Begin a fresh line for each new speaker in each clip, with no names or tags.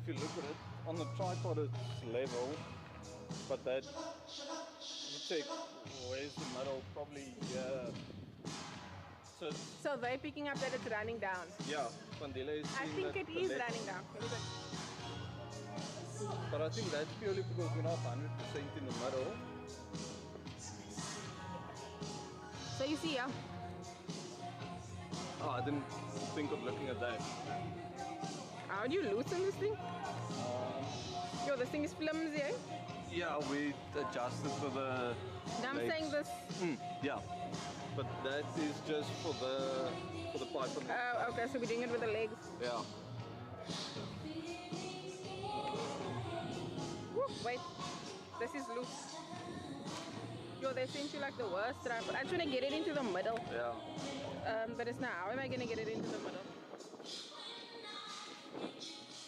if you look at it, on the tripod it's level, but that, you check, where's the middle, probably here.
So they're picking up that it's running down?
Yeah, Pandela is
I think it is running down.
But I think that's purely because we're not 100% in the middle.
So you see, yeah?
Oh, I didn't think of looking at that.
How do you loosen this thing? Yo, this thing is flimsy, eh?
Yeah, we adjusted for the
Now I'm
legs.
saying this.
Yeah, but that is just for the pipe.
Oh, okay, so we're doing it with the legs.
Yeah.
Woo, wait, this is loose. Yo, they sent you like the worst strap. I just want to get it into the middle.
Yeah.
But it's not. How am I going to get it into the middle?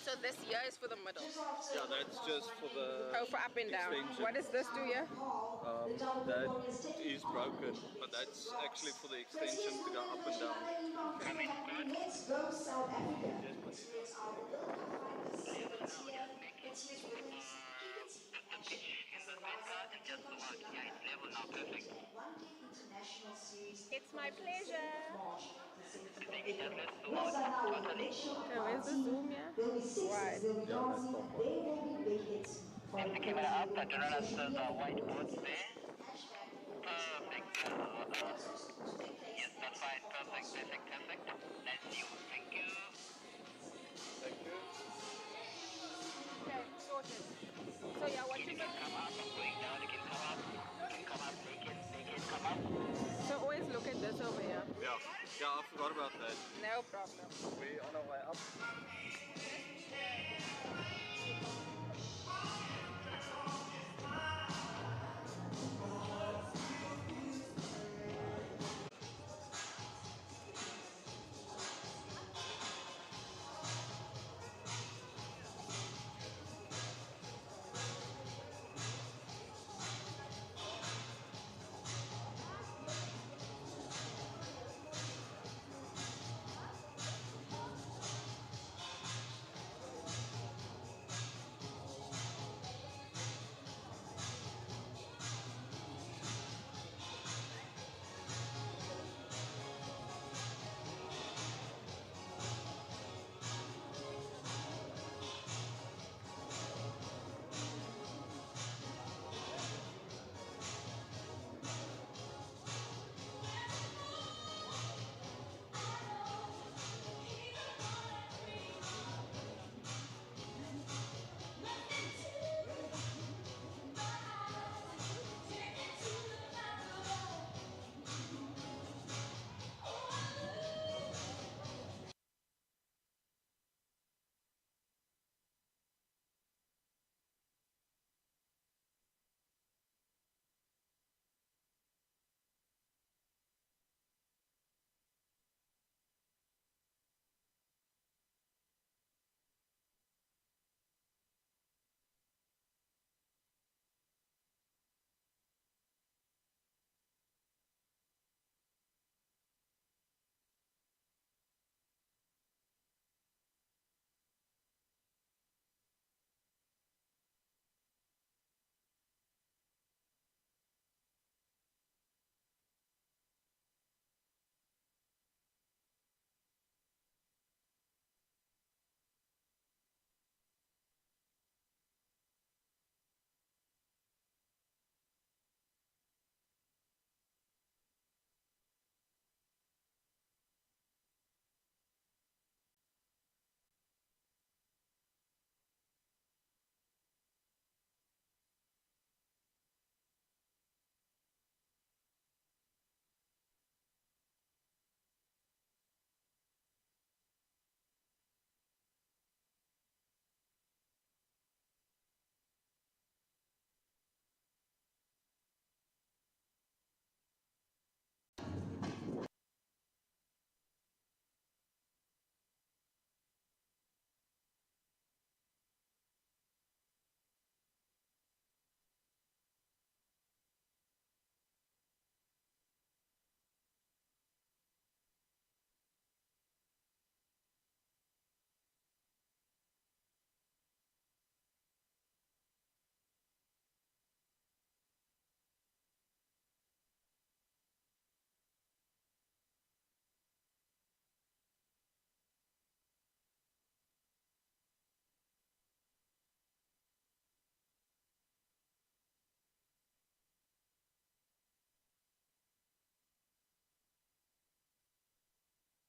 So this here is for the middle.
Yeah, that's just for the...
Oh, for up and down.
extension.
What does this do here?
That is broken, but that's actually for the extension to go up and down.
Let's go South Africa. It's our World Cup finals. It's his release. International series.
It's my pleasure.
These are now initial
Where's the zoom, yeah?
There'll be six.
Wide.
They'll be noisy. They will be big hits.
Lift the camera up, turn on the whiteboard there. Perfect. Yes, that's fine. Perfect. That's you. Thank you.
Thank you.
Okay, sorted. So yeah, what
You
you
can come up, I'm going down, you can come up. You can come up, they can come up.
So always look at this over here.
Yeah, I forgot about that.
No problem.
We're on our way up.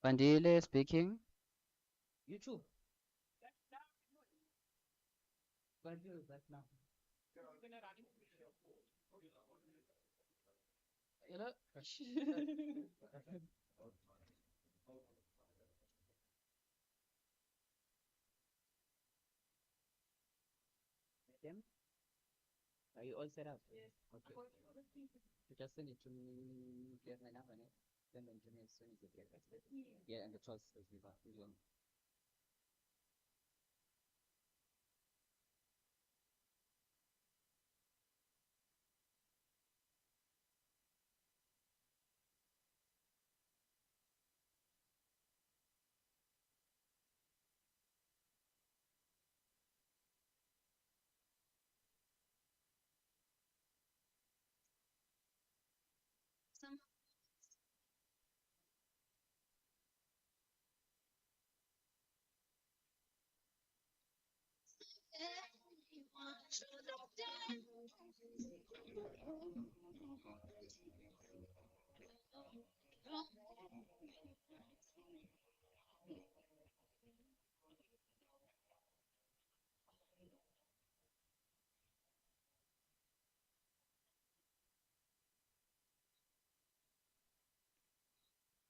Bandile speaking.
YouTube. Can't do that now. You know? Them? Are you all set up? Yes. Okay. You just send it to me get my number, right? Send them to me as soon as you get it. Yeah, and the choice is with us.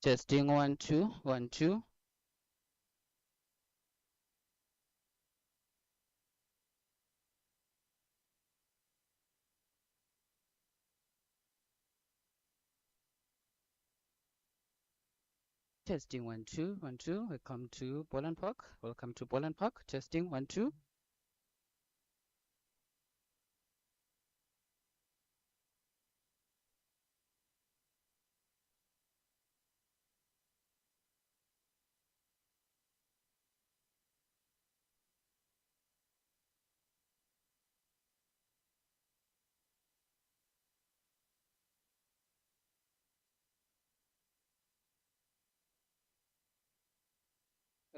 Testing 1 2 1 2. Testing 1 2 1 2. Welcome to Boland Park. Welcome to Boland Park. Testing 1 2.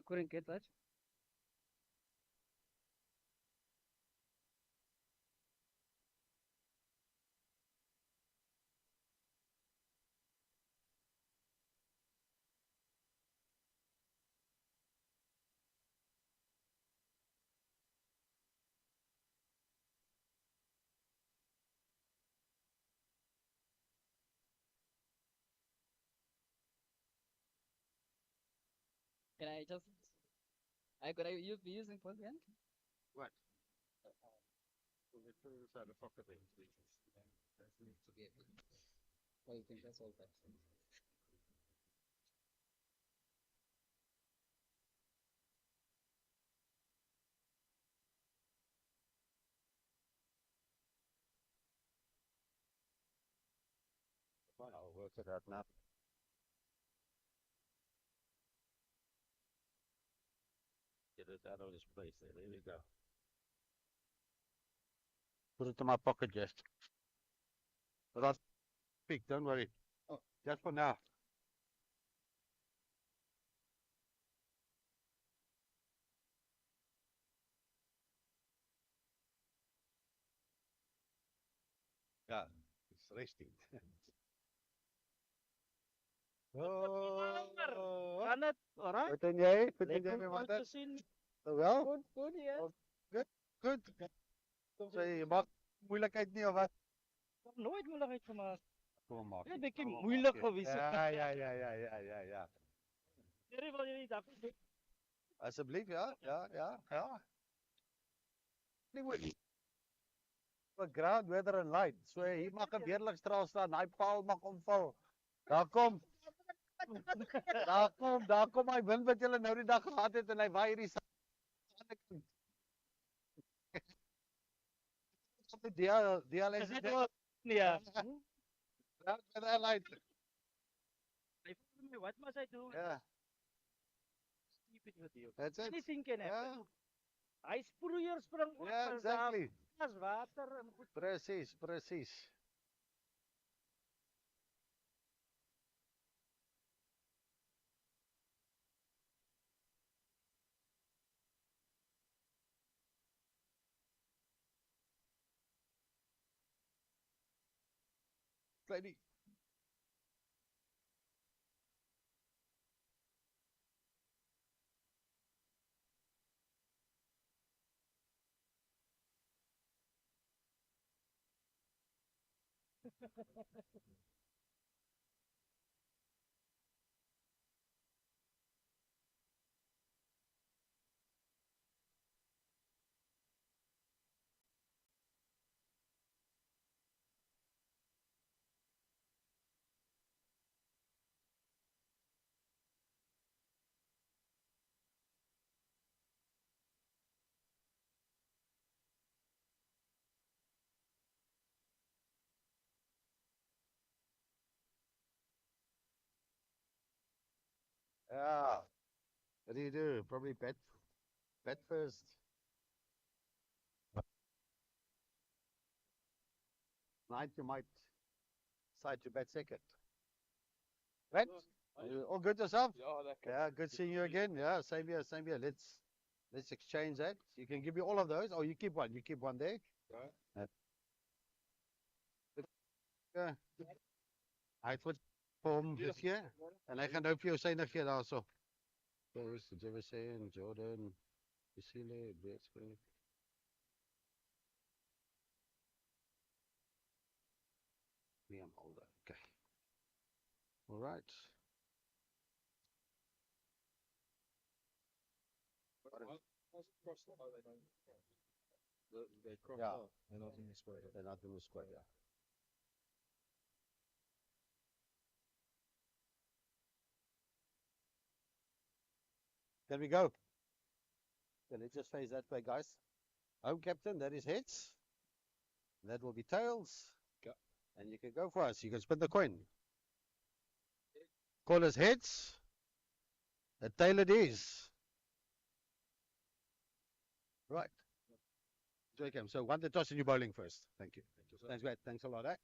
I couldn't get that. Can I just? Could I use be using phone again?
What? Inside the pocket thing.
Or you can just hold that.
Fine, I'll work it out now. Get it out of this place there. There we go. Put it in my pocket, just. But I'll speak, don't worry.
Oh.
Just for now. Yeah, it's resting. Oh,
Kan het, alright?
goed en jij? Goed en
Lekker
jij,
om
wat
te
het?
zien.
Wel?
Goed, goed, ja.
Oh, goed. So, je maakt moeilijkheid niet, of wat?
Ik heb nooit moeilijkheid gemaakt.
Kom maar.
Het is een beetje moeilijk geweest.
Ja.
Sorry, wil jullie dat doen?
Alsjeblieft, ja. Anyway. Ground, weather and light. So, hier mag een weerligstraal staan. Hy paal mag omval. Daar kom hy wind wat julle nou die dag gehad het en hy waai hierdie sand.
Is dit wel? Nee.
Ground, weather and light.
Hy vroeg my, what must I do?
Ja,
Keep it with you.
that's it.
Anything can
Ja,
happen. Hy sproeier spring op.
ja, exactly.
Daar's water en goed.
Precies. Klein Yeah. What do you do? Probably bet first. Night you might decide to bet second. Bet? All good yourself? Yeah, good seeing you again. Yeah, same here, same here. Let's exchange that. You can give me all of those. Oh, you keep one. You keep one there. Right. Ja. Hy het wat vir hom gegee en hy gaan nou vir jou syne gee daarso. So is Jesse en Jordan, Isile, Gbets. Me, I'm older. Okay. All right.
They cross
Yeah.
off. They're not in the square.
They're not in the square, yeah. Can we go? Okay, let's just face that way, guys. Home captain, that is heads. That will be tails.
Go.
And you can go for us. You can spin the coin. Call us heads. The tail it is. Right. Joy Cam. So one the toss and you bowling first. Thank you. Thanks, Matt. Thanks a lot, eh?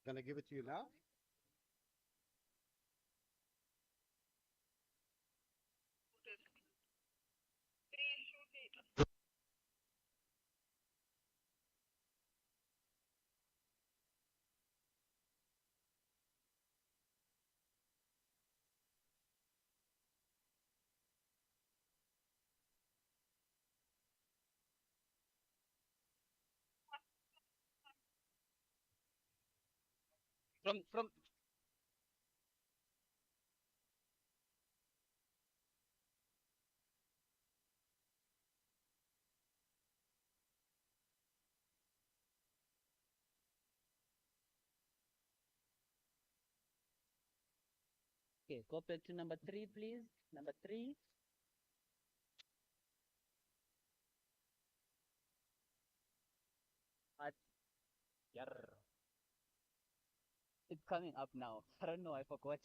Gonna give it to you now.
From Okay, go back to number 3, please. Number 3. Yarr. It's coming up now. I don't know, I forgot.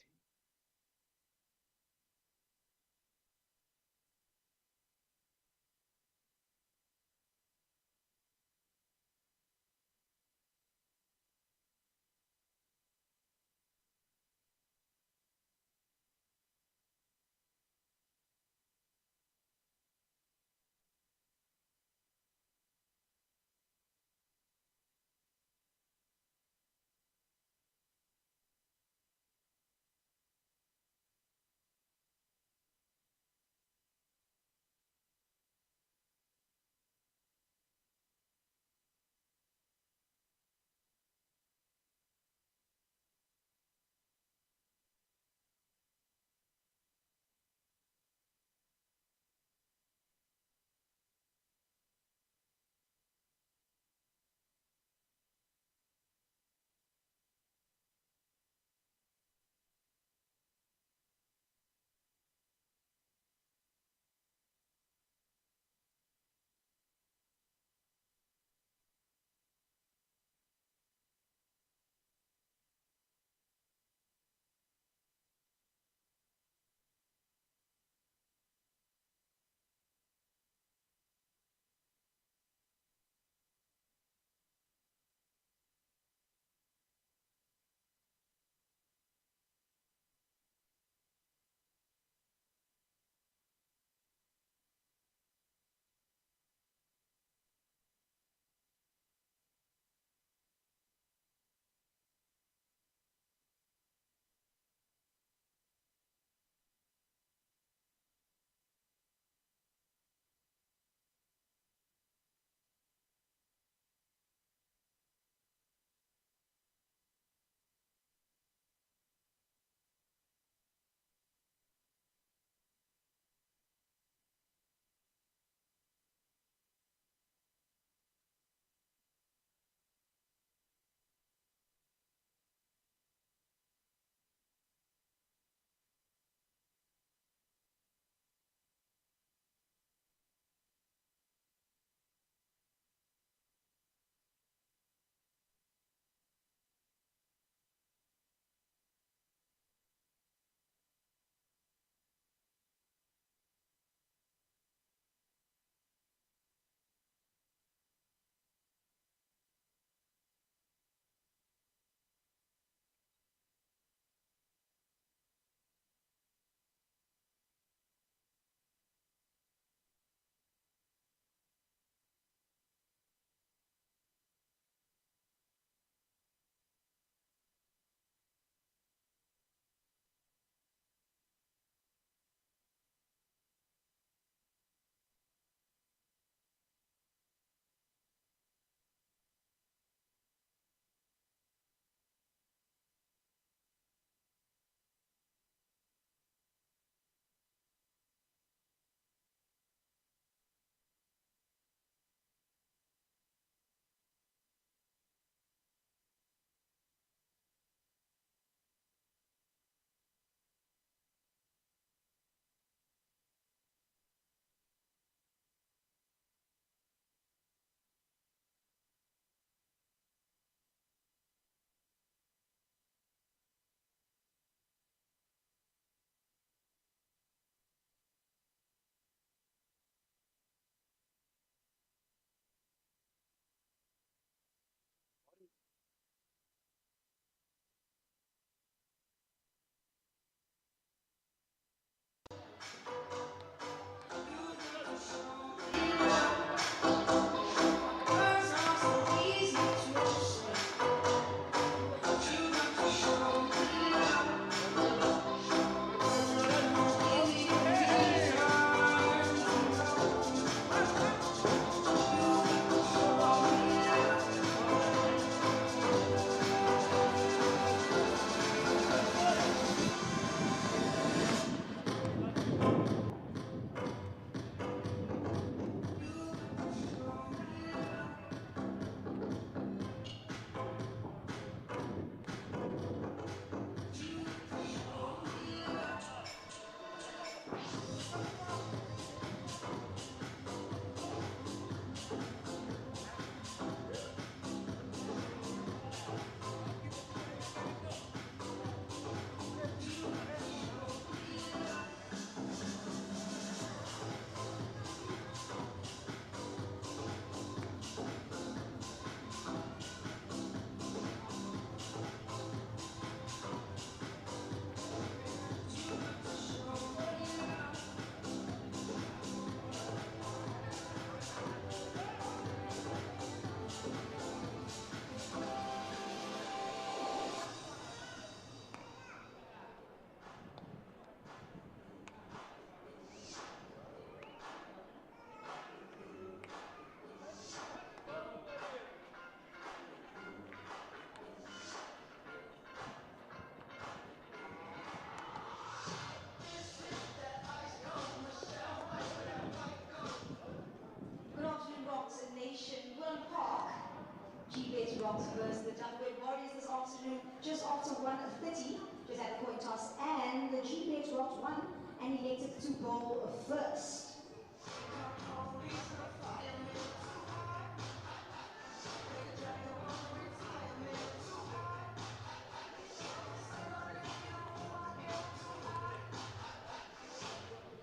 Bulldogs versus the Dafabet Warriors this afternoon, just after 1:30, just at the coin toss, and the Gbets rocked one and elected to bowl first.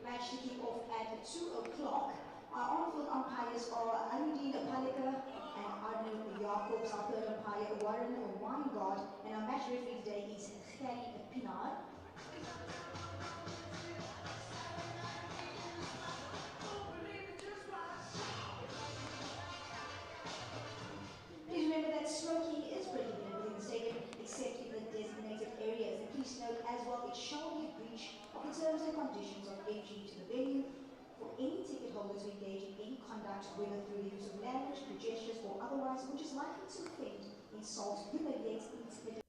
Match to kick off at 2 o'clock. Our on-field umpires are Aludin Palika and Arnold Jacobs. Our third umpire, Warren Weingart, and our match referee today is Gerry Pinar. Please remember that smoking is prohibited within the stadium except in the designated areas. And please note as well, it shall be a breach of the terms and conditions of entry to the venue for any ticket holder to engage in any conduct, whether through the use of language, through gestures, or otherwise, which is likely to offend, insult, humiliate, intimidate.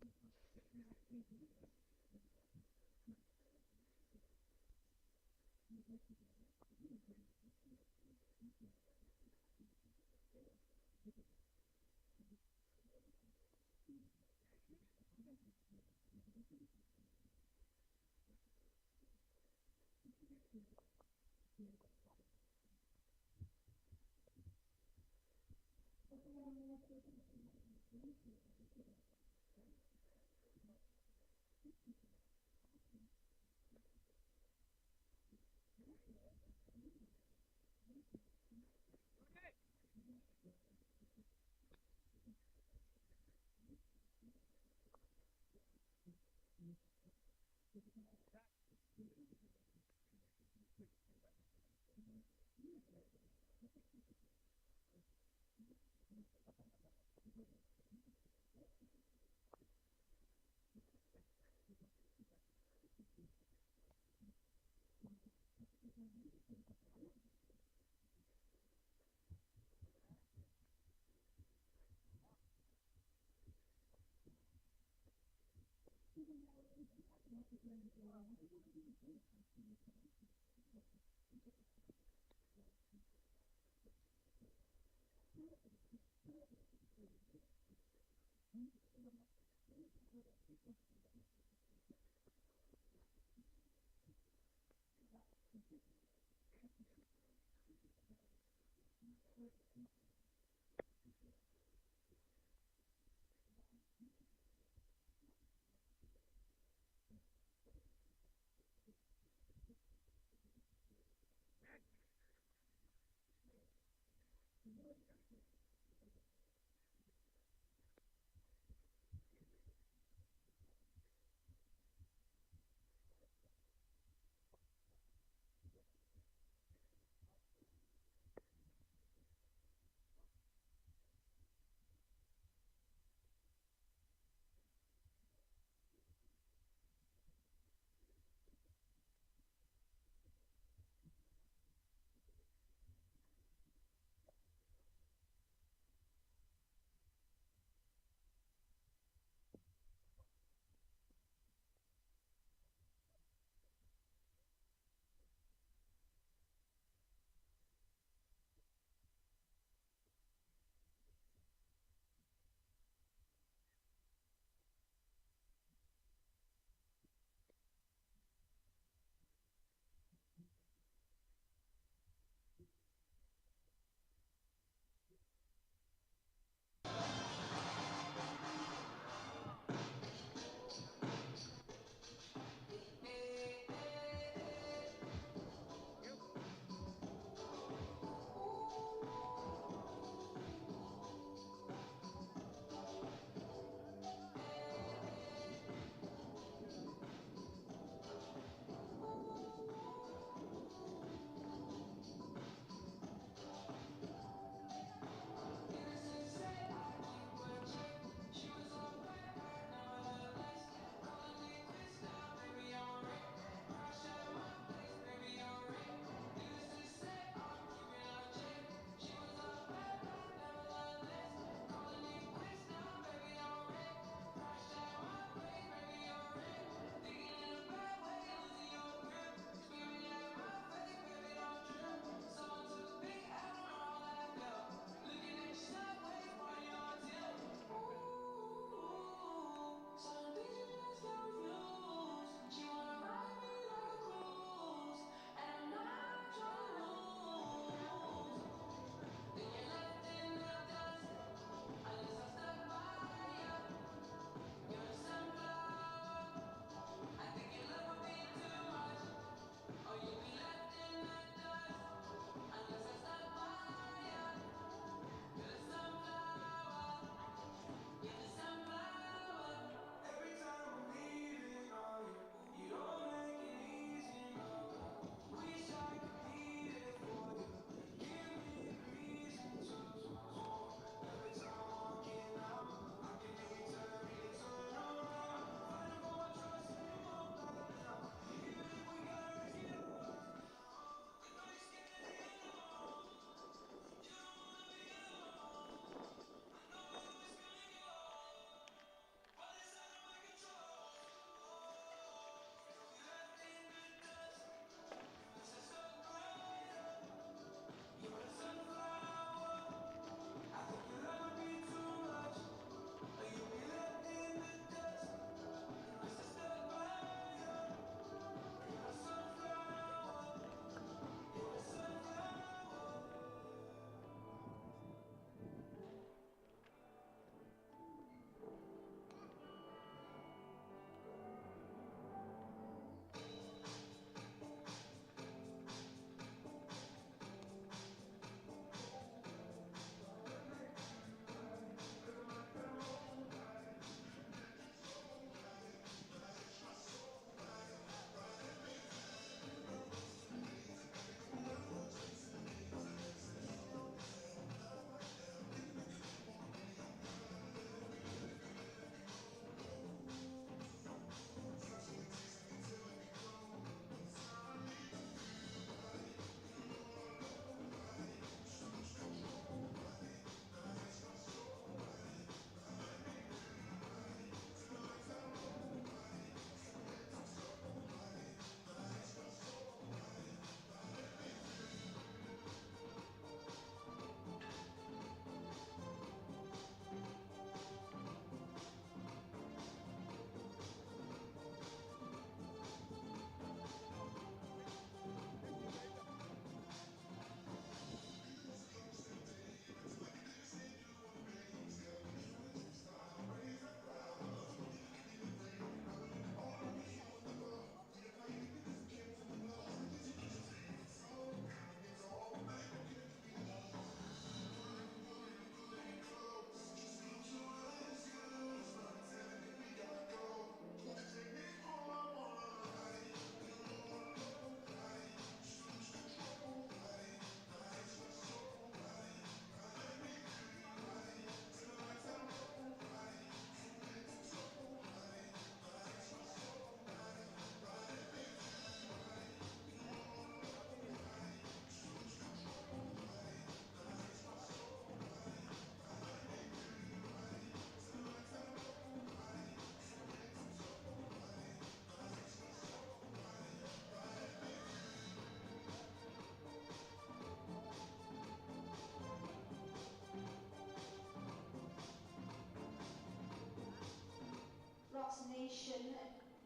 nation.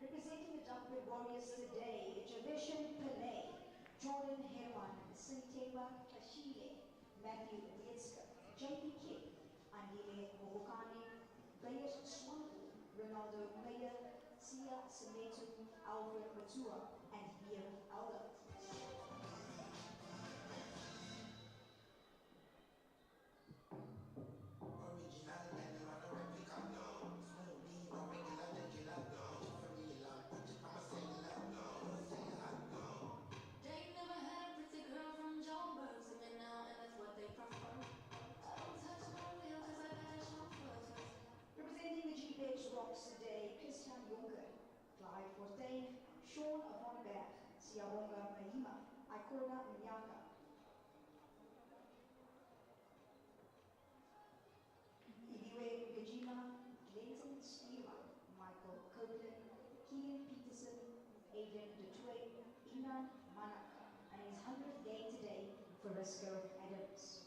Representing the Dafabet Warriors today, Javeshan Pillay, Jordan Herman, Sintemba Kashile, Matthew Lietska, JP Kidd, Andile Mohokane, Bayat Swanku, Ronaldo Meyer, Sia Semetu, Alfred Matua, and Beer Alda. Representing the Gbets Rocks today, Christian Jonker, Clyde Fortuin, Sean Von Berg, Siabonga Mahima, Ikona Mnyaka. Idiwe Gajima, Clayton Steeman, Michael Copeland, Keegan Peterson, Adrian Dutoy, Inan Manak, and his 100th game today, Farisco Adams.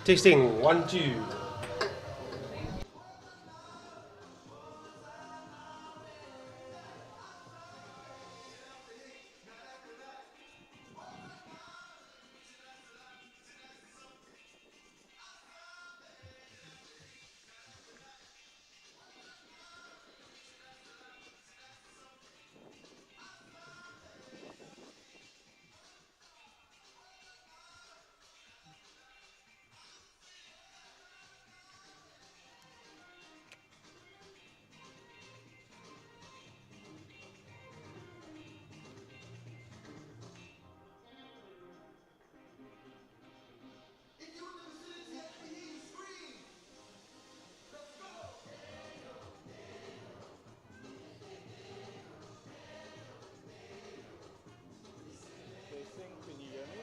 Testing, 1, 2.
Testing, can you hear me?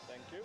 Thank you.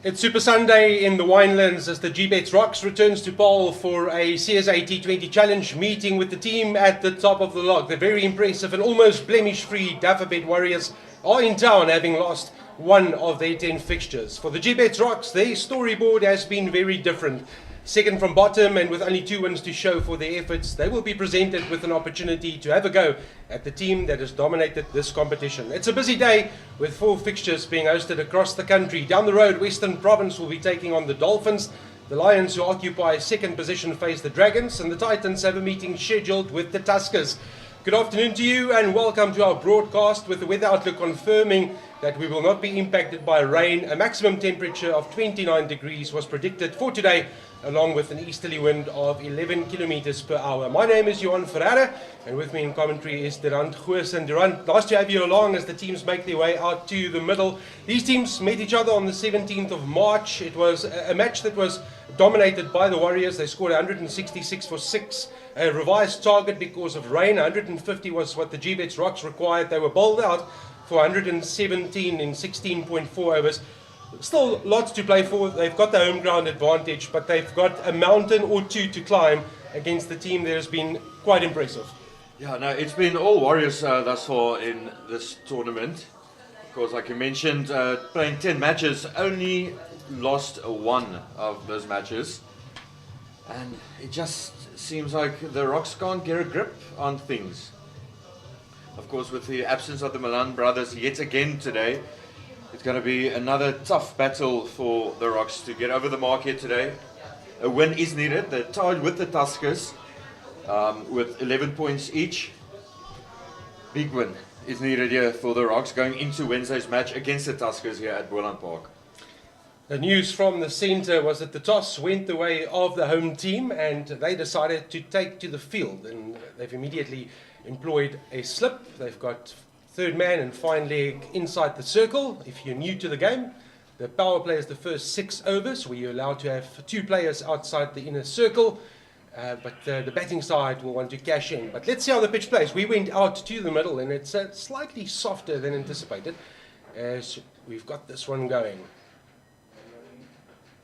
It's Super Sunday in the Winelands as the Gbets Rocks returns to Paarl for a CSA T20 challenge meeting with the team at the top of the log. The very impressive and almost blemish-free Dafabet Warriors are in town, having lost one of their 10 fixtures. For the Gbets Rocks, their storyboard has been very different. Second from bottom and with only 2 wins to show for their efforts, they will be presented with an opportunity to have a go at the team that has dominated this competition. It's a busy day with 4 fixtures being hosted across the country. Down the road, Western Province will be taking on the Dolphins. The Lions, who occupy second position, face the Dragons, and the Titans have a meeting scheduled with the Tuskers. Good afternoon to you and welcome to our broadcast, with the weather outlook confirming that we will not be impacted by rain. A maximum temperature of 29 degrees was predicted for today, along with an easterly wind of 11 kilometers per hour. My name is Johan Ferreira, and with me in commentary is Durant Goosen. Durant, nice to have you along as the teams make their way out to the middle. These teams met each other on the 17th of March. It was a match that was dominated by the Warriors. They scored 166 for 6. A revised target because of rain. 150 was what the Gbets Rocks required. They were bowled out for 117 in 16.4 overs. Still lots to play for. They've got the home ground advantage, but they've got a mountain or two to climb against the team that has been quite impressive.
Yeah, no, it's been all Warriors thus far in this tournament. Of course, like you mentioned, playing 10 matches, only lost 1 of those matches. And it just seems like the Rocks can't get a grip on things. Of course, with the absence of the Milan brothers yet again today, it's going to be another tough battle for the Rocks to get over the mark here today. A win is needed. They're tied with the Tuskers with 11 points each. Big win is needed here for the Rocks going into Wednesday's match against the Tuskers here at Boland Park.
The news from the centre was that the toss went the way of the home team and they decided to take to the field, and they've immediately employed a slip. They've got third man and fine leg inside the circle. If you're new to the game, the power play is the first 6 overs where you're allowed to have 2 players outside the inner circle, but the batting side will want to cash in. But let's see how the pitch plays. We went out to the middle and it's slightly softer than anticipated as we've got this one going.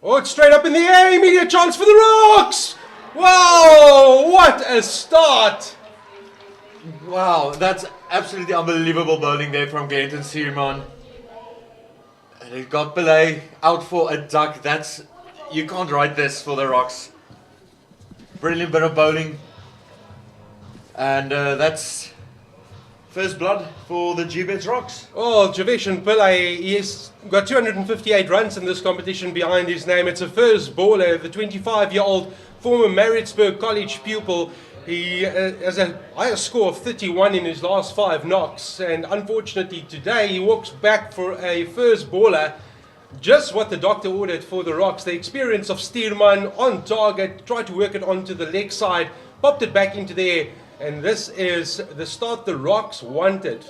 Oh, it's straight up in the air. Immediate chance for the Rocks. Wow, what a start.
Wow, that's absolutely unbelievable bowling there from Gaynton Sierman. And it got Belay out for a duck. You can't write this for the Rocks. Brilliant bit of bowling. And that's first blood for the Gbets Rocks.
Oh, Javesh and Pillay, he's got 258 runs in this competition behind his name. It's a first bowler, the 25-year-old former Maritzburg College pupil. He has a higher score of 31 in his last 5 knocks, and unfortunately today he walks back for a first bowler. Just what the doctor ordered for the Rocks. The experience of Steerman on target, tried to work it onto the leg side, popped it back into there, and this is the start the Rocks wanted.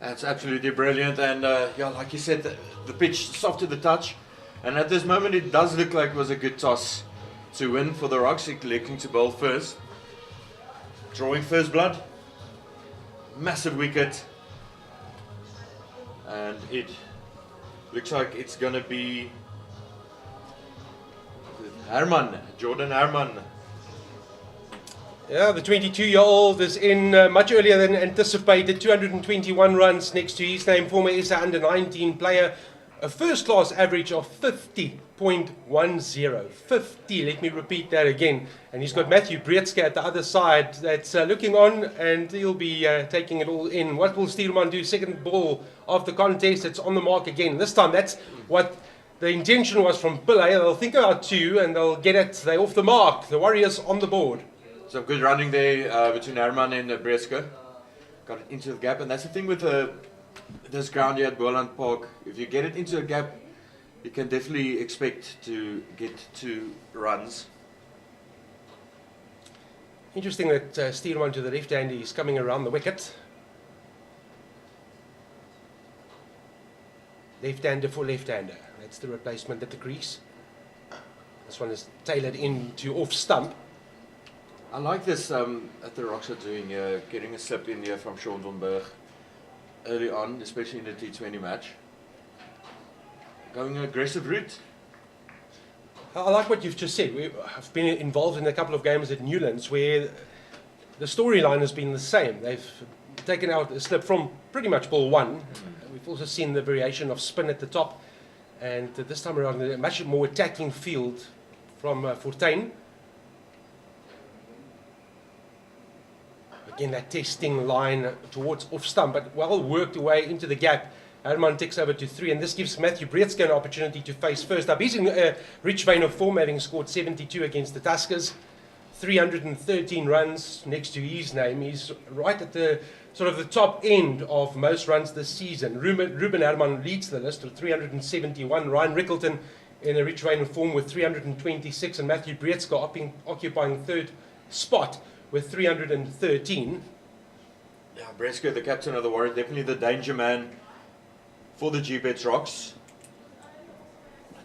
That's absolutely brilliant, and yeah, like you said, the pitch soft to the touch, and at this moment it does look like it was a good toss to win for the Rocks, electing to bowl first, drawing first blood, massive wicket, and it looks like it's gonna be Herman, Jordan Herman.
Yeah, the 22-year-old is in much earlier than anticipated. 221 runs next to his name, former SA under-19 player. A first-class average of 50.10. 50, let me repeat that again. And he's got Matthew Breetske at the other side that's looking on, and he'll be taking it all in. What will Steelman do? Second ball of the contest. It's on the mark again. This time, that's what the intention was from Pillay. They'll think about two, and they'll get it. They're off the mark. The Warriors on the board.
Some good running there between Herman and Breetske. Got it into the gap, and that's the thing with this ground here at Boland Park. If you get it into a gap, you can definitely expect to get 2 runs.
Interesting that Steelman to the left-hander is coming around the wicket. Left-hander for left-hander. That's the replacement at the crease. This one is tailored into off-stump.
I like this that the Rocks are doing, getting a slip in here from Sean van Berg early on, especially in the T20 match. Going an aggressive route.
I like what you've just said. I've been involved in a couple of games at Newlands where the storyline has been the same. They've taken out a slip from pretty much ball 1. We've also seen the variation of spin at the top. And this time around, a much more attacking field from Fortuin. Again, that testing line towards off-stump, but well worked away into the gap. Herman takes over to 3, and this gives Matthew Breetske an opportunity to face first up. He's in a rich vein of form, having scored 72 against the Tuskers. 313 runs next to his name. He's right at the sort of the top end of most runs this season. Ruben Herman leads the list with 371. Ryan Rickleton in a rich vein of form with 326, and Matthew Breetske occupying third spot with 313.
Yeah, Breetske, the captain of the Warriors, definitely the danger man for the Gbets Rocks.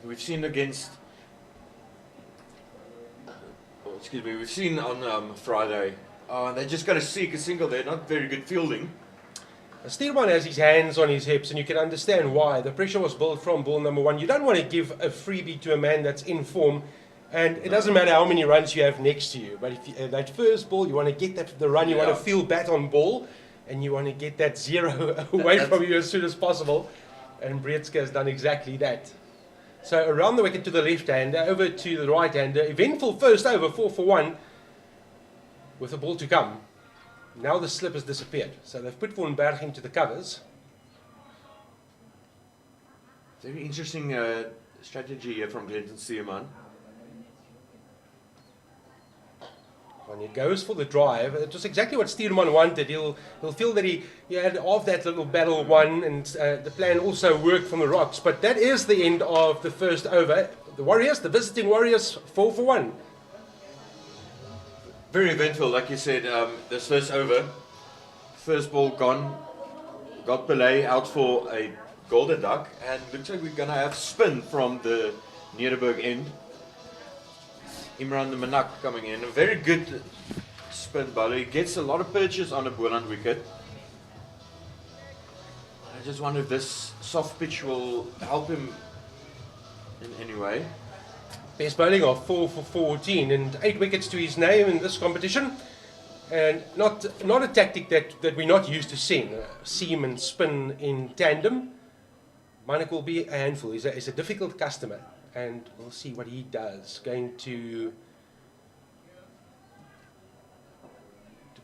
We've seen against, we've seen on Friday, they're just going to seek a single there, not very good fielding.
Steelman has his hands on his hips, and you can understand why. The pressure was built from ball number 1. You don't want to give a freebie to a man that's in form. And it doesn't matter how many runs you have next to you, but if you, that first ball, you want to get the run, you want to feel bat on ball, and you want to get that 0 away from you as soon as possible. And Breetske has done exactly that. So around the wicket to the left-hander, over to the right-hander. Eventful first over, 4 for 1, with the ball to come. Now the slip has disappeared. So they've put Van Berg into the covers.
Very interesting strategy here from Glenton Steelman.
When he goes for the drive, it was exactly what Steelman wanted. He'll feel that he had off that little battle won, and the plan also worked from the Rocks. But that is the end of the first over. The Warriors, the visiting Warriors, 4 for 1.
Very eventful, like you said, this first over. First ball gone. Got Pillay out for a golden duck, and looks like we're going to have spin from the Nederburg end. Imran the Manak coming in, a very good spin bowler. He gets a lot of purchase on a Boland wicket. I just wonder if this soft pitch will help him in any way.
Best bowling of 4 for 14 and 8 wickets to his name in this competition. And not a tactic that we're not used to seeing. Seam and spin in tandem. Manak will be a handful. He's a difficult customer. And we'll see what he does. Going to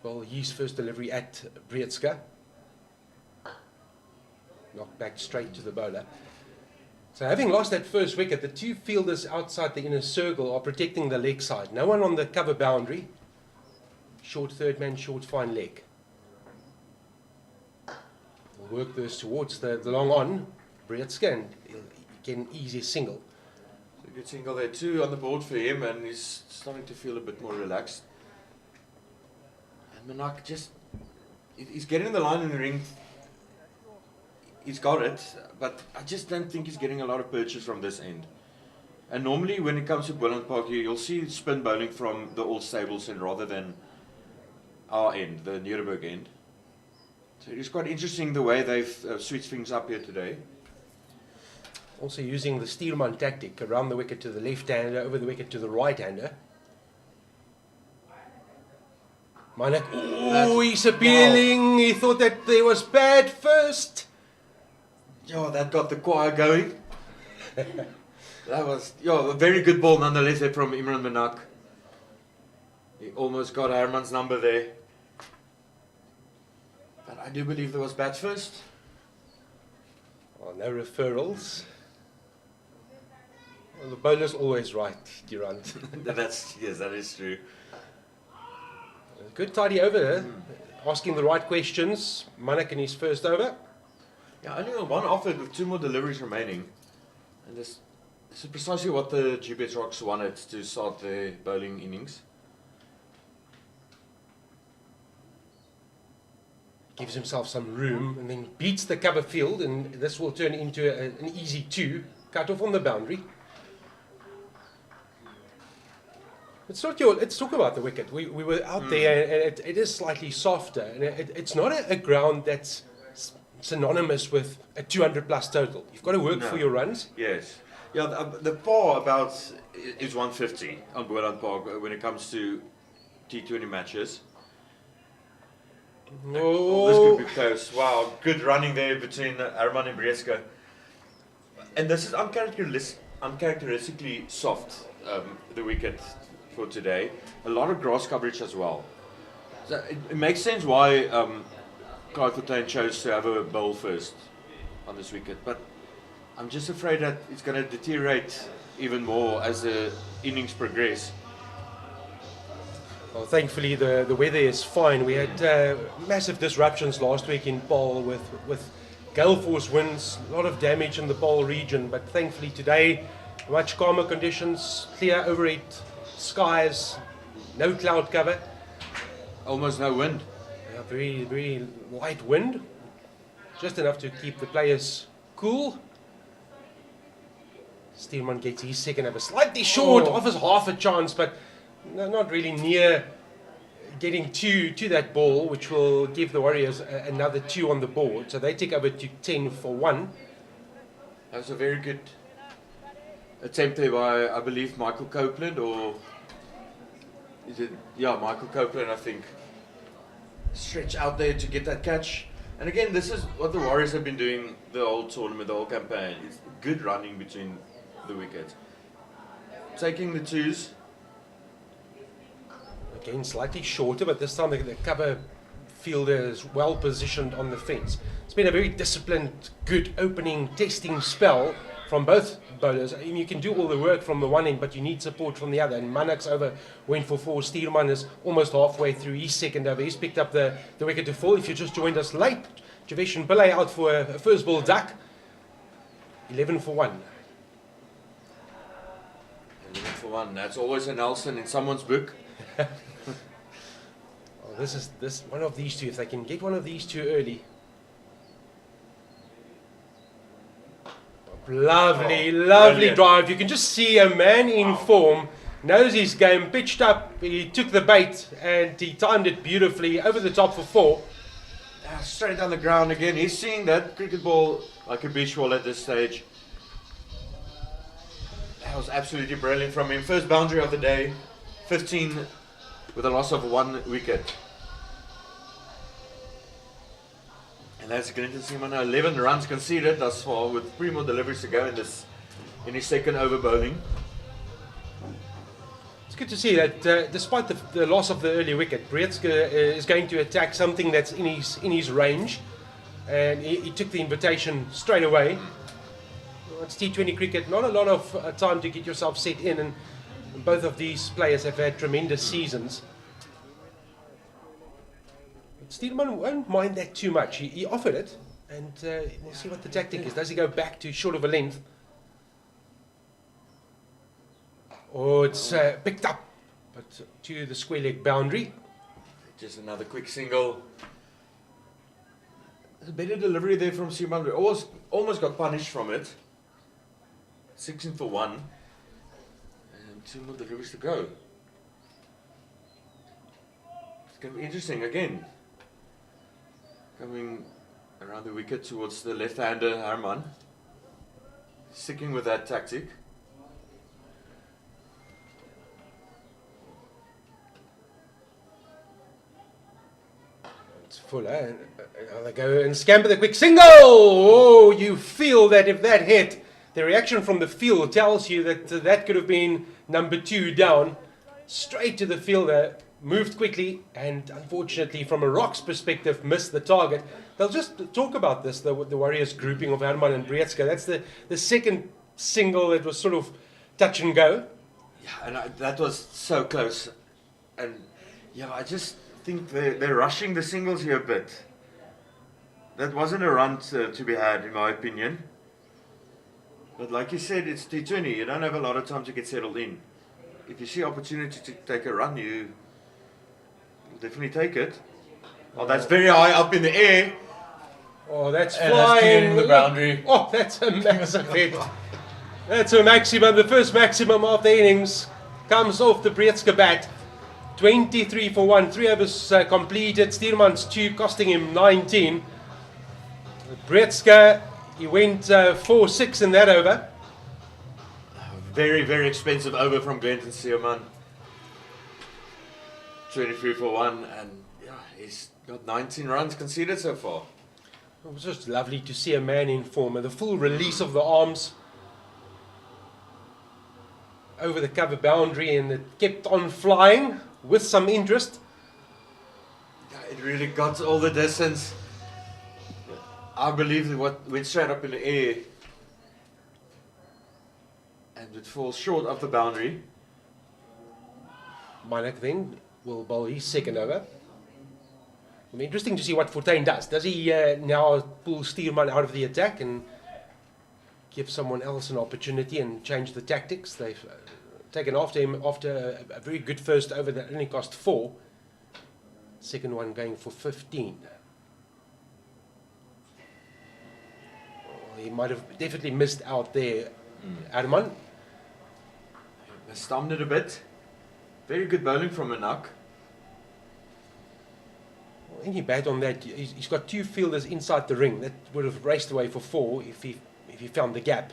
bowl his first delivery at Breetske. Knocked back straight to the bowler. So having lost that first wicket, the 2 fielders outside the inner circle are protecting the leg side. No one on the cover boundary. Short third man, short fine leg. We'll work this towards the long on. Breetske, and he'll get an easy single.
Good single there, 2 on the board for him, and he's starting to feel a bit more relaxed. And Manak he's getting the line in the ring he's got it, but I just don't think he's getting a lot of purchase from this end. And normally when it comes to Boland Park, you'll see spin bowling from the old stables end rather than our end, the Nuremberg end. So it's quite interesting the way they've switched things up here today.
Also using the Steelman tactic, around the wicket to the left-hander, over the wicket to the right-hander. Manak, oh, he's appealing. Wow. He thought that there was bad first.
Yeah, that got the choir going. That was a very good ball nonetheless there from Imran Manak. He almost got Herman's number there. But I do believe there was bat first.
Well, no referrals. Well, the bowler's always right, Durant.
Yes, that is true.
Good tidy over there. Asking the right questions. Manak in his first over.
Yeah, only one offered with 2 more deliveries remaining. And this is precisely what the Gbets Rocks wanted to start their bowling innings.
Gives himself some room and then beats the cover field, and this will turn into an easy 2. Cut off on the boundary. It's not your. Let's talk about the wicket. We were out there, and it is slightly softer, and it's not a ground that's synonymous with a 200 plus total. You've got to work for your runs.
Yes. Yeah, the par about is 150 on Boland Park when it comes to T20 matches.
Oh,
this could be close. Wow, good running there between Herman and Brieska. And this is uncharacteristically soft, the wicket for today. A lot of grass coverage as well. So it makes sense why Clive Fontaine chose to have a bowl first on this wicket. But I'm just afraid that it's going to deteriorate even more as the innings progress.
Well, thankfully the weather is fine. We had massive disruptions last week in Paarl with gale force winds, a lot of damage in the Paarl region, but thankfully today much calmer conditions, clear overhead skies, no cloud cover.
Almost no wind.
Yeah, very, very light wind, just enough to keep the players cool. Steelman gets his second over, slightly short, offers half a chance, but not really near getting to that ball, which will give the Warriors another 2 on the board. So they take over to 10 for 1.
That was a very good attempt there by, I believe, Michael Copeland, or is it? Yeah, Michael Copeland, I think. Stretch out there to get that catch. And again, this is what the Warriors have been doing the whole tournament, the whole campaign. It's good running between the wickets. Taking the 2s.
Again, slightly shorter, but this time the cover fielder is well positioned on the fence. It's been a very disciplined, good opening, testing spell from both bowlers. I mean, you can do all the work from the one end, but you need support from the other. And Manak's over went for 4. Steelman is almost halfway through his second over. He's picked up the wicket to fall. If you just joined us late, Javesh and Pillay out for a first ball duck. 11 for 1.
11 for 1. That's always a Nelson in someone's book.
This one of these 2. If they can get one of these 2 early. Lovely
brilliant
drive. You can just see a man in form, knows his game, pitched up, he took the bait and he timed it beautifully over the top for 4.
Straight down the ground again. He's seeing that cricket ball like a beach ball at this stage. That was absolutely brilliant from him. First boundary of the day, 15 with a loss of 1 wicket. And that's going to see him on 11 runs conceded thus far with 3 more deliveries to go in his second over bowling.
It's good to see that despite the loss of the early wicket, Brieska is going to attack something that's in his range, and he took the invitation straight away. It's T20 cricket, not a lot of time to get yourself set in, and both of these players have had tremendous seasons. Steelman won't mind that too much. He offered it, and we'll see what the tactic is. Does he go back to short of a length? Oh, it's picked up, but to the square leg boundary.
Just another quick single. A better delivery there from Simon. Almost got punished from it. 16 for 1. And 2 more deliveries to go. It's going to be interesting again. Coming around the wicket towards the left-hander Herman. Sticking with that tactic.
It's Fuller. They go and scamper the quick single. Oh, you feel that if that hit, the reaction from the field tells you that that could have been number 2 down. Straight to the fielder, moved quickly, and unfortunately, from a Rocks perspective, missed the target. They'll just talk about this, the Warriors grouping of Herman and Breetska. That's the second single that was sort of touch and go.
Yeah, and that was so close. And yeah, I just think they're rushing the singles here a bit. That wasn't a run to be had, in my opinion. But like you said, it's T20. You don't have a lot of time to get settled in. If you see opportunity to take a run, you'll definitely take it. Oh, that's very high up in the air.
Oh, that's
and
flying.
That's the boundary.
Oh, that's a massive hit. That's a maximum. The first maximum of the innings comes off the Breetska bat. 23 for 1. 3 overs completed. Steermans 2, costing him 19. Breetska, he went 4-6 in that over.
Very, very expensive over from Glenton Steerman. 23 for 1, and yeah, he's got 19 runs conceded so far.
It was just lovely to see a man in form, and the full release of the arms over the cover boundary, and it kept on flying with some interest.
Yeah, it really got all the distance. I believe what went straight up in the air, and it falls short of the boundary.
Minuk then will bowl his second over. It'll be interesting to see what Fortuin does. Does he now pull Steerman out of the attack and give someone else an opportunity and change the tactics? They've taken after him after a very good first over that only cost 4. Second one going for 15. He might have definitely missed out there, Herman.
They stumped it a bit. Very good bowling from Minuk.
Well, any bat on that, he's got 2 fielders inside the ring. That would have raced away for 4 if he found the gap.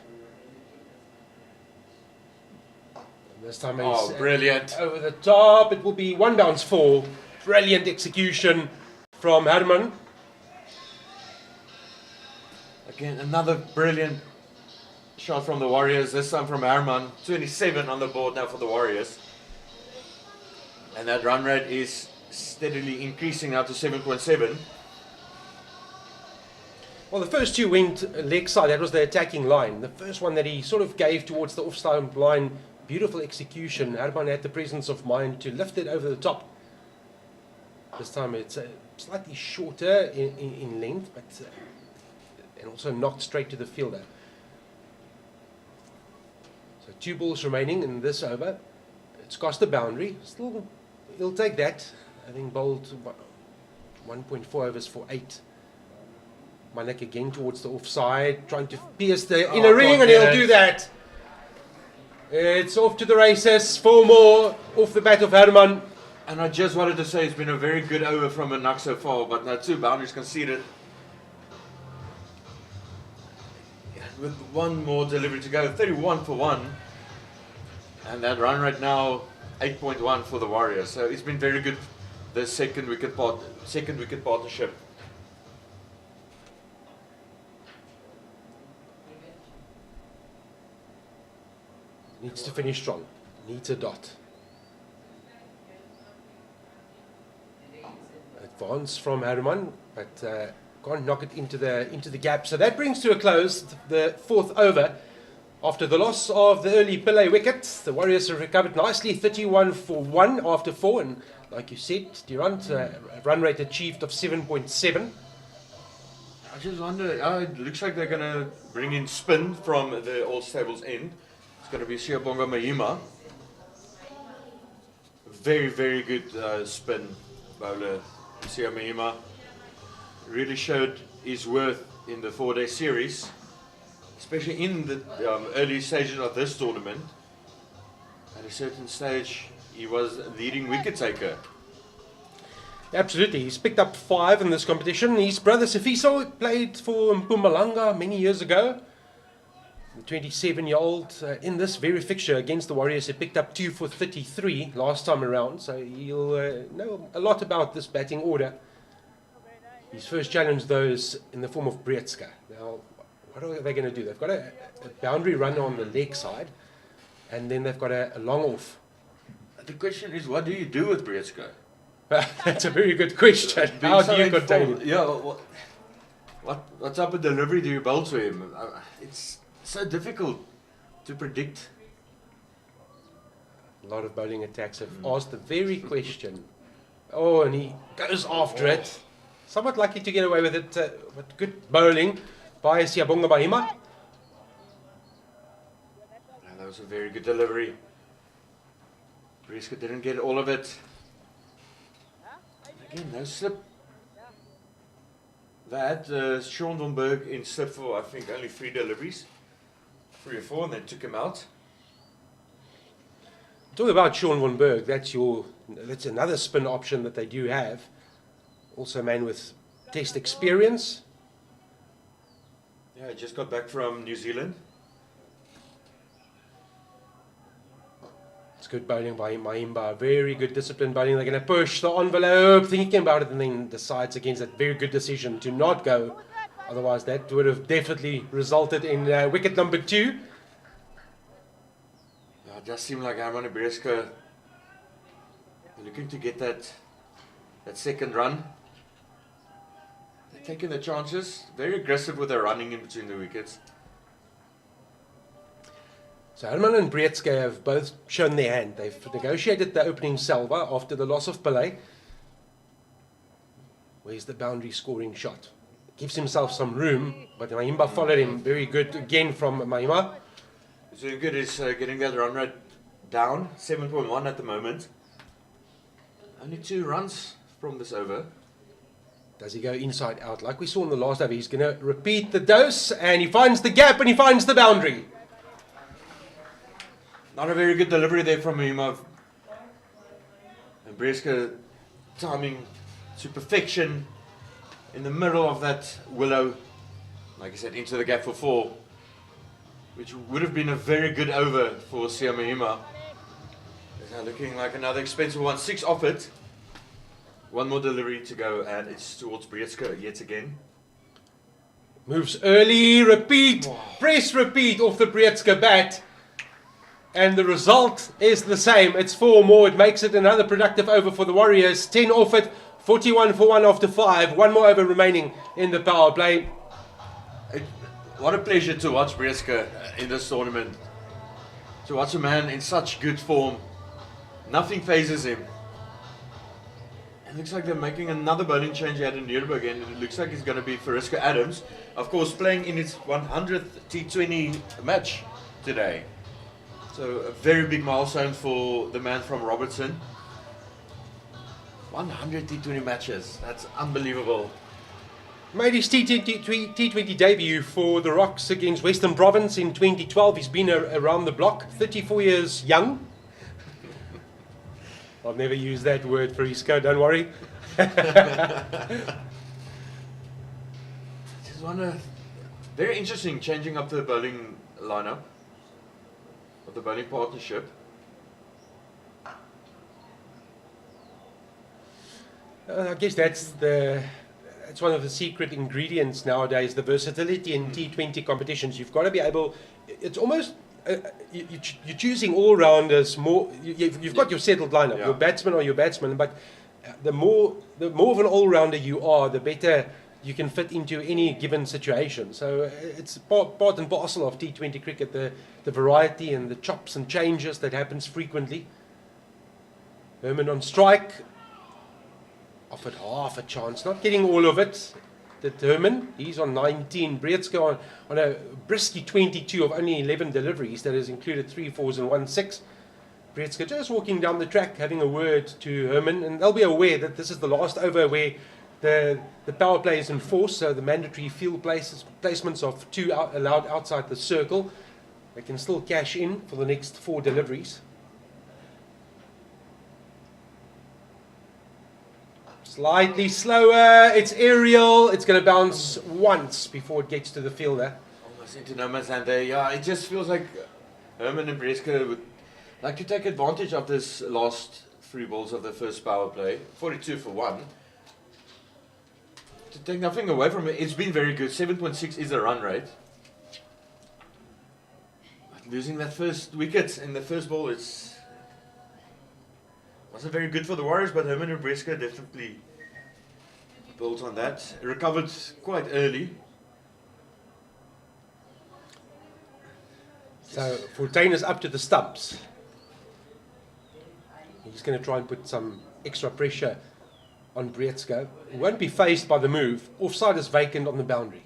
And this time he's
brilliant.
Over the top. It will be 1 bounce 4. Brilliant execution from Herman.
Again, another brilliant shot from the Warriors, this time from Herman. 27 on the board now for the Warriors. And that run rate is steadily increasing now to 7.7.
Well, the first 2 went leg side. That was the attacking line. The first one that he sort of gave towards the off-stump line, beautiful execution. Herman had the presence of mind to lift it over the top. This time it's slightly shorter in length, but and also knocked straight to the fielder. So 2 balls remaining in this over. It's cost a boundary. Still, he'll take that. Having bowled 1.4 overs for 8. Minuk again towards the offside, trying to pierce the inner ring, and he'll do that. It's off to the races. 4 more off the bat of Herman.
And I just wanted to say it's been a very good over from Minuk so far, but now 2 boundaries conceded. With 1 more delivery to go, 31 for 1. And that run rate now 8.1 for the Warriors. So it's been very good, the second wicket partnership.
Needs to finish strong. Needs a dot. Advance from Herman, but can't knock it into the gap. So that brings to a close the 4th over. After the loss of the early Pillay wicket, the Warriors have recovered nicely, 31 for 1 after 4. And like you said, Durant, run rate achieved of 7.7.
I just wonder, it looks like they're going to bring in spin from the All Stables end. It's going to be Siabonga Mahima. Very, very good spin bowler, Sia Mahima. really showed his worth in the 4-day series, especially in the early stages of this tournament. At a certain stage, he was leading wicket taker.
Absolutely, he's picked up 5 in this competition. His brother Sifiso played for Mpumalanga many years ago. The 27-year-old in this very fixture against the Warriors, he picked up 2 for 33 last time around, so he'll know a lot about this batting order. His first challenge, though, is in the form of Breetska. Now, what are they going to do? They've got a boundary run on the leg side, and then they've got a long off.
The question is, what do you do with Breetska?
That's a very good question. How do you contain it?
Yeah, what type of delivery do you bowl to him? It's so difficult to predict.
A lot of bowling attacks have asked the very question. Oh, and he goes after it. Somewhat lucky to get away with it, but good bowling by Siyabonga Mahima.
That was a very good delivery. Breetska didn't get all of it. Again, no slip. They had Sean van Berg in slip for, I think, only 3 deliveries. 3 or 4, and then took him out.
Talk about Sean van Berg. That's another spin option that they do have. Also a man with test experience.
Yeah, he just got back from New Zealand.
It's good bowling by Mahimba. Very good disciplined bowling. They're going to push the envelope, thinking about it, and then decides against that very good decision to not go. Otherwise, that would have definitely resulted in wicket number 2.
Yeah, it does seem like Herman and Breetska looking to get that second run. They're taking the chances. Very aggressive with their running in between the wickets.
So Herman and Breetska have both shown their hand. They've negotiated the opening salva after the loss of Pillay. Where's the boundary scoring shot? Gives himself some room, but Mahimba followed him. Very good again from Mahima.
He's doing good. He's getting that run rate down. 7.1 at the moment. Only 2 runs from this over.
Does he go inside out? Like we saw in the last over, he's going to repeat the dose, and he finds the gap and he finds the boundary.
Not a very good delivery there from Mahima. And Breetska timing to perfection in the middle of that willow. Like I said, into the gap for 4. Which would have been a very good over for Sia Mahima. It's now looking like another expensive one. 6 off it. 1 more delivery to go, and it's towards Breetska yet again.
Moves early, repeat, press repeat off the Breetska bat. And the result is the same. It's 4 more. It makes it another productive over for the Warriors. 10 off it, 41 for 1 after 5. 1 more over remaining in the power play.
What a pleasure to watch Breetska in this tournament. To watch a man in such good form. Nothing phases him. It looks like they're making another bowling change out in Nuremberg, and it looks like it's going to be Fariska Adams, of course, playing in his 100th T20 match today. So a very big milestone for the man from Robertson. 100 T20 matches. That's unbelievable.
Made his T20 debut for the Rocks against Western Province in 2012. He's been around the block, 34 years young. I'll never use that word for Isco, don't worry.
Just very interesting changing up the bowling lineup of the bowling partnership.
I guess that's one of the secret ingredients nowadays, the versatility in T20 competitions. You've got to be able, it's almost, you're choosing all-rounders more, you've got your settled lineup, your batsman or your batsman, but the more of an all-rounder you are, the better you can fit into any given situation. So it's part and parcel of T20 cricket, the variety and the chops and changes that happens frequently. Herman on strike, offered half a chance, not getting all of it. Herman, he's on 19. Breetska on a brisky 22 of only 11 deliveries. That has included 3 4s and 1 6. Breetska just walking down the track, having a word to Herman, and they'll be aware that this is the last over where the power play is enforced, so the mandatory field placements of 2 allowed outside the circle. They can still cash in for the next 4 deliveries. Slightly slower, it's aerial, it's going to bounce once before it gets to the fielder.
Almost into no man's land there. Yeah, it just feels like Herman and Breska would like to take advantage of this last 3 balls of the first power play. 42 for 1. To take nothing away from it, it's been very good. 7.6 is the run rate. But losing that first wicket in the first ball, wasn't very good for the Warriors, but Herman and Breska definitely built on that. Recovered quite early.
So Fortuin is up to the stumps. He's going to try and put some extra pressure on Breska. He won't be faced by the move. Offside is vacant on the boundary.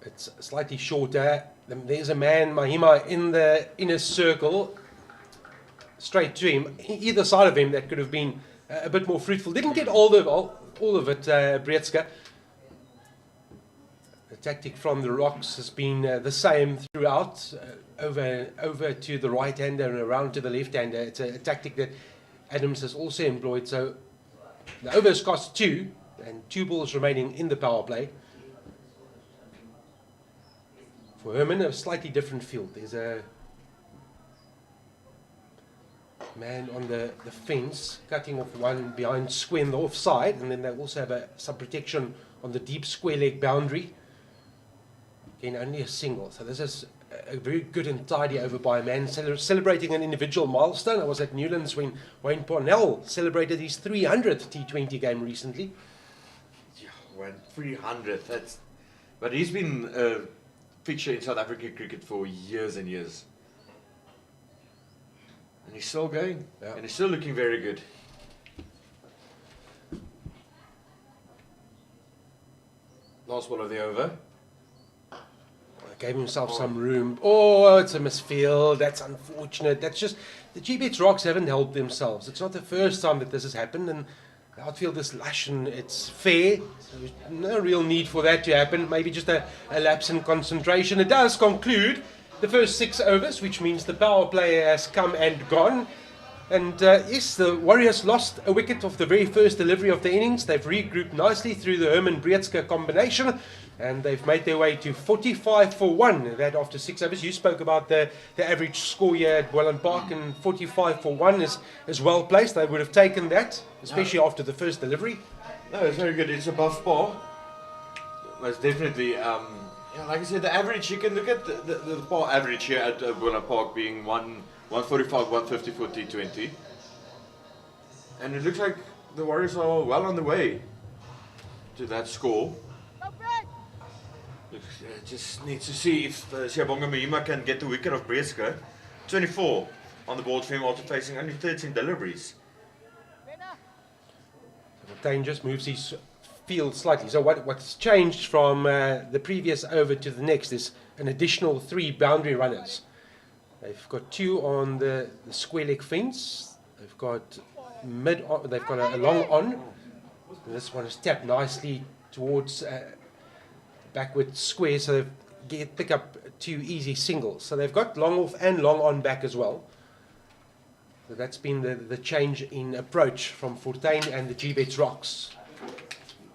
It's slightly shorter. There's a man, Mahima, in the inner circle, straight to him. Either side of him that could have been a bit more fruitful. Didn't get all of it, Breska. The tactic from the Rocks has been the same throughout. Over to the right-hander and around to the left-hander. It's a tactic that Adams has also employed. So the overs cost 2 and 2 balls remaining in the power play. For Herman, a slightly different field. There's a man on the fence cutting off one behind square in the offside, and then they also have some protection on the deep square leg boundary. Again, only a single. So this is a very good and tidy over by a man celebrating an individual milestone. I was at Newlands when Wayne Parnell celebrated his 300th T20 game recently.
Yeah, went 300th. But he's been a feature in South African cricket for years and years. And he's still going. Yeah. And he's still looking very good. Last ball of the over.
Gave himself some room. Oh, it's a misfield. That's unfortunate. That's just, the Gbets Rocks haven't helped themselves. It's not the first time that this has happened, and the outfield is lush and it's fair. So there's no real need for that to happen. Maybe just a lapse in concentration. It does conclude the first 6 overs, which means the power play has come and gone. And yes, the Warriors lost a wicket of the very first delivery of the innings. They've regrouped nicely through the Herman-Breska combination, and they've made their way to 45 for 1. That after 6 overs. You spoke about the average score here at Boland Park, and 45 for 1 is well placed. They would have taken that, especially after the first delivery.
No, it's very good. It's above par. Most definitely. Yeah, like I said, the average, you can look at the par average here at Boland Park being 145, 150 for T20. And it looks like the Warriors are well on the way to that score. Just need to see if Siyabonga Mahima can get the wicket of Breska. 24 on the board for him after facing only 13 deliveries.
Fortuin just moves his field slightly. So what's changed from the previous over to the next is an additional 3 boundary runners. They've got 2 on the square leg fence. They've got they've got a long on. And this one is tapped nicely towards backward square, so they pick up 2 easy singles. So they've got long off and long on back as well. So that's been the change in approach from Fortuin and the Gbets Rocks.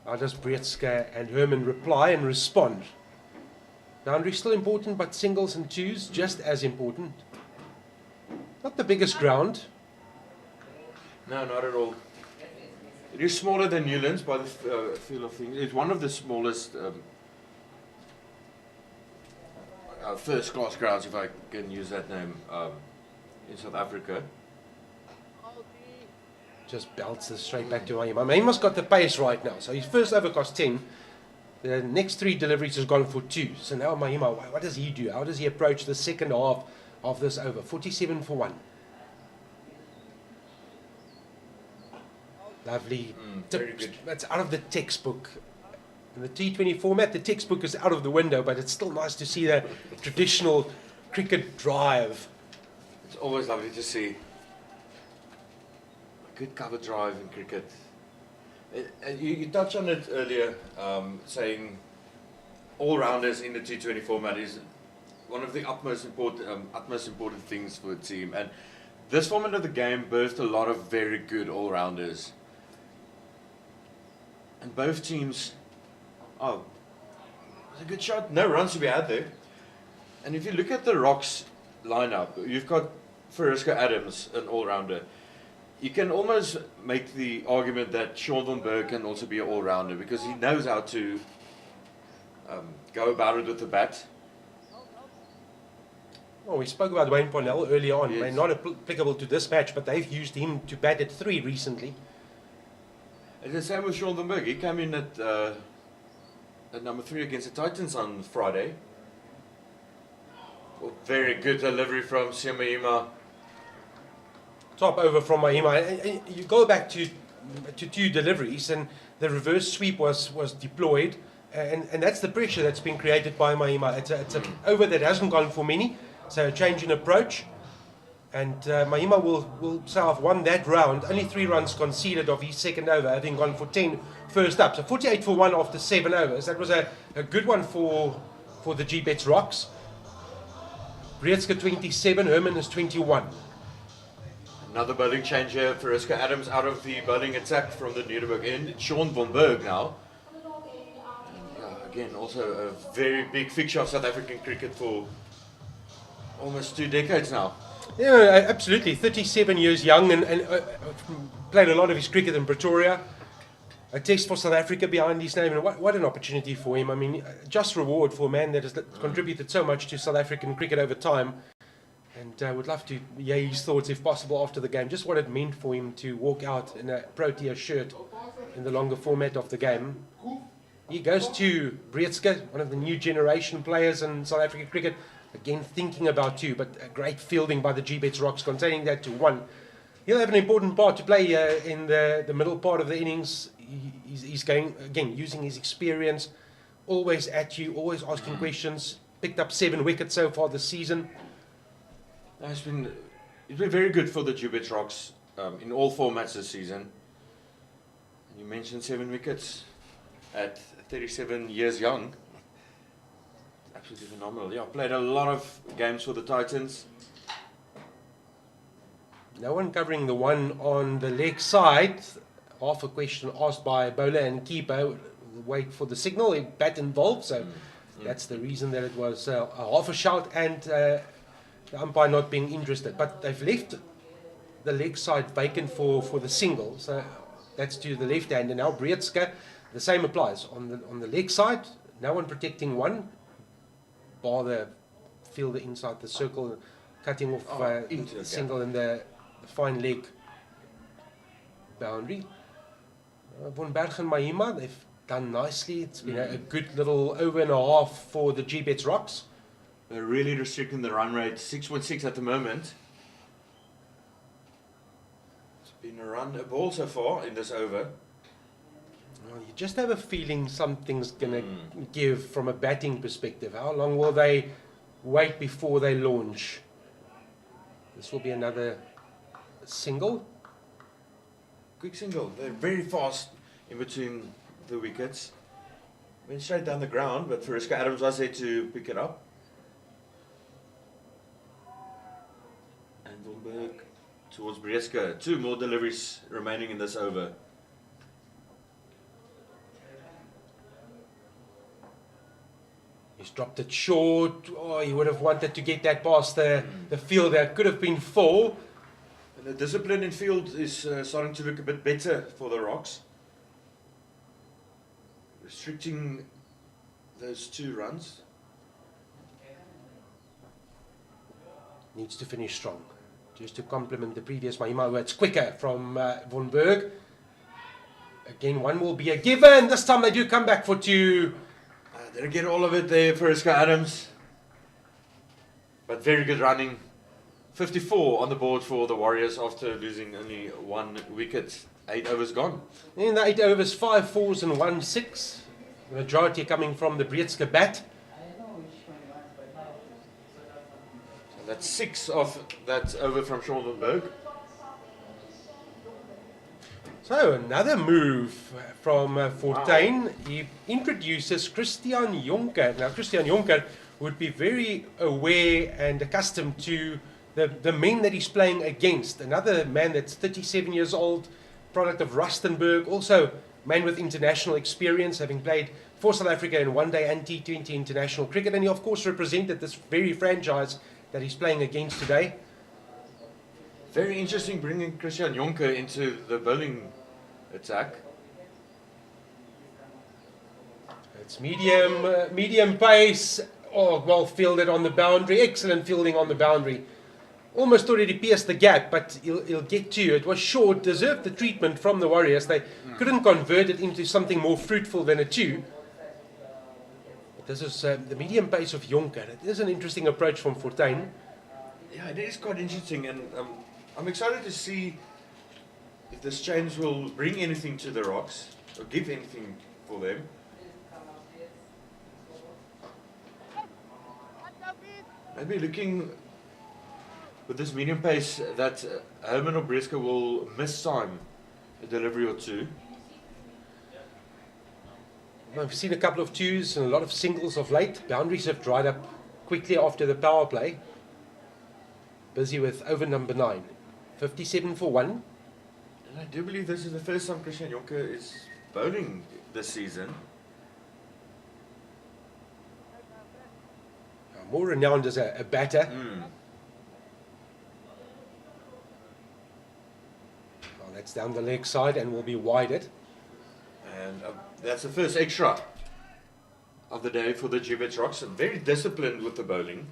How does Breska and Herman reply and respond? Boundary still important, but singles and 2s just as important. Not the biggest ground.
No, not at all. It is smaller than Newlands by the feel of things. It's one of the smallest first-class grounds, if I can use that name, in South Africa.
Just belts this straight back to Mahima. Mahima's got the pace right now. So his first over cost 10. The next 3 deliveries has gone for 2. So now Mahima, what does he do? How does he approach the second half of this over? 47 for 1. Lovely.
Very good.
That's out of the textbook. In the T20 format, the textbook is out of the window, but it's still nice to see the traditional cricket drive.
It's always lovely to see a good cover drive in cricket. You touched on it earlier, saying all-rounders in the T20 format is one of the utmost important things for the team. And this format of the game birthed a lot of very good all-rounders. And both teams, oh, it's a good shot. No runs to be had there. And if you look at the Rocks lineup, you've got Fariska Adams, an all-rounder. You can almost make the argument that Sean van Berg can also be an all-rounder because he knows how to go about it with the bat.
Well, we spoke about Wayne Parnell earlier on.
Yes.
They're not applicable to this match, but they've used him to bat at 3 recently.
It's the same with Sean van Berg. He came in at number 3 against the Titans on Friday. Well, very good delivery from Siamahima.
Top over from Mahima. You go back to 2 deliveries, and the reverse sweep was deployed, and that's the pressure that's been created by Mahima. It's an over that hasn't gone for many, so a change in approach, and Mahima will say I've won that round. Only 3 runs conceded of his second over, having gone for 10 first up. So 48 for 1 after 7 overs. That was a good one for the Gbets Rocks. Breedska 27, Herman is 21.
Another bowling change here. Fariska Adams out of the bowling attack from the Nuremberg end. Sean van Berg now. Again, also a very big fixture of South African cricket for almost 2 decades now.
Yeah, absolutely. 37 years young and played a lot of his cricket in Pretoria. A test for South Africa behind his name, and what an opportunity for him. I mean, just reward for a man that has contributed so much to South African cricket over time. And would love to hear his thoughts, if possible, after the game. Just what it meant for him to walk out in a Protea shirt in the longer format of the game. He goes to Breedska, one of the new generation players in South African cricket. Again, thinking about 2, but a great fielding by the Gbets Rocks, containing that to 1. He'll have an important part to play in the middle part of the innings. He's going, again, using his experience, always at you, always asking questions. Picked up 7 wickets so far this season.
It's been very good for the Gbets Rocks in all formats this season. You mentioned 7 wickets at 37 years young. Absolutely phenomenal. Yeah, played a lot of games for the Titans.
No one covering the one on the leg side. Half a question asked by bowler and keeper. Wait for the signal. A bat involved, so that's the reason that it was a half a shout and the umpire not being interested. But they've left the leg side vacant for the single, so that's to the left hand. And now Breedska, the same applies on the leg side. No one protecting one. Bar the fielder inside the circle, cutting off the single in the fine leg boundary. Van Berg and Mahima, they've done nicely. It's been a good little over and a half for the Gbets Rocks.
They're really restricting the run rate, 6.6 at the moment. It's been a ball so far in this over.
Well, you just have a feeling something's going to give from a batting perspective. How long will they wait before they launch? This will be another single.
Quick single. They're very fast in between the wickets. Went straight down the ground, but Fariska Adams was there to pick it up. And Van Berg towards Breedska. 2 more deliveries remaining in this over.
He's dropped it short. Oh, he would have wanted to get that past the fielder. Could have been 4.
And the discipline in field is starting to look a bit better for the Rocks. Restricting those 2 runs.
Needs to finish strong. Just to complement the previous Mahima, where it's quicker from Van Berg. Again, 1 will be a given. This time they do come back for 2.
Didn't get all of it there, Fariska Adams. But very good running. 54 on the board for the Warriors after losing only 1 wicket. 8 overs gone.
In the 8 overs, 5 fours and 1 6. The majority coming from the Breedska bat.
So that's 6 of that over from Sean van Berg.
So another move from Fortuin. He introduces Christian Jonker. Now Christian Jonker would be very aware and accustomed to the men that he's playing against. Another man that's 37 years old, product of Rustenburg, also man with international experience, having played for South Africa in one-day and T20 international cricket, and he of course represented this very franchise that he's playing against today.
Very interesting bringing Christian Jonker into the bowling attack.
It's medium pace. Oh, well fielded on the boundary. Excellent fielding on the boundary. Almost thought he pierced the gap, but he'll get to you. It was short, deserved the treatment from the Warriors. They couldn't convert it into something more fruitful than a 2. But this is the medium pace of Jonker. It is an interesting approach from Fortuin.
Yeah, it is quite interesting, and I'm excited to see if this change will bring anything to the Rocks, or give anything for them. Maybe looking with this medium pace that Herman or Breska will miss time, a delivery or 2.
I've seen a couple of 2s and a lot of singles of late. Boundaries have dried up quickly after the power play. Busy with over number 9. 57 for 1.
And I do believe this is the first time Christian Jonker is bowling this season.
More renowned as a batter. Well, that's down the leg side and will be wided.
And that's the first extra of the day for the Gbets Rocks. Very disciplined with the bowling.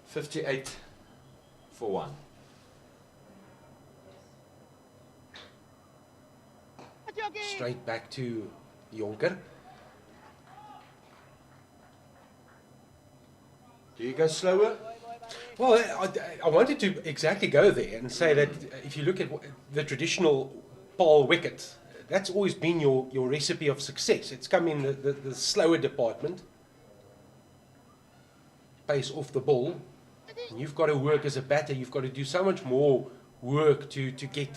58 for 1.
Straight back to Jonker.
Do you go slower?
Well, I wanted to exactly go there and say that if you look at the traditional pole wicket, that's always been your recipe of success. It's come in the slower department. Pace off the ball. And you've got to work as a batter. You've got to do so much more work to get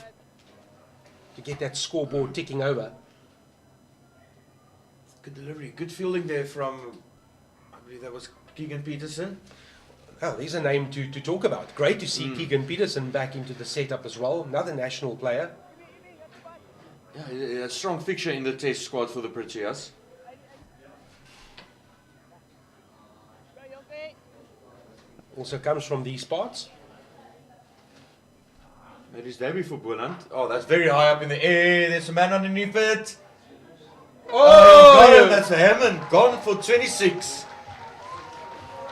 that scoreboard ticking over.
Good delivery, good fielding there from, I believe that was Keegan Peterson.
Oh, there's a name to talk about. Great to see Keegan Peterson back into the setup as well. Another national player.
Yeah, a strong fixture in the test squad for the Proteas.
Also comes from these parts.
Made his debut for Boland. Oh, that's very high up in the air. There's a man underneath it. Oh, that's a Hammond. Gone for 26.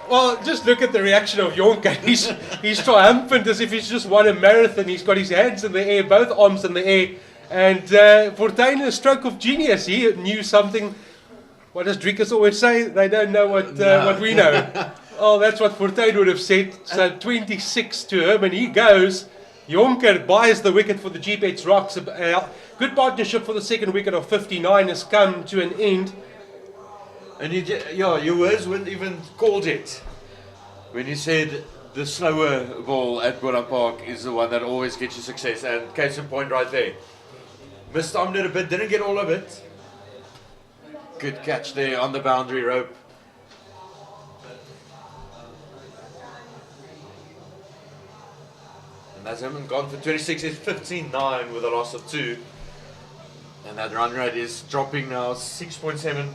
Well, just look at the reaction of Jonker. He's triumphant as if he's just won a marathon. He's got his hands in the air, both arms in the air. And Fortuin, a stroke of genius. He knew something. What does Driekus always say? They don't know what we know. Oh, that's what Fortuin would have said. So 26 to him, and he goes. Jonker buys the wicket for the Gbets Rocks. Good partnership for the second wicket of 59 has come to an end.
And your words weren't even called it when you said the slower ball at Boland Park is the one that always gets you success. And case in point right there. Mistimed it a bit, didn't get all of it. Good catch there on the boundary rope. And that's him gone for 26. It's 59 with a loss of 2. And that run rate is dropping now, 6.7.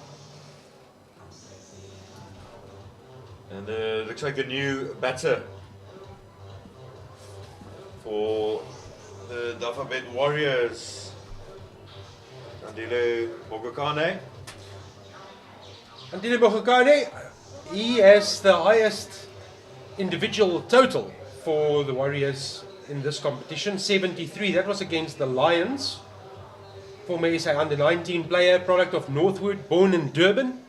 And looks like the new batter for the Dafabet Warriors, Andile Bogokane.
Andile Bogokane, he has the highest individual total for the Warriors in this competition, 73. That was against the Lions. Former SA under-19 player, product of Northwood, born in Durban.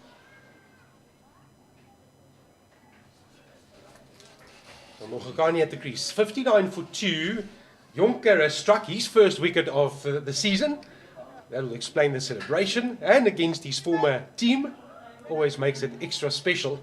Mogokane at the crease, 59 for 2. Jonker has struck his first wicket of the season. That will explain the celebration. And against his former team, always makes it extra special.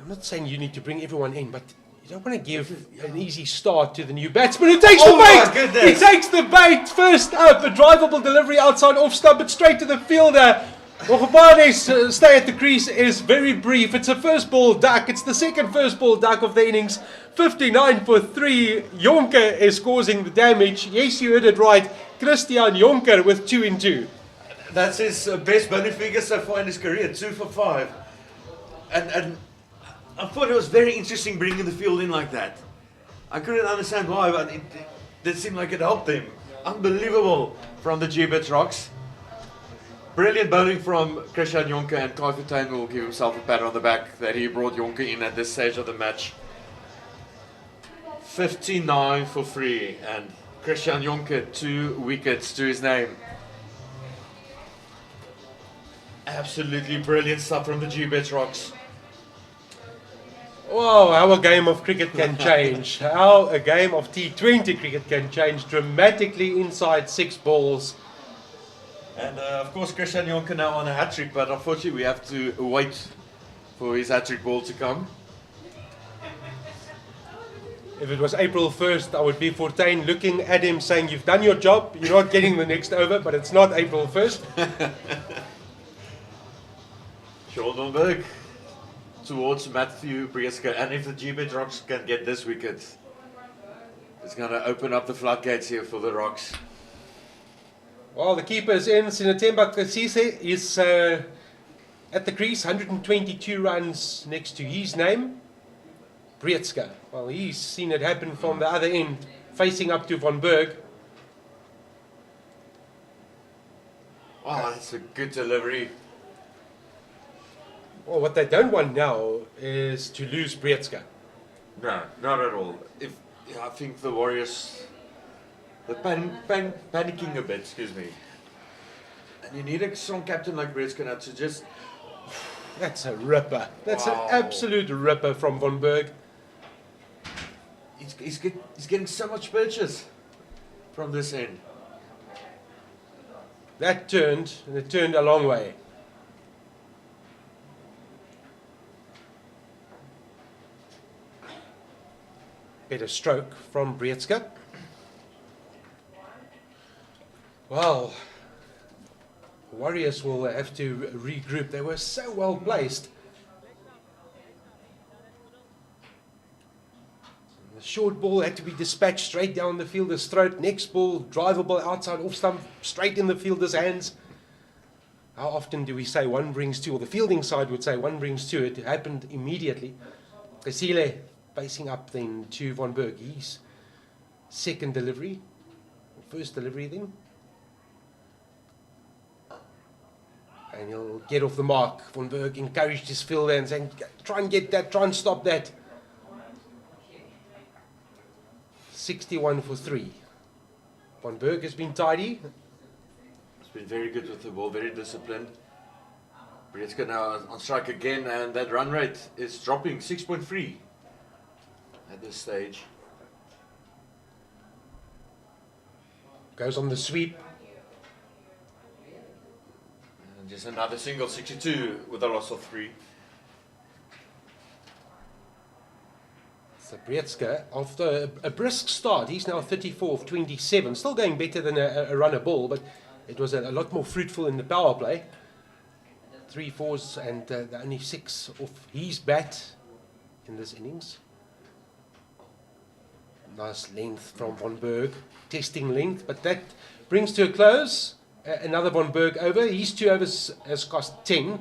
I'm not saying you need to bring everyone in, but You don't want to give an easy start to the new batsman who takes the
Oh my
bait.
goodness.
He takes the bait first up, a drivable delivery outside off stump, but straight to the fielder. Mogopane's stay at the crease is very brief. It's a first ball duck. It's the second first ball duck of the innings. 59 for 3. Jonker is causing the damage. Yes, you heard it right. Christian Jonker with 2 in 2.
That's his best bowling figure so far in his career, 2 for 5. And I thought it was very interesting bringing the field in like that. I couldn't understand why, but it did seem like it helped them. Unbelievable from the Gbets Rocks. Brilliant bowling from Christian Jonker, and Kai Fortuin will give himself a pat on the back that he brought Jonker in at this stage of the match. 59 for 3, and Christian Jonker 2 wickets to his name. Absolutely brilliant stuff from the Gbets Rocks.
Wow, how a game of cricket can change. How a game of T20 cricket can change dramatically inside 6 balls.
And of course Christian Jonker now on a hat-trick, but unfortunately we have to wait for his hat-trick ball to come.
If it was April 1st, I would be Fortuin looking at him saying, you've done your job, you're not getting the next over, but it's not April 1st.
Scholdenberg towards Matthew Brieske, and if the Gbets Rocks can get this wicket, it's going to open up the floodgates here for the Rocks.
Well, the keeper is in. Sinatemba Kasise is at the crease, 122 runs next to his name. Brieske, well, he's seen it happen from the other end, facing up to Van Berg.
Wow, that's a good delivery.
Well, what they don't want now is to lose Brieske.
No, not at all. I think the Warriors, they're panicking a bit, excuse me. And you need a strong captain like Brieske now to just...
That's a ripper. That's
Wow.
an absolute ripper from Van Berg.
He's getting so much pitches from this end.
That turned, and it turned a long way. Better stroke from Brieske. Well, Warriors will have to regroup. They were so well placed. The short ball had to be dispatched straight down the fielder's throat. Next ball, drivable outside off stump, straight in the fielder's hands. How often do we say one brings two, or the fielding side would say one brings two? It happened immediately. Kasile facing up then to Van Berg. His second delivery, or first delivery then. And he'll get off the mark. Van Berg encouraged his fielder and saying, try and get that, try and stop that. 61 for 3. Van Berg has been tidy.
He's been very good with the ball, very disciplined. Brieske now on strike again, and that run rate is dropping 6.3 at this stage.
Goes on the sweep.
And just another single, 62 with a loss of 3.
So Brieske, after a brisk start, he's now 34 of 27. Still going better than a runner ball, but it was a lot more fruitful in the power play. 3 fours and the only 6 off his bat in this innings. Nice length from Van Berg, testing length, but that brings to a close. Another Van Berg over. His 2 overs has cost 10.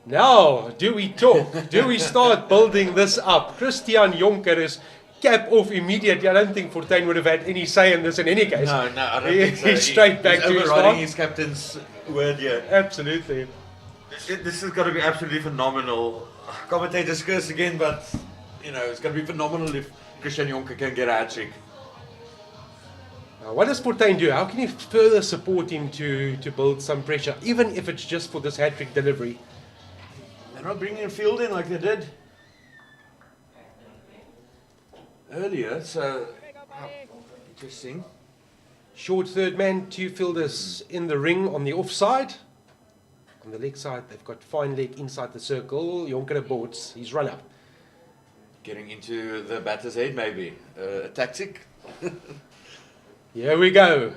Now, do we talk? Do we start building this up? Christian Jonker is cap off immediately. I don't think Fortuin would have had any say in this in any case.
No, I don't think so.
He's straight back to his
overriding
mark.
his captain's word here.
Absolutely.
This is going to be absolutely phenomenal. Commentators curse again, but you know it's going to be phenomenal if Christian Jonker can get a hat-trick.
Now, what does Fortuin do? How can you further support him to build some pressure, even if it's just for this hat-trick delivery?
They're not bringing a field in like they did earlier, so interesting.
Short third man, 2 fielders in the ring on the offside. On the leg side, they've got fine leg inside the circle. Jonker aborts his run up.
Getting into the batter's head, maybe. A tactic.
Here we go.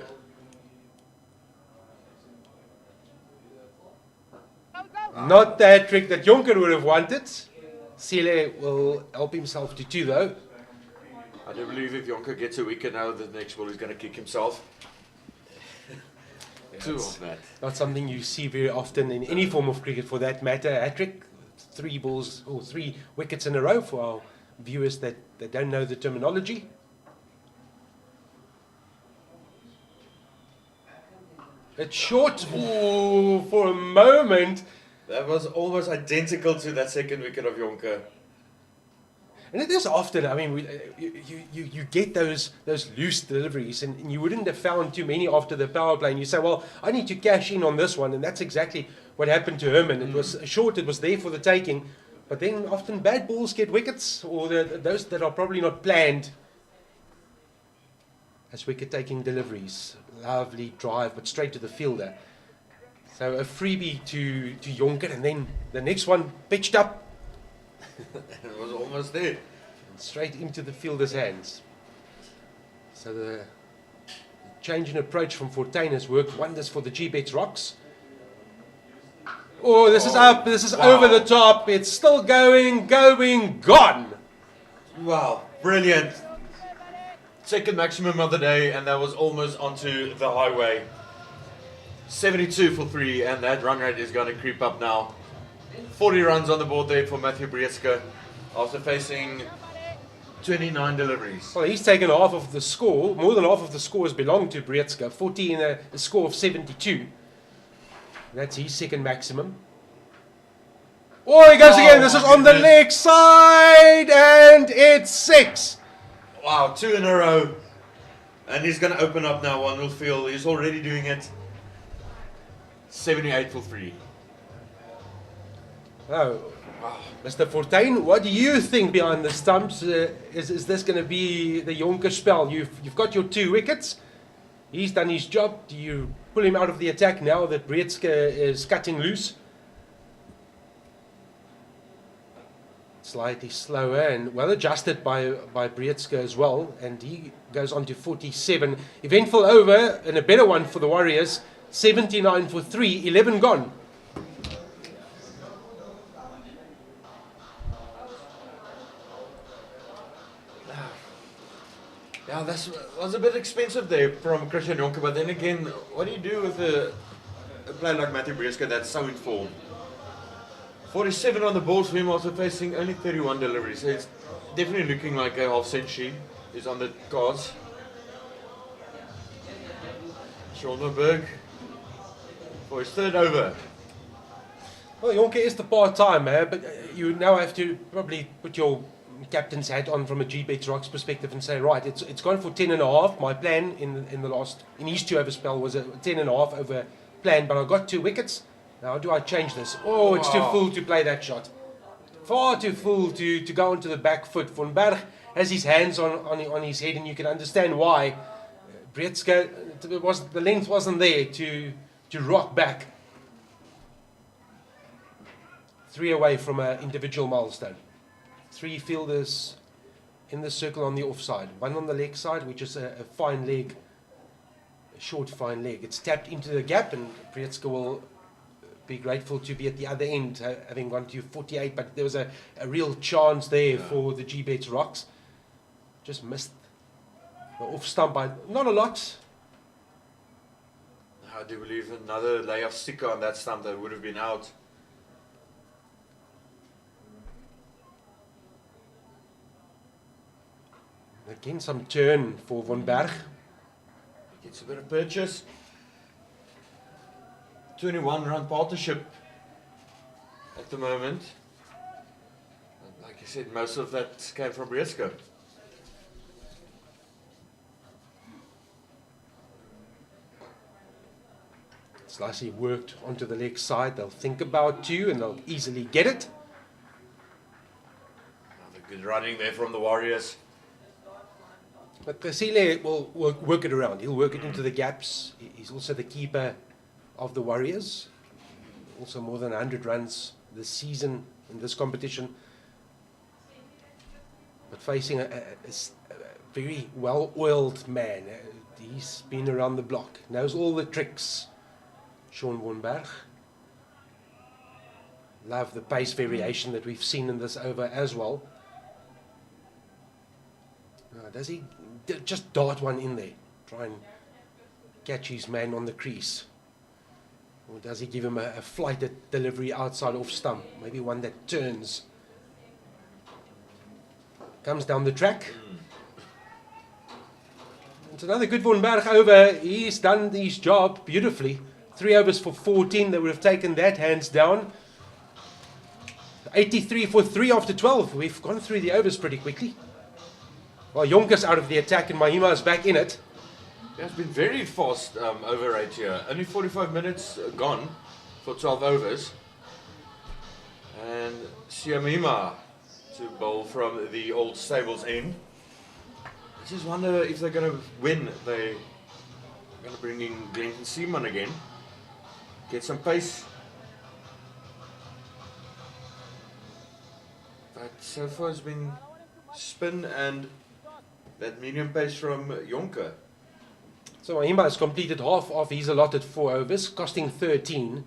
Not the hat trick that Jonker would have wanted. Sile will help himself to 2 though.
I do believe if Jonker gets a wicket now, the next ball is going to kick himself. 2 of that.
Not something you see very often in any form of cricket for that matter. Hat trick, 3 balls or 3 wickets in a row for our viewers that don't know the terminology. It's short. Ooh, for a moment.
That was almost identical to that second wicket of Jonker.
And it is often, I mean, you get those loose deliveries, and you wouldn't have found too many after the power play, and you say, well, I need to cash in on this one, and that's exactly what happened to Herman. It was short, it was there for the taking, but then often bad balls get wickets, or those that are probably not planned as wicket-taking deliveries. Lovely drive, but straight to the fielder. So a freebie to Jonker, and then the next one pitched up.
It was almost there.
And straight into the fielder's hands. So the change in approach from Fortuin has worked wonders for the Gbets Rocks. Oh, this is up, this is over the top. It's still going, gone.
Wow, brilliant. Second maximum of the day, and that was almost onto the highway. 72 for 3, and that run rate is going to creep up now. 40 runs on the board there for Matthew Brieske after facing 29 deliveries.
Well, he's taken half of the score. More than half of the score has belonged to Brieske. 40 in a score of 72. That's his second maximum. Oh, he goes again. This is on the leg side, and it's 6.
Wow, 2 in a row. And he's going to open up now, one will feel. He's already doing it. 78 for 3.
Oh, Mr. Fortuin, what do you think behind the stumps? Is this going to be the Jonker spell? You've got your 2 wickets. He's done his job. Do you pull him out of the attack now that Brieske is cutting loose? Slightly slower and well adjusted by Brieske as well. And he goes on to 47. Eventful over and a better one for the Warriors. 79 for 3, 11 gone.
Yeah, that was a bit expensive there from Christian Jonker, but then again, what do you do with a player like Matthew Brieske that's so in form? 47 on the balls for him after facing only 31 deliveries, so it's definitely looking like a half century is on the cards. Schonderberg for his 3rd over.
Well, Jonker is the part-time, but you now have to probably put your captain's hat on from a Gbets Rocks perspective and say, right, it's gone for 10.5. My plan in his 2 over spell was a 10.5 over plan, but I got 2 wickets. Now do I change this? Oh, it's too full to play that shot. Far too full to go onto the back foot. Van Berg has his hands on his head, and you can understand why. Brieske, the length wasn't there to rock back. 3 away from an individual milestone. 3 fielders in the circle on the offside. 1 on the leg side, which is a fine leg, a short fine leg. It's tapped into the gap, and Brieske will be grateful to be at the other end, having gone to 48. But there was a real chance there for the Gbets Rocks. Just missed the off stump by not a lot.
I do believe another lay of sticker on that stump that would have been out.
Again, some turn for Van Berg.
Gets a bit of purchase. 21 run partnership at the moment. And like I said, most of that came from Brieske.
Slicey worked onto the leg side. They'll think about 2 and they'll easily get it.
Another good running there from the Warriors.
But Kasile will work it around. He'll work it into the gaps. He's also the keeper of the Warriors. Also more than 100 runs this season in this competition. but facing a very well-oiled man. He's been around the block, knows all the tricks. Sean Wonberg. Love the pace variation that we've seen in this over as well. Does he just dart one in there? Try and catch his man on the crease. Or does he give him a flighted delivery outside off stump? Maybe one that turns. Comes down the track. It's another good Wonberg over. He's done his job beautifully. 3 overs for 14. They would have taken that hands down. 83 for 3 after 12. We've gone through the overs pretty quickly. Well, Jonker's out of the attack and Mahima is back in it.
Yeah, it's been very fast over rate here. Only 45 minutes gone for 12 overs. And Siamima to bowl from the old stables end. I just wonder if they're going to win. They're going to bring in Glenton Seaman again. Get some pace. But so far it's been spin and that medium pace from Jonker.
So Mahima has completed half of his allotted 4 overs, costing 13.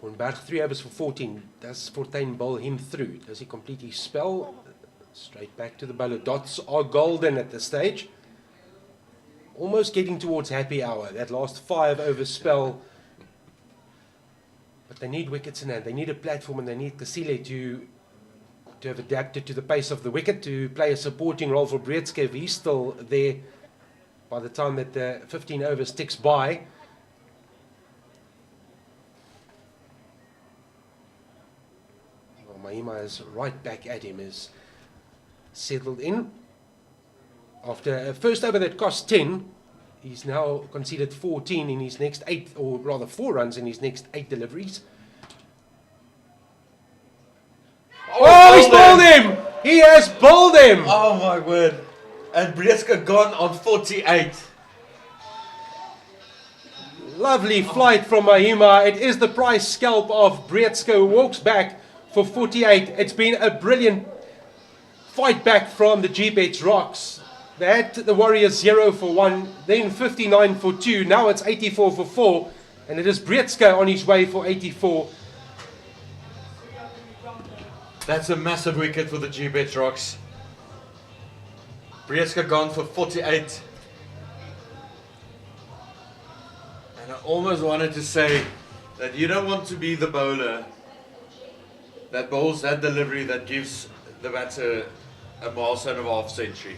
Wonberg 3 overs for 14. Does Fortuin bowl him through? Does he complete his spell? Straight back to the bowler. Dots are golden at this stage. Almost getting towards happy hour. That last 5 over spell. But they need wickets in hand. They need a platform and they need Kasile to have adapted to the pace of the wicket, to play a supporting role for Breedske if he's still there by the time that the 15 overs ticks by. Well, Mahima is right back at him, is settled in. After a first over that cost 10, he's now conceded 14 in his next 8, or rather 4 runs in his next 8 deliveries. Oh, he's bowled him! He has bowled him!
Oh my word. And Breedske gone on 48.
Lovely flight from Mahima. It is the prize scalp of Breedske, who walks back for 48. It's been a brilliant fight back from the Gbets Rocks. They had the Warriors 0 for 1, then 59 for 2. Now it's 84 for 4. And it is Breedske on his way for 84.
That's a massive wicket for the Gbets Rocks. Breedske gone for 48. And I almost wanted to say that you don't want to be the bowler that bowls that delivery that gives the batter a milestone of a half century.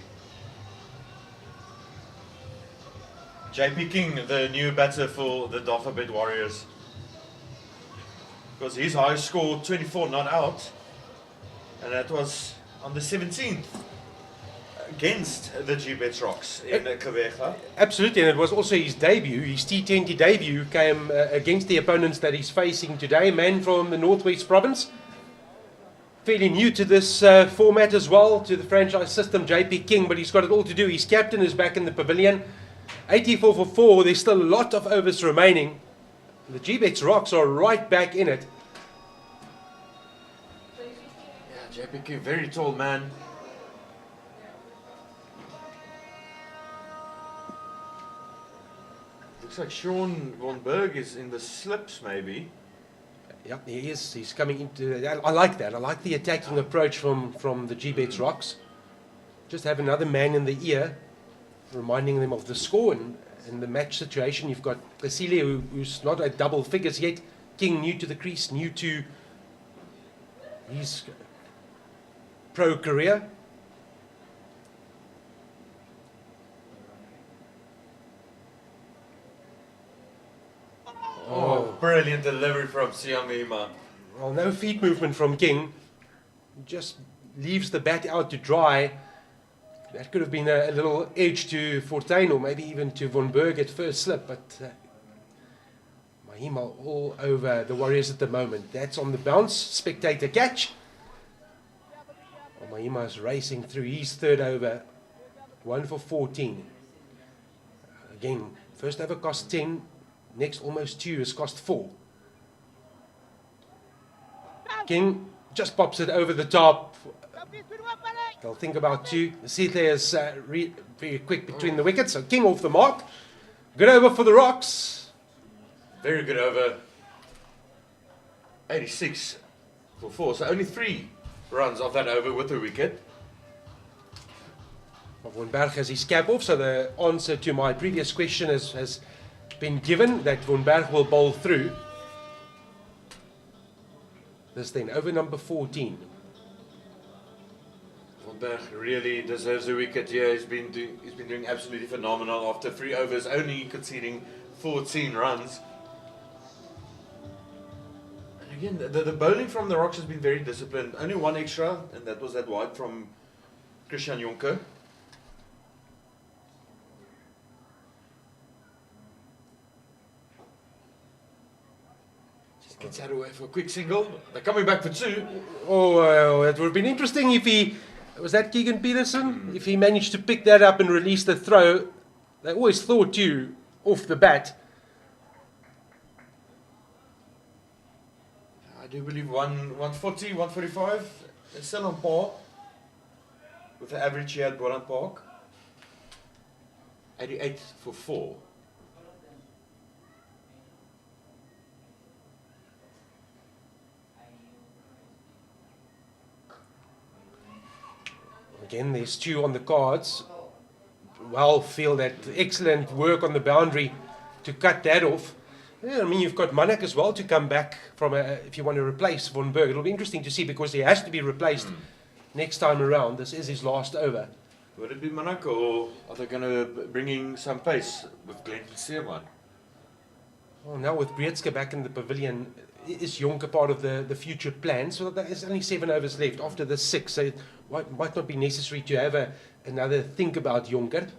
JP King, the new batter for the Dafabet Warriors. Because his high score 24 not out. And that was on the 17th against the Gbets Rocks in Kavega.
Absolutely, and it was also his debut, his T20 debut, came against the opponents that he's facing today. Man from the Northwest Province. Fairly new to this format as well, to the franchise system, JP King, but he's got it all to do. His captain is back in the pavilion. 84 for 4, there's still a lot of overs remaining. The Gbets Rocks are right back in it.
JP King, very tall man. Looks like Sean Wonberg is in the slips, maybe.
Yep, he is. He's coming into. I like that. I like the attacking approach from the Gbets Rocks. Just have another man in the ear, reminding them of the score and in the match situation. You've got Kasile, who's not at double figures yet. King new to the crease, new to his pro career.
Oh, brilliant delivery from Siamima.
Well, no feet movement from King. Just leaves the bat out to dry. That could have been a little edge to Fortuin or maybe even to Wonberg at first slip, but Mahima all over the Warriors at the moment. That's on the bounce. Spectator catch. Mahima is racing through his third over. 1 for 14. Again, first over cost 10. Next almost 2 has cost 4. King just pops it over the top. They'll think about 2. Sihle is very quick between the wickets, so King off the mark. Good over for the Rocks.
Very good over. 86 for 4, so only 3 runs off that over with a wicket.
Van Berg has his cap off, so the answer to my previous question has been given, that Van Berg will bowl through. This then, over number 14.
Van Berg really deserves a wicket here. He's been doing absolutely phenomenal after 3 overs, only conceding 14 runs. And again, the bowling from the Rocks has been very disciplined. Only 1 extra, and that was that wide from Christian Jonker. Gets out away for a quick single. They're coming back for 2.
Oh, it would have been interesting if he... Was that Keegan Peterson? If he managed to pick that up and release the throw. They always thought you off the bat.
I do believe 140, 145. They're still on par with the average here at Boland Park. 88 for 4.
Again, there's 2 on the cards. Well, feel that excellent work on the boundary to cut that off. Yeah, I mean, you've got Manak as well to come back from if you want to replace Van Berg. It'll be interesting to see because he has to be replaced next time around. This is his last over.
Would it be Manak, or are they going to bring in some pace with Glenn Seerman?
Well, now with Breedske back in the pavilion, is Jonker part of the future plan? So there's only 7 overs left after the 6. So it might not be necessary to have another think about Jonker.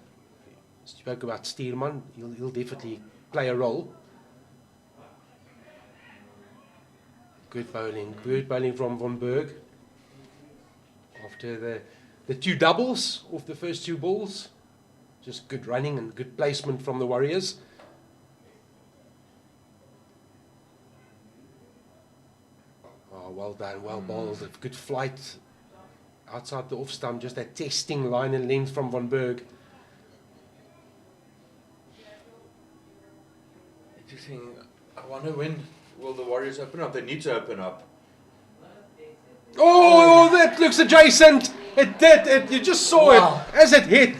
Spoke about Steerman. He'll definitely play a role. Good bowling from Van Berg. After the 2 doubles off the first 2 balls. Just good running and good placement from the Warriors. Oh, well done, well bowled. Good flight outside the off stump. Just that testing line and length from Van Berg.
Interesting. I wonder when will the Warriors open up? They need to open up.
Oh, that looks adjacent. It did. You just saw it as it hit.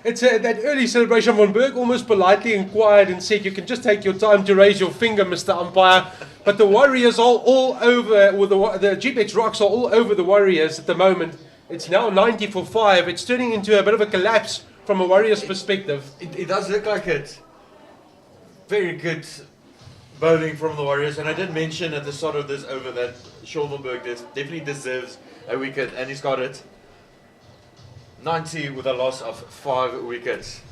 It's that early celebration. Van Berg almost politely inquired and said, "You can just take your time to raise your finger, Mr. Umpire." But the Warriors are all over, or the Gbets Rocks are all over the Warriors at the moment. It's now 90 for 5. It's turning into a bit of a collapse from a Warriors perspective.
It does look like it. Very good bowling from the Warriors, and I did mention at the start of this over that Van Berg definitely deserves a wicket, and he's got it. 90 with a loss of 5 wickets.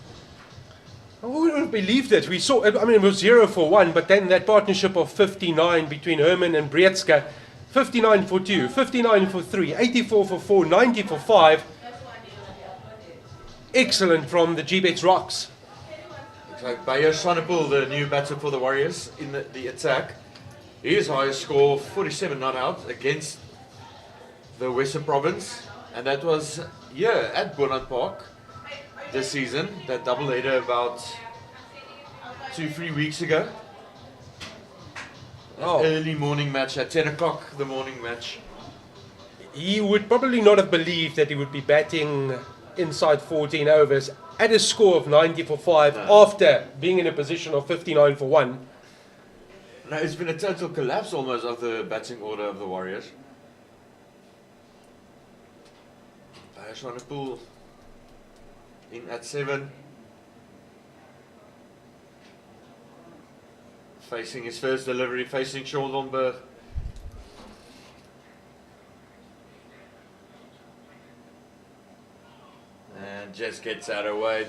I wouldn't believe that. We saw, I mean, it was 0 for 1, but then that partnership of 59 between Herman and Breedske, 59 for 2, 59 for 3, 84 for 4, 90 for 5. Excellent from the Gbets Rocks.
Looks like Bayer Swanepoel, the new batter for the Warriors in the attack. His highest score, 47 not out against the Western Province, and that was here at Boland Park this season. That doubleheader about 2-3 weeks ago. Early morning match at 10 o'clock, the morning match.
He would probably not have believed that he would be batting inside 14 overs at a score of 90 for 5 after being in a position of 59 for 1.
No, it's been a total collapse almost of the batting order of the Warriors. Bayer Swanepoel in at 7. Facing his first delivery, facing Sean Van Berg. And just gets out of the way.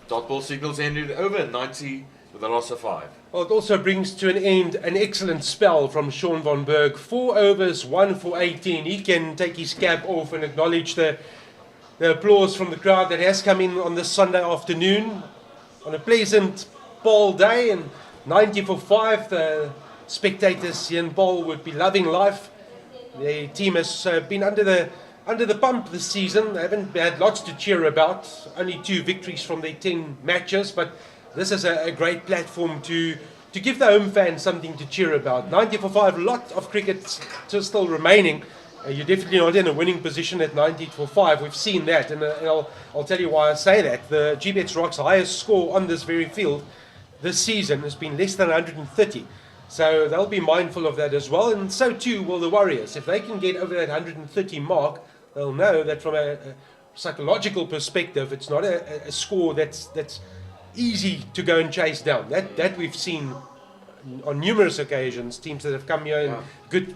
Dot ball signals ended over 90 with a loss of 5.
Well, it also brings to an end an excellent spell from Sean Van Berg. 4 overs, 1 for 18. He can take his cap off and acknowledge the applause from the crowd that has come in on this Sunday afternoon on a pleasant Paul day, and 90 for 5. The spectators here in Paul would be loving life. The team has been under the pump this season. They haven't had lots to cheer about. Only 2 victories from their 10 matches, but this is a great platform to give the home fans something to cheer about. 90 for 5, a lot of cricket still remaining. You're definitely not in a winning position at 90 for 5. We've seen that, and I'll tell you why I say that. The Gbets Rock's highest score on this very field this season has been less than 130. So they'll be mindful of that as well, and so too will the Warriors. If they can get over that 130 mark, they'll know that from a psychological perspective, it's not a score that's easy to go and chase down. That we've seen on numerous occasions. Teams that have come here in good,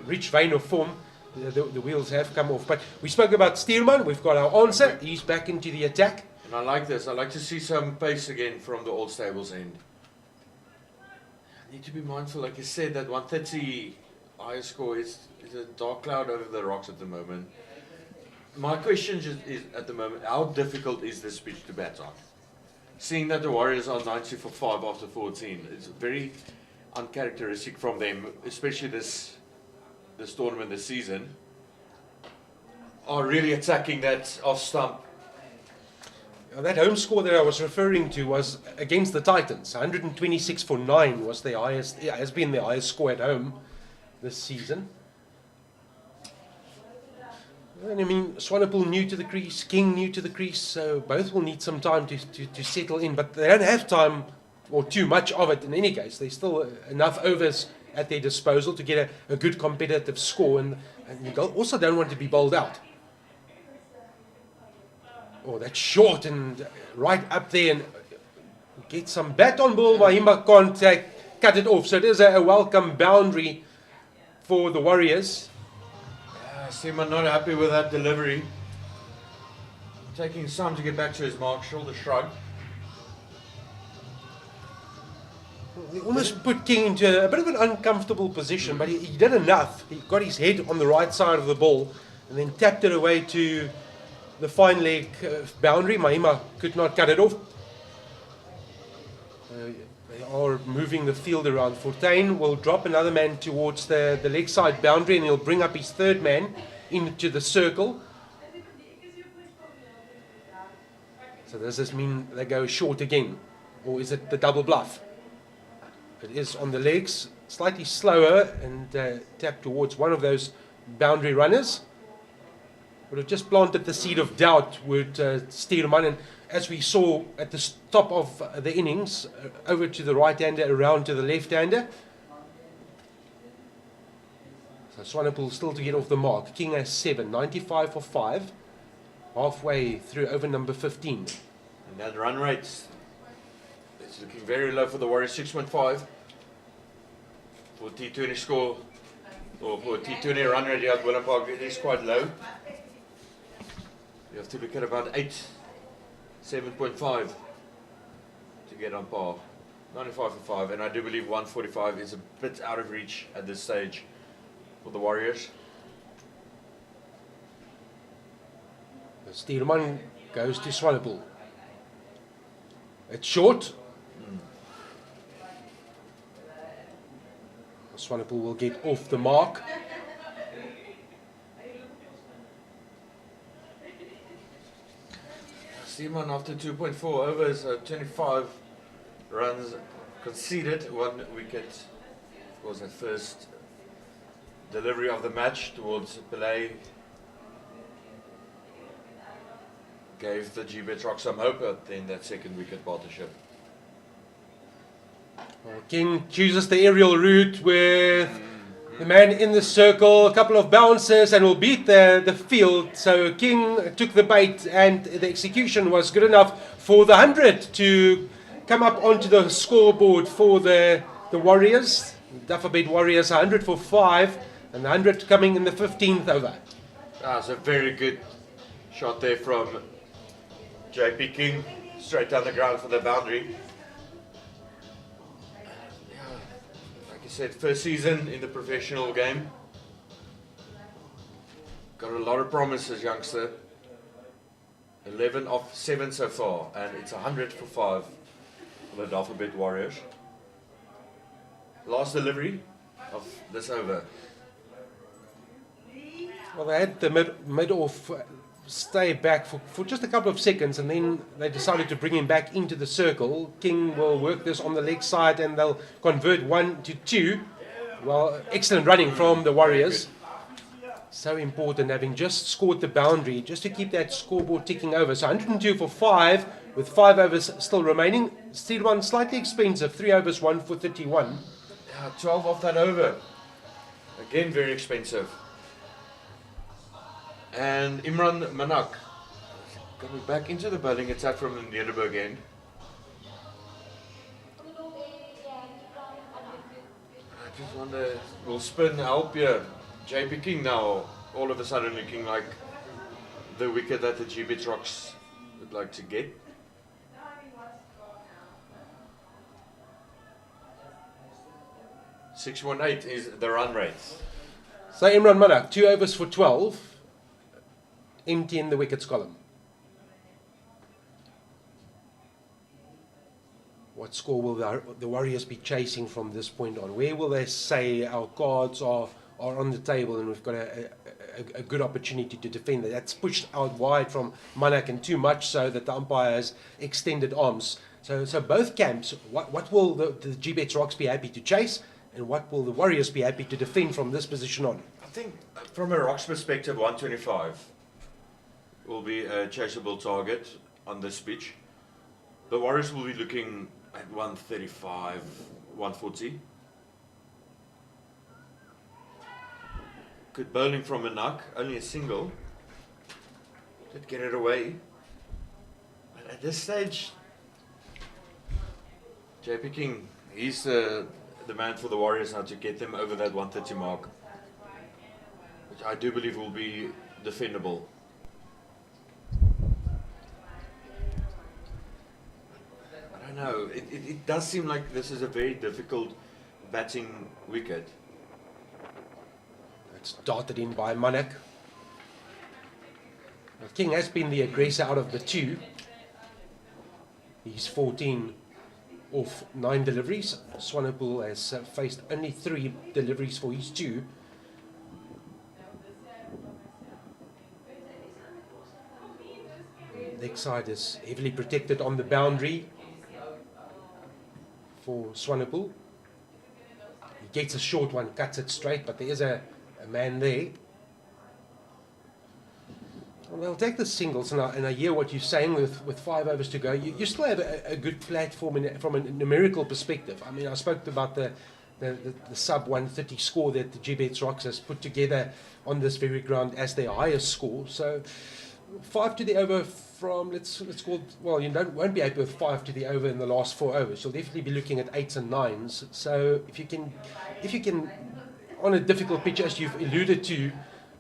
rich vein of form, the wheels have come off. But we spoke about Steelman. We've got our answer. He's back into the attack.
And I like this. I like to see some pace again from the All Stables end. Need to be mindful, like you said, that 130 highest score is a dark cloud over the Rocks at the moment. My question is at the moment, how difficult is this pitch to bat on? Seeing that the Warriors are 90 for 5 after 14, it's very uncharacteristic from them, especially this tournament this season, are really attacking that off stump.
That home score that I was referring to was against the Titans. 126 for 9 was the highest. Has been the highest score at home this season. And I mean, Swanepoel new to the crease, King new to the crease, so both will need some time to settle in. But they don't have time, or too much of it in any case. There's still enough overs at their disposal to get a good competitive score, and you also don't want to be bowled out. Oh, that's short and right up there, and get some bat on ball. Mahima can't cut it off, so it is a welcome boundary for the Warriors.
Seema not happy with that delivery. Taking some to get back to his mark, shoulder shrug.
He almost put King into a bit of an uncomfortable position, but he did enough. He got his head on the right side of the ball and then tapped it away to the fine leg boundary. Mahima could not cut it off. They are moving the field around. Fortuin will drop another man towards the leg side boundary, and he'll bring up his third man into the circle. So does this mean they go short again, or is it the double bluff? It is on the legs, slightly slower, and tap towards one of those boundary runners. Would have just planted the seed of doubt with Steelman, and as we saw at the top of the innings, over to the right-hander, around to the left-hander. So Swanepoel still to get off the mark. King has 7, 95 for 5, halfway through over number 15.
And that run rate, it's looking very low for the Warriors, 6.5 for T20 score, or for T20 run rate here at Willem Park. It is quite low. You have to look at about 7.5 to get on par. 95 for 5, and I do believe 145 is a bit out of reach at this stage for the Warriors.
Steelman goes to Swanepoel. It's short. Swanepoel will get off the mark.
Steelman after 2.4 overs, 25 runs conceded, 1 wicket. Of course, that first delivery of the match towards Pelé gave the Gbets Rock some hope in that second wicket partnership.
King chooses the aerial route with the man in the circle, a couple of bounces, and will beat the field. So King took the bait, and the execution was good enough for the 100 to come up onto the scoreboard for the Warriors. Dafabet Warriors 100 for 5, and the 100 coming in the 15th over.
That's a very good shot there from JP King, straight down the ground for the boundary. Said first season in the professional game. Got a lot of promises, youngster. 11 off 7 so far, and it's 100 for 5 for the Dafabet Warriors. Last delivery of this over.
Well, they had the mid-off stay back for just a couple of seconds, and then they decided to bring him back into the circle. King will work this on the leg side, and they'll convert 1 to 2. Well, excellent running from the Warriors. So important, having just scored the boundary, just to keep that scoreboard ticking over. So 102 for 5, with 5 overs still remaining. Still one slightly expensive, 3 overs, 1 for 31.
Yeah, 12 off that over. Again, very expensive. And Imran Manak coming back into the bowling attack from the Nederburg end. I just wonder, will spin help here? JP King now all of a sudden looking like the wicket that the Gbets Rocks would like to get. .618 is the run rate.
So Imran Manak, 2 overs for 12. Empty in the wickets column. What score will the Warriors be chasing from this point on? Where will they say our cards are on the table and we've got a good opportunity to defend that? That's pushed out wide from Manak, and too much so that the umpire has extended arms. So both camps, what will the Gbets Rocks be happy to chase, and what will the Warriors be happy to defend from this position on?
I think from a Rocks perspective, 125 will be a chaseable target on this pitch. The Warriors will be looking at 135, 140. Good bowling from Manak, only a single. Did get it away. But at this stage, JP King, he's the man for the Warriors now to get them over that 130 mark, which I do believe will be defendable. I don't know, it does seem like this is a very difficult batting wicket.
It's darted in by Manak. King has been the aggressor out of the two. He's 14 off 9 deliveries. Swanepoel has faced only 3 deliveries for his 2. Leg side is heavily protected on the boundary for Swanepoel. He gets a short one, cuts it straight, but there is a man there. Well, they'll take the singles, and I hear what you're saying with 5 overs to go. You still have a good platform from a numerical perspective. I mean, I spoke about the sub 130 score that the Gbets Rocks has put together on this very ground as their highest score. So 5 to the over from, let's call it, well, you won't be happy with 5 to the over in the last 4 overs. You'll definitely be looking at 8s and 9s. So if you can on a difficult pitch, as you've alluded to,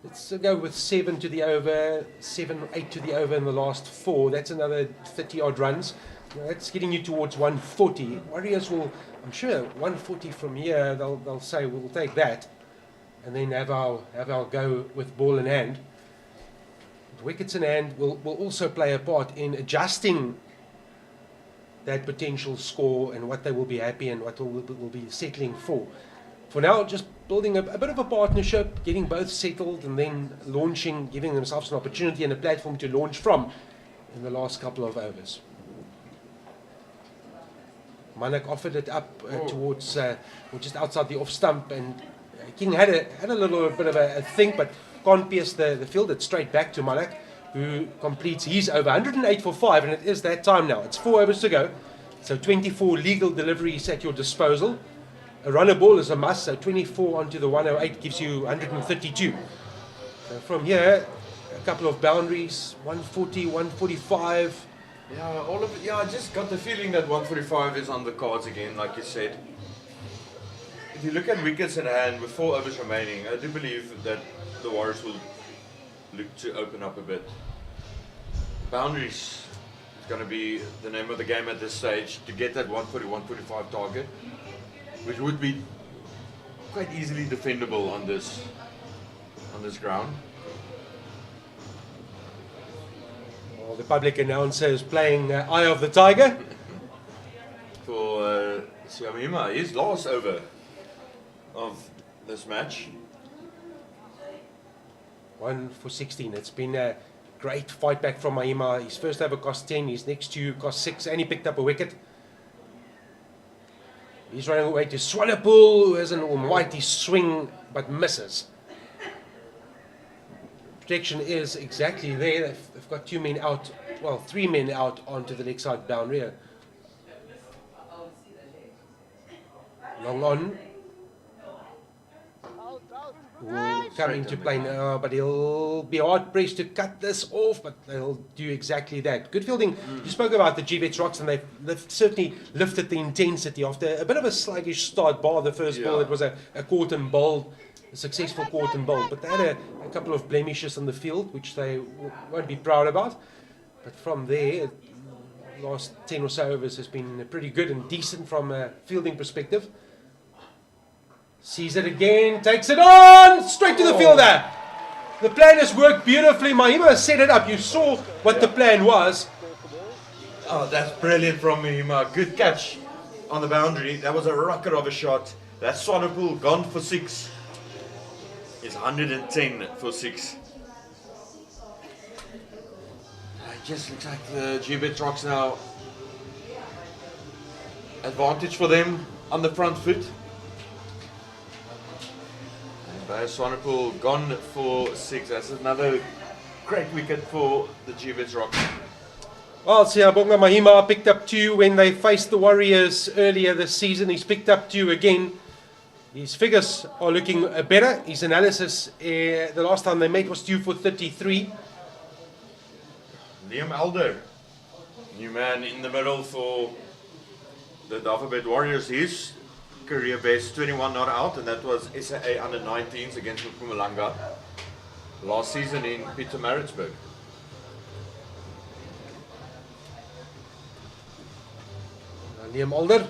let's go with 7 to the over, 7 or 8 to the over in the last 4. That's another 30 odd runs. That's getting you towards 140. Warriors will, I'm sure, 140 from here. They'll say we'll take that, and then have our go with ball in hand. Wickets in hand will also play a part in adjusting that potential score and what they will be happy and what will be settling for. For now, just building a bit of a partnership, getting both settled, and then launching, giving themselves an opportunity and a platform to launch from in the last couple of overs. Manak offered it up towards, or just outside the off stump, and King had a little bit of a think, but can't pierce the field. It's straight back to Manak, who completes his over. 108 for 5, and it is that time now. It's 4 overs to go, so 24 legal deliveries at your disposal. A runner ball is a must, so 24 onto the 108 gives you 132. So from here, a couple of boundaries, 140, 145.
Yeah, I just got the feeling that 145 is on the cards again, like you said. If you look at wickets in hand with 4 overs remaining, I do believe that the Warriors will look to open up a bit. Boundaries is going to be the name of the game at this stage, to get that 140, 145 target, which would be quite easily defendable on this ground.
Well, the public announcer is playing Eye of the Tiger.
For Siamima, his last over of this match.
1 for 16. It's been a great fight back from Mahima. His first over cost 10, his next two cost 6, and he picked up a wicket. He's running away to Swanepoel, who has an almighty swing but misses. Protection is exactly there. They've got 2 men out, well, 3 men out onto the leg side boundary. Long on. Will come into play now, but he'll be hard pressed to cut this off, but they'll do exactly that. Good fielding. You spoke about the Gbets Rocks, and they've certainly lifted the intensity after a bit of a sluggish start, bar the first ball. It was a caught and bowled, a successful caught and bowled, but they had a couple of blemishes on the field, which they won't be proud about. But from there, last 10 or so overs has been pretty good and decent from a fielding perspective. Sees it again, takes it on, straight to the fielder. The plan has worked beautifully. Mahima set it up. You saw what the plan was.
Oh, that's brilliant from Mahima. Good catch on the boundary. That was a rocket of a shot. That Swanepoel gone for 6. It's 110 for 6. It just looks like the Gbets Rocks now. Advantage for them on the front foot. Swanepoel gone for 6. That's another great wicket for the Gbets Rocks.
Well, Siyabonga Mahima picked up 2 when they faced the Warriors earlier this season. He's picked up 2 again. His figures are looking better. His analysis, the last time they met was 2 for 33.
Liam Elder, new man in the middle for the Dafabet Warriors. His career best, 21 not out, and that was SAA under 19s against Mpumalanga last season in Pietermaritzburg.
Liam Alder,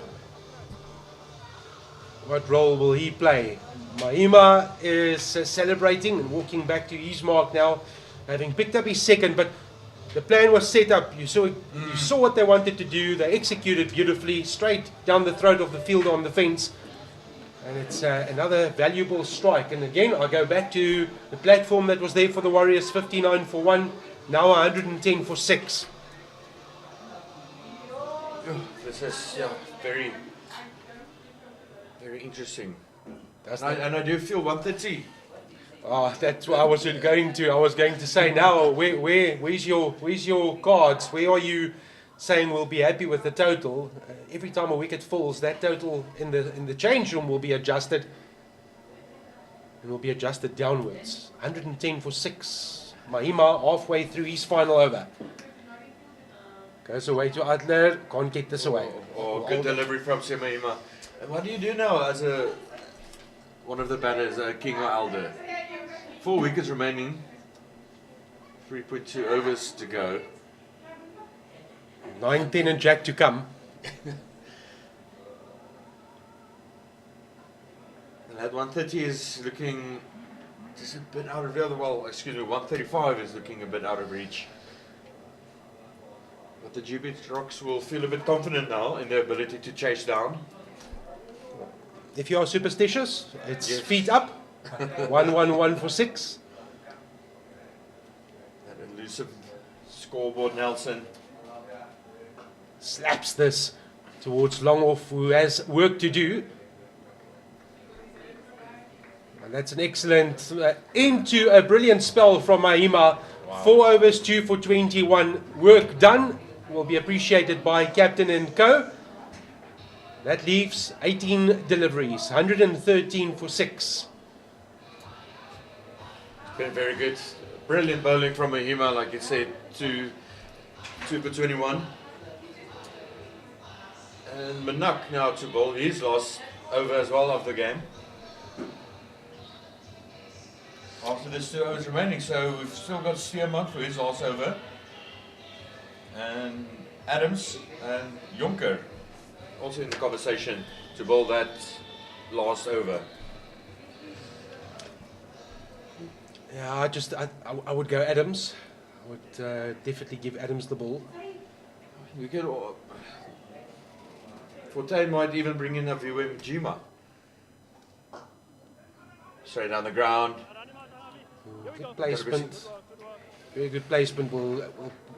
what role will he play? Mahima is celebrating and walking back to his mark now, having picked up his second, but the plan was set up. You saw what they wanted to do. They executed beautifully, straight down the throat of the fielder on the fence. And it's another valuable strike. And again, I go back to the platform that was there for the Warriors, 59 for 1, now 110 for 6.
This is very, very interesting. And I do feel 130.
Oh, that's what I was going to. I was going to say now. Where's your cards? Where are you saying we'll be happy with the total? Every time a wicket falls, that total in the change room will be adjusted, and will be adjusted downwards. 110 for 6. Mahima halfway through his final over. Goes away to Adler. Can't get this away.
Good delivery from Mahima. And what do you do now as one of the batters, King or Elder? 4 wickets remaining, 3.2 overs to go.
9, 10 and Jack to come.
And that 130 is looking just a bit out of the other, 135 is looking a bit out of reach. But the Gbets Rocks will feel a bit confident now in their ability to chase down.
If you are superstitious, it's feet up. 111 for 6.
That elusive scoreboard Nelson
slaps this towards Longoff, who has work to do. And that's an excellent into a brilliant spell from Mahima. Wow. 4 overs, 2 for 21. Work done. Will be appreciated by captain and co. That leaves 18 deliveries, 113 for 6.
It's been very good. Brilliant bowling from Mahima, like you said, 2 for 21. And Manak now to bowl his last over as well of the game. After there's 2 overs remaining, so we've still got Steerman for his last over. And Adams and Jonker also in the conversation to bowl that last over.
Yeah, I would go Adams. I would definitely give Adams the ball.
You can. Forte might even bring in a Viwe Mjima. Straight down the ground.
Good placement. Very good placement will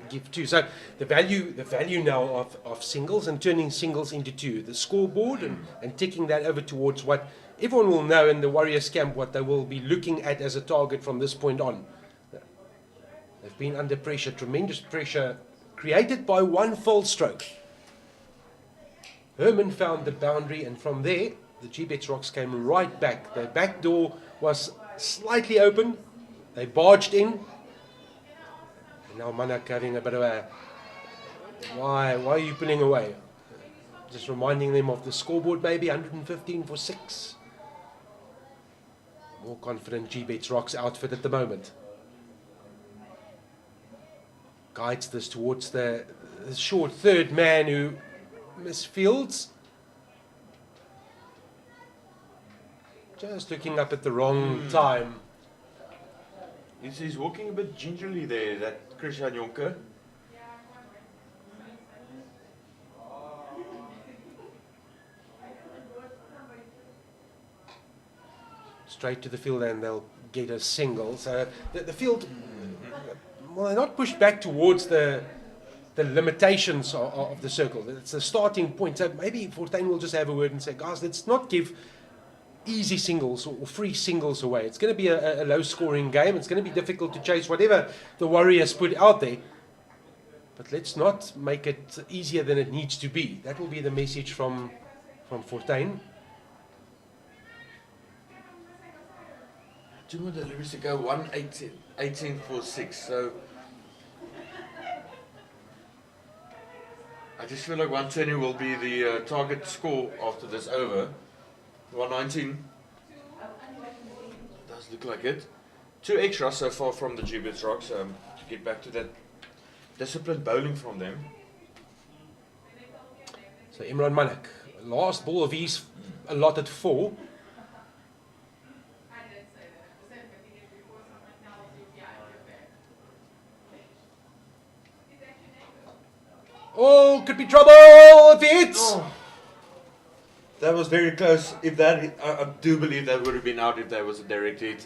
give 2. So the value now of singles and turning singles into 2. The scoreboard and ticking that over towards what everyone will know in the Warriors camp, what they will be looking at as a target from this point on. They've been under pressure, tremendous pressure created by one false stroke. Herman found the boundary, and from there the Gbets Rocks came right back. The back door was slightly open. They barged in. And now Manak having a bit of a, why are you pulling away? Just reminding them of the scoreboard, maybe 115 for 6. More confident Gbets Rocks outfit at the moment. Guides this towards the short third man who misfields. Just looking up at the wrong time.
He's walking a bit gingerly there, that Christian Jonker.
Straight to the field and they'll get a single. So the field, well, they're not pushed back towards the limitations of the circle. It's the starting point. So maybe Fortuin will just have a word and say, guys, let's not give easy singles or free singles away. It's going to be a low-scoring game. It's going to be difficult to chase whatever the Warriors put out there. But let's not make it easier than it needs to be. That will be the message from Fortuin.
2 more deliveries to go, 18 for 6. So I just feel like 120 will be the target score after this over. 119 does look like it. 2 extras so far from the Gbets Rocks to get back to that disciplined bowling from them.
So Imran Manak, last ball of his allotted 4. Oh, could be trouble if it hits.
Oh. That was very close. If that, I do believe that would have been out if that was a direct hit.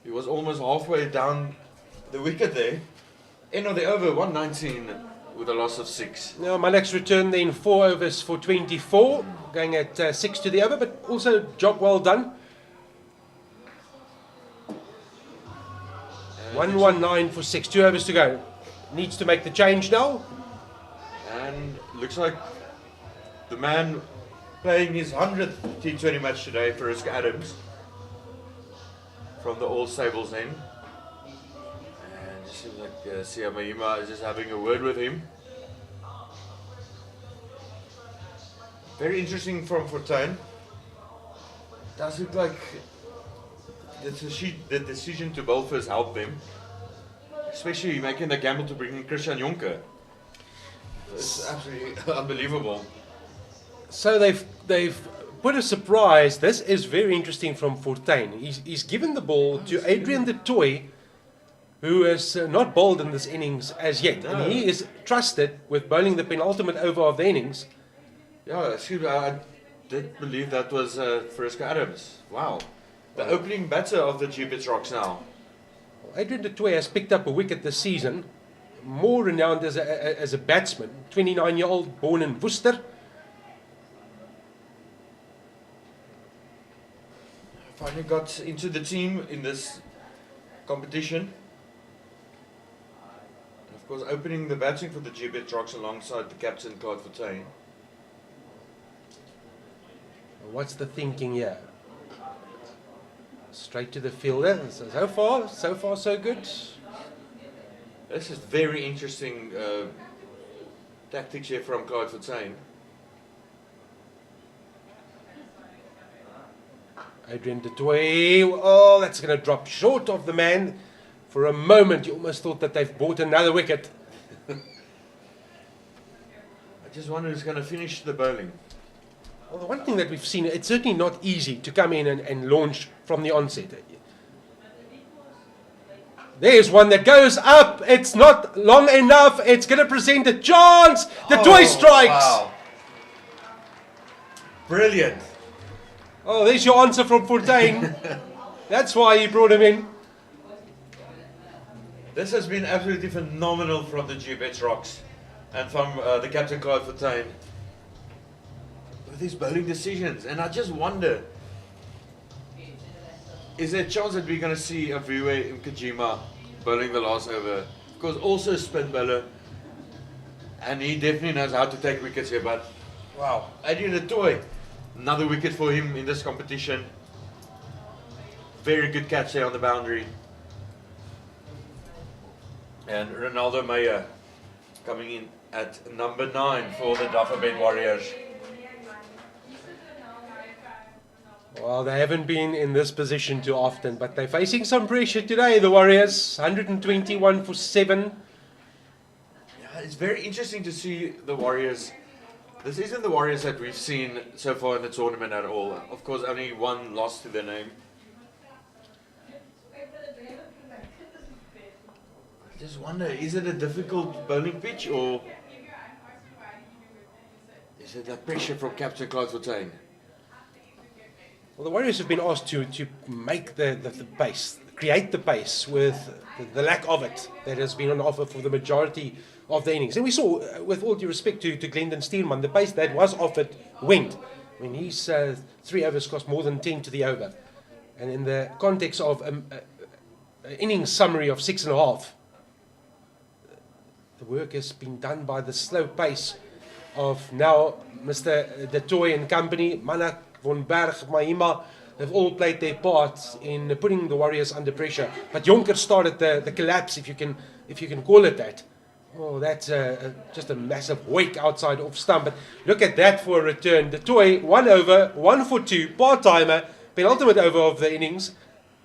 He was almost halfway down the wicket there. End of the over, 119 with a loss of 6.
Now Manak's returned then 4 overs for 24, going at 6 to the over, but also job well done. 119 for 6, 2 overs to go. Needs to make the change now.
And looks like the man playing his 100th T20 match today, Friska Adams, from the All Stables end. And it seems like Sia Mahima is just having a word with him. Very interesting from Fortuin. Does look like the decision to bowl first helped them. Especially making the gamble to bring in Christian Jonker. It's absolutely unbelievable.
So they've put a surprise. This is very interesting from Fortuin. He's given the ball to Adrian du Toit, who is not bowled in this innings as yet. No. And he is trusted with bowling the penultimate over of the innings.
Yeah, excuse me, I did believe that was Friska Adams. Wow. The opening batter of the Gbets Rocks now.
Adrian du Toit has picked up a wicket this season, more renowned as a batsman. 29-year-old, born in Worcester.
Finally got into the team in this competition. And of course, opening the batting for the Gbets Rocks alongside the captain, Claude Fortuin.
What's the thinking here? Straight to the fielder. So far so good.
This is very interesting tactics here from Claude Fortuin.
Adrian du Toit. Oh, that's going to drop short of the man. For a moment, you almost thought that they've bought another wicket.
I just wonder who's going to finish the bowling.
Well, the one thing that we've seen, it's certainly not easy to come in and launch from the onset. There's one that goes up. It's not long enough. It's going to present a chance. The Toy strikes.
Wow. Brilliant.
Oh, there's your answer from Fortuin. That's why he brought him in.
This has been absolutely phenomenal from the Gbets Rocks and from the captain Clive Fontaine with his bowling decisions. And I just wonder, is there a chance that we're going to see a Viwe Mkajima bowling the last over? Because also a spin bowler, and he definitely knows how to take wickets here. But wow, Adrian Atoy, another wicket for him in this competition. Very good catch there on the boundary. And Ronaldo Meyer coming in at number 9 for the Dafabet Warriors.
Well, they haven't been in this position too often, but they're facing some pressure today, the Warriors. 121 for 7.
Yeah, it's very interesting to see the Warriors. This isn't the Warriors that we've seen so far in the tournament at all. Of course, only one loss to their name. I just wonder, is it a difficult bowling pitch, or is it that pressure from Captain Clive Fontaine?
Well, the Warriors have been asked to make the pace, create the pace with the lack of it that has been on offer for the majority of the innings. And we saw, with all due respect to Glendon Steelman, the pace that was offered went. I mean, his 3 overs cost more than 10 to the over. And in the context of an innings summary of 6.5, the work has been done by the slow pace of now Mr. De Toy and company, Manak, Von Berg, Mahima. They've all played their part in putting the Warriors under pressure. But Jonker started the collapse, if you can call it that. Oh, that's just a massive wake outside off stump. But look at that for a return. De Toy, 1 over, 1 for 2, part-timer, penultimate over of the innings.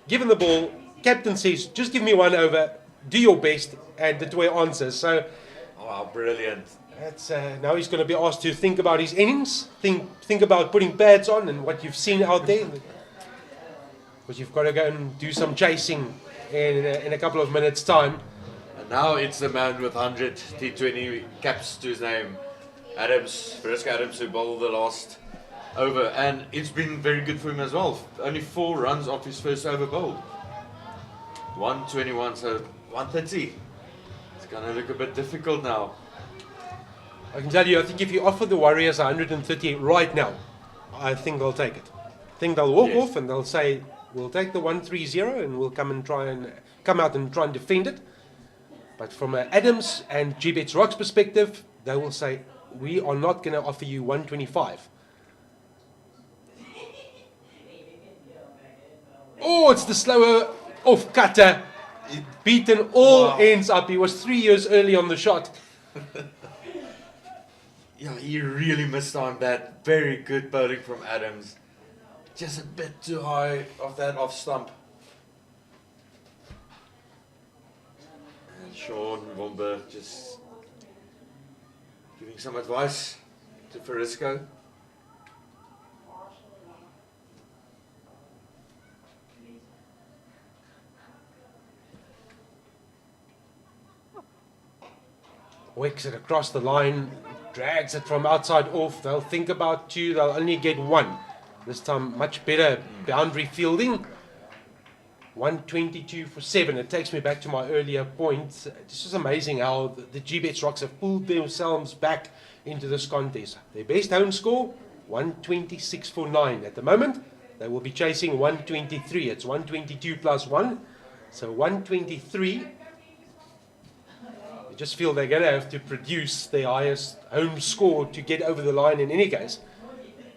Given the ball, captain says, just give me 1 over, do your best, and De Toy answers. So,
wow, brilliant.
That's now he's going to be asked to think about his innings, think about putting pads on and what you've seen out there. Because you've got to go and do some chasing in a couple of minutes' time.
And now it's the man with 100 T20 caps to his name, Adams, Veriska Adams, who bowled the last over. And it's been very good for him as well. Only 4 runs off his first over bowled. 121, so 130. It's going to look a bit difficult now.
I can tell you, I think if you offer the Warriors 130 right now, I think they'll take it. I think they'll walk off and they'll say, we'll take the 130 and we'll come out and try and defend it. But from an Adams and Gbets Rocks perspective, they will say, we are not going to offer you 125. Oh, it's the slower off cutter. Beaten all ends up. He was 3 years early on the shot.
Yeah, he really missed on that. Very good bowling from Adams. Just a bit too high of that off stump. And Sean Womber just giving some advice to Verisco.
Wicks it across the line, drags it from outside off. They'll think about 2, they'll only get 1. This time much better boundary fielding. 122 for 7. It takes me back to my earlier point. It's just amazing how the Gbets Rocks have pulled themselves back into this contest. Their best home score, 126 for 9. At the moment, they will be chasing 123. It's 122 plus 1. So 123. I just feel they're going to have to produce their highest home score to get over the line in any case.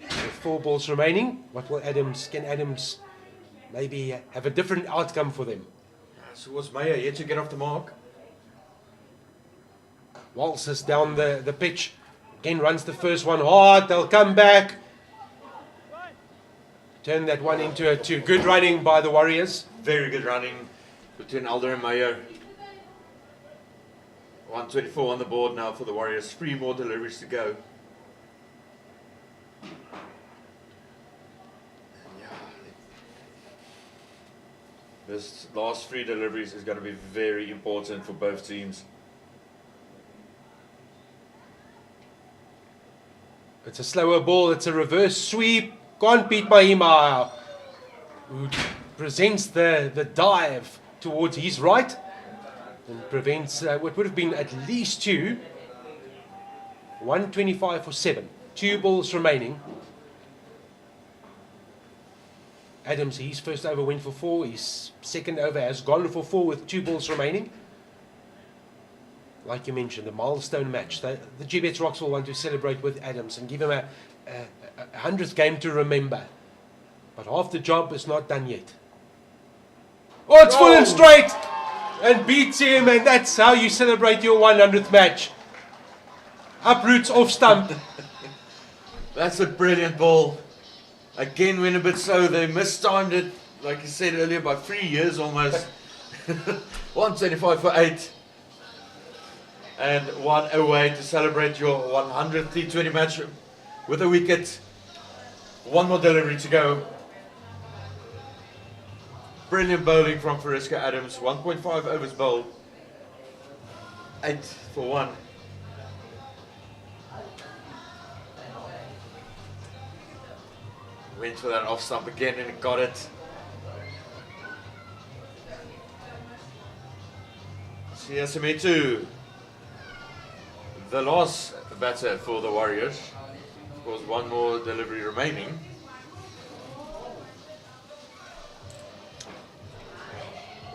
With 4 balls remaining, can Adams maybe have a different outcome for them?
So was Meyer yet to get off the mark?
Waltzes down the pitch. Again runs the first one hard. They'll come back. Turn that one into a 2. Good running by the Warriors.
Very good running between Alder and Meyer. 124 on the board now for the Warriors. 3 more deliveries to go. This last 3 deliveries is going to be very important for both teams.
It's a slower ball. It's a reverse sweep. Can't beat Mahima. presents the dive towards his right and prevents what would have been at least two. 125 for 7. 2 balls remaining. Adams, his first over went for 4. His second over has gone for 4 with 2 balls remaining. Like you mentioned, the milestone match. The Gbets Rocks will want to celebrate with Adams and give him a 100th game to remember. But half the job is not done yet. Oh, it's full and straight! And beats him, and that's how you celebrate your 100th match. Uproots off stump.
That's a brilliant ball. Again, went a bit slow. They mistimed it, like you said earlier, by 3 years almost. 125 for 8. And 1 away to celebrate your 100th T20 match with a wicket. 1 more delivery to go. Brilliant bowling from Fariska Adams. 1.5 overs bowled. 8 for 1. Went for that off stump again and got it. CSA T20, the last batter for the Warriors. Of course, 1 more delivery remaining.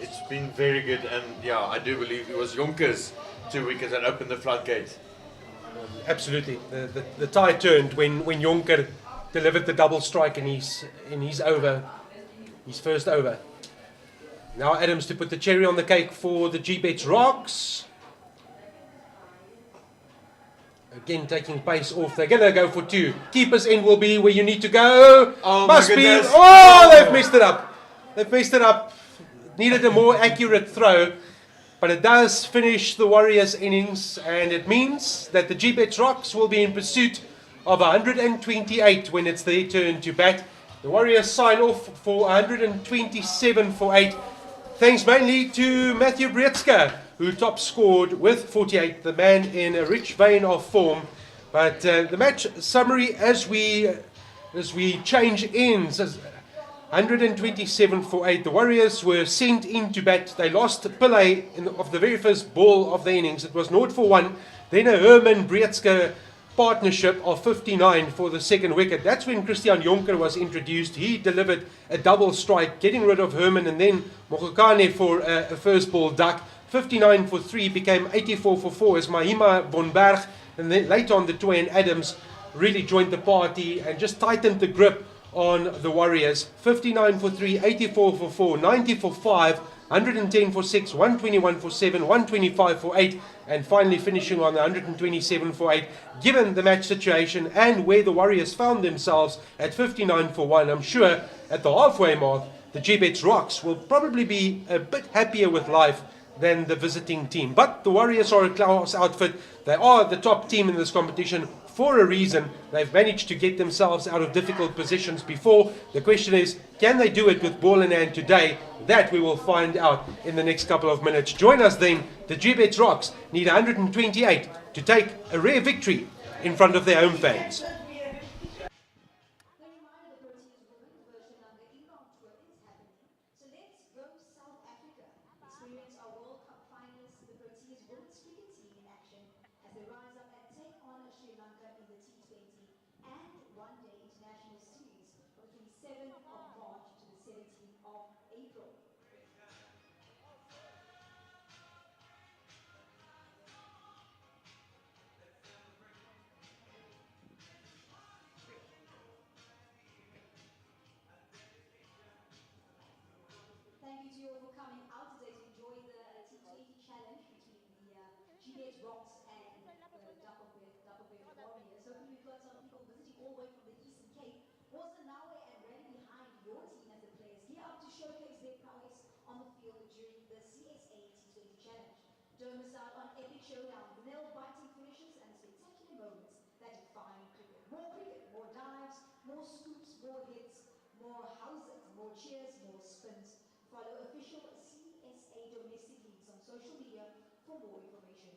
It's been very good, and yeah, I do believe it was Jonker's 2 wickets that opened the floodgate.
Absolutely. The tide turned when Jonker delivered the double strike in his over, his first over. Now Adams to put the cherry on the cake for the Gbets Rocks. Again taking pace off. They're going to go for 2. Keeper's end will be where you need to go.
Oh,
must
my
be.
goodness.
Oh, they've messed it up. They've messed it up. Needed a more accurate throw. But it does finish the Warriors' innings, and it means that the Gbets Rocks will be in pursuit of 128 when it's their turn to bat. The Warriors sign off for 127 for 8. Thanks mainly to Matthew Breetska, who top scored with 48, the man in a rich vein of form. But the match summary as we change ends. 127 for 8. The Warriors were sent in to bat. They lost Pillay of the very first ball of the innings. It was 0 for 1. Then a Herman Breetska partnership of 59 for the second wicket. That's when Christian Jonker was introduced. He delivered a double strike, getting rid of Herman, and then Mogokane for a first ball duck. 59 for 3 became 84 for 4 as Mahima Bonberg, and then later on the Toy and Adams really joined the party and just tightened the grip on the Warriors. 59 for 3, 84 for 4, 90 for 5, 110 for 6, 121 for 7, 125 for 8, and finally finishing on 127 for 8. Given the match situation and where the Warriors found themselves at 59 for 1, I'm sure at the halfway mark, the Gbets Rocks will probably be a bit happier with life than the visiting team. But the Warriors are a class outfit. They are the top team in this competition for a reason. They've managed to get themselves out of difficult positions before. The question is, can they do it with ball in hand today? That we will find out in the next couple of minutes. Join us then. The Gbets Rocks need 128 to take a rare victory in front of their home fans.
Experience our World Cup finalists, the Proteas women's cricket team in action as they rise up and take on Sri Lanka in the T20 and one-day international series on the 27th of March to the 17th of April. Thank you to you all for coming out today to enjoy the T20 challenge between the Gbets Rocks and the Dafabet Warriors. Hopefully we've got some people visiting all the way from the Eastern Cape. Was the Nawe and rally behind your team as the players gear up to showcase their prowess on the field during the CSA T20 challenge. Don't miss out on epic showdowns, nail-biting finishes and the spectacular moments that define cricket, more dives, more scoops, more hits, more houses, more cheers, more spins. Follow official CSA domestic leagues on social media for more information.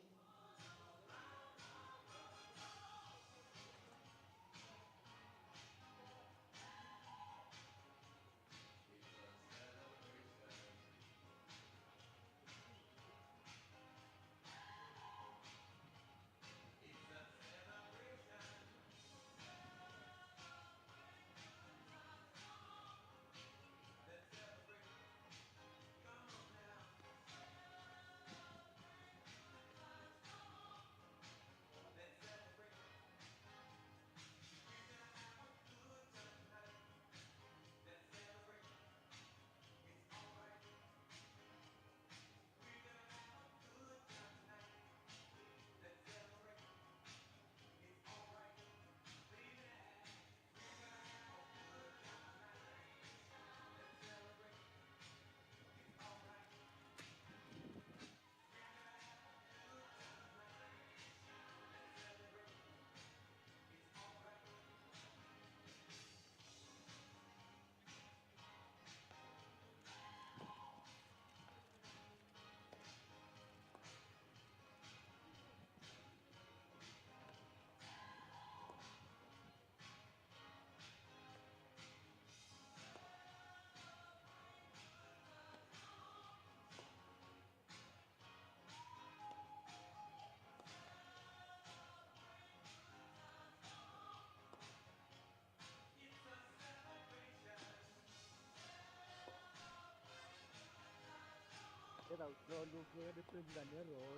Kira solo ko ano tundan niya ro.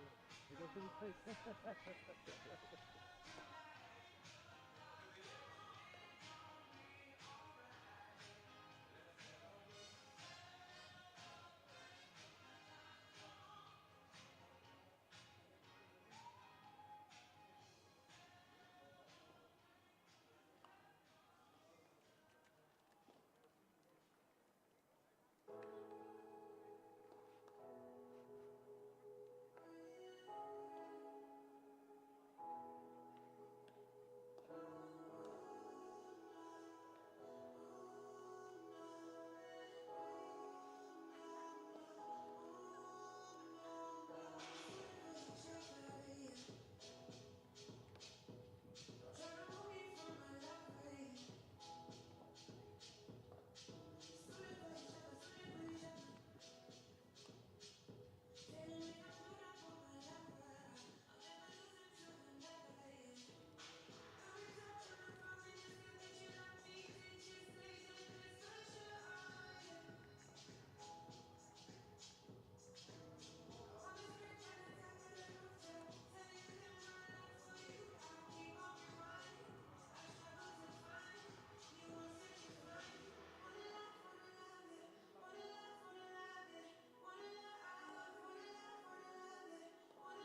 Ito sumay.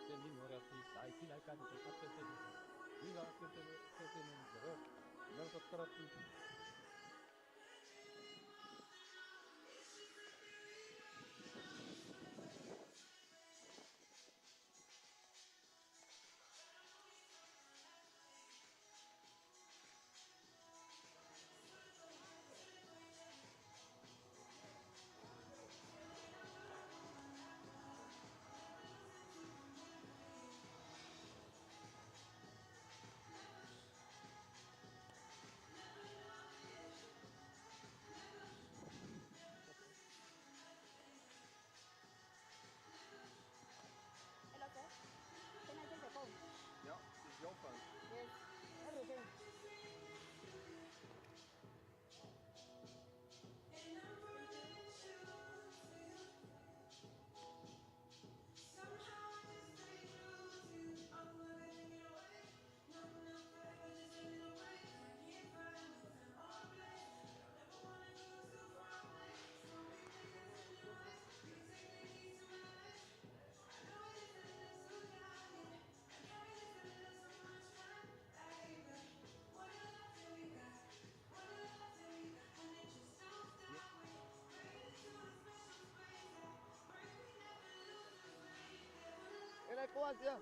Sending more of these. I feel I can't get up to the we are to the road. No, doctor.
Hello, sir. Can I take the phone?
Yeah, it's your phone.
Yes. Everything.
And I pause, yeah.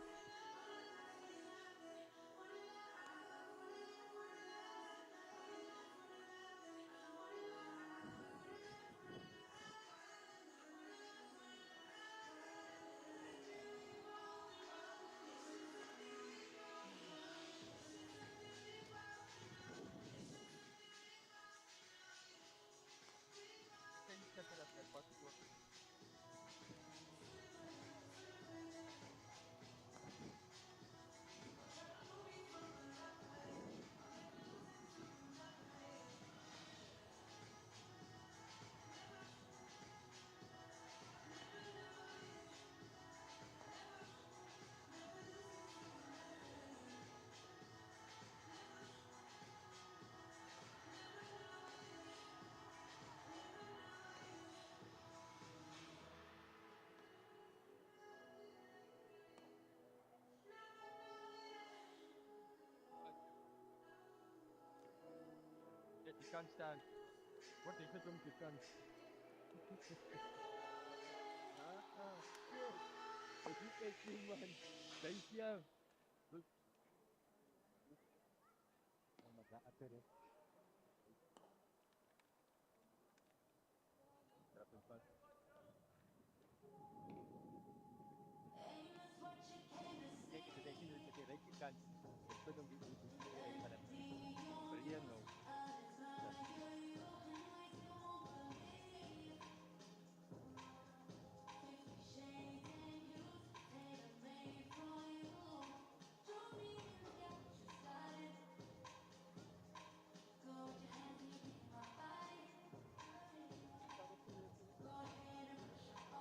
You can't stand. What is it you can't? Yes. If you take him one, thank you.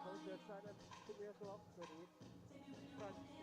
Hold that side that to be so up the road. Front.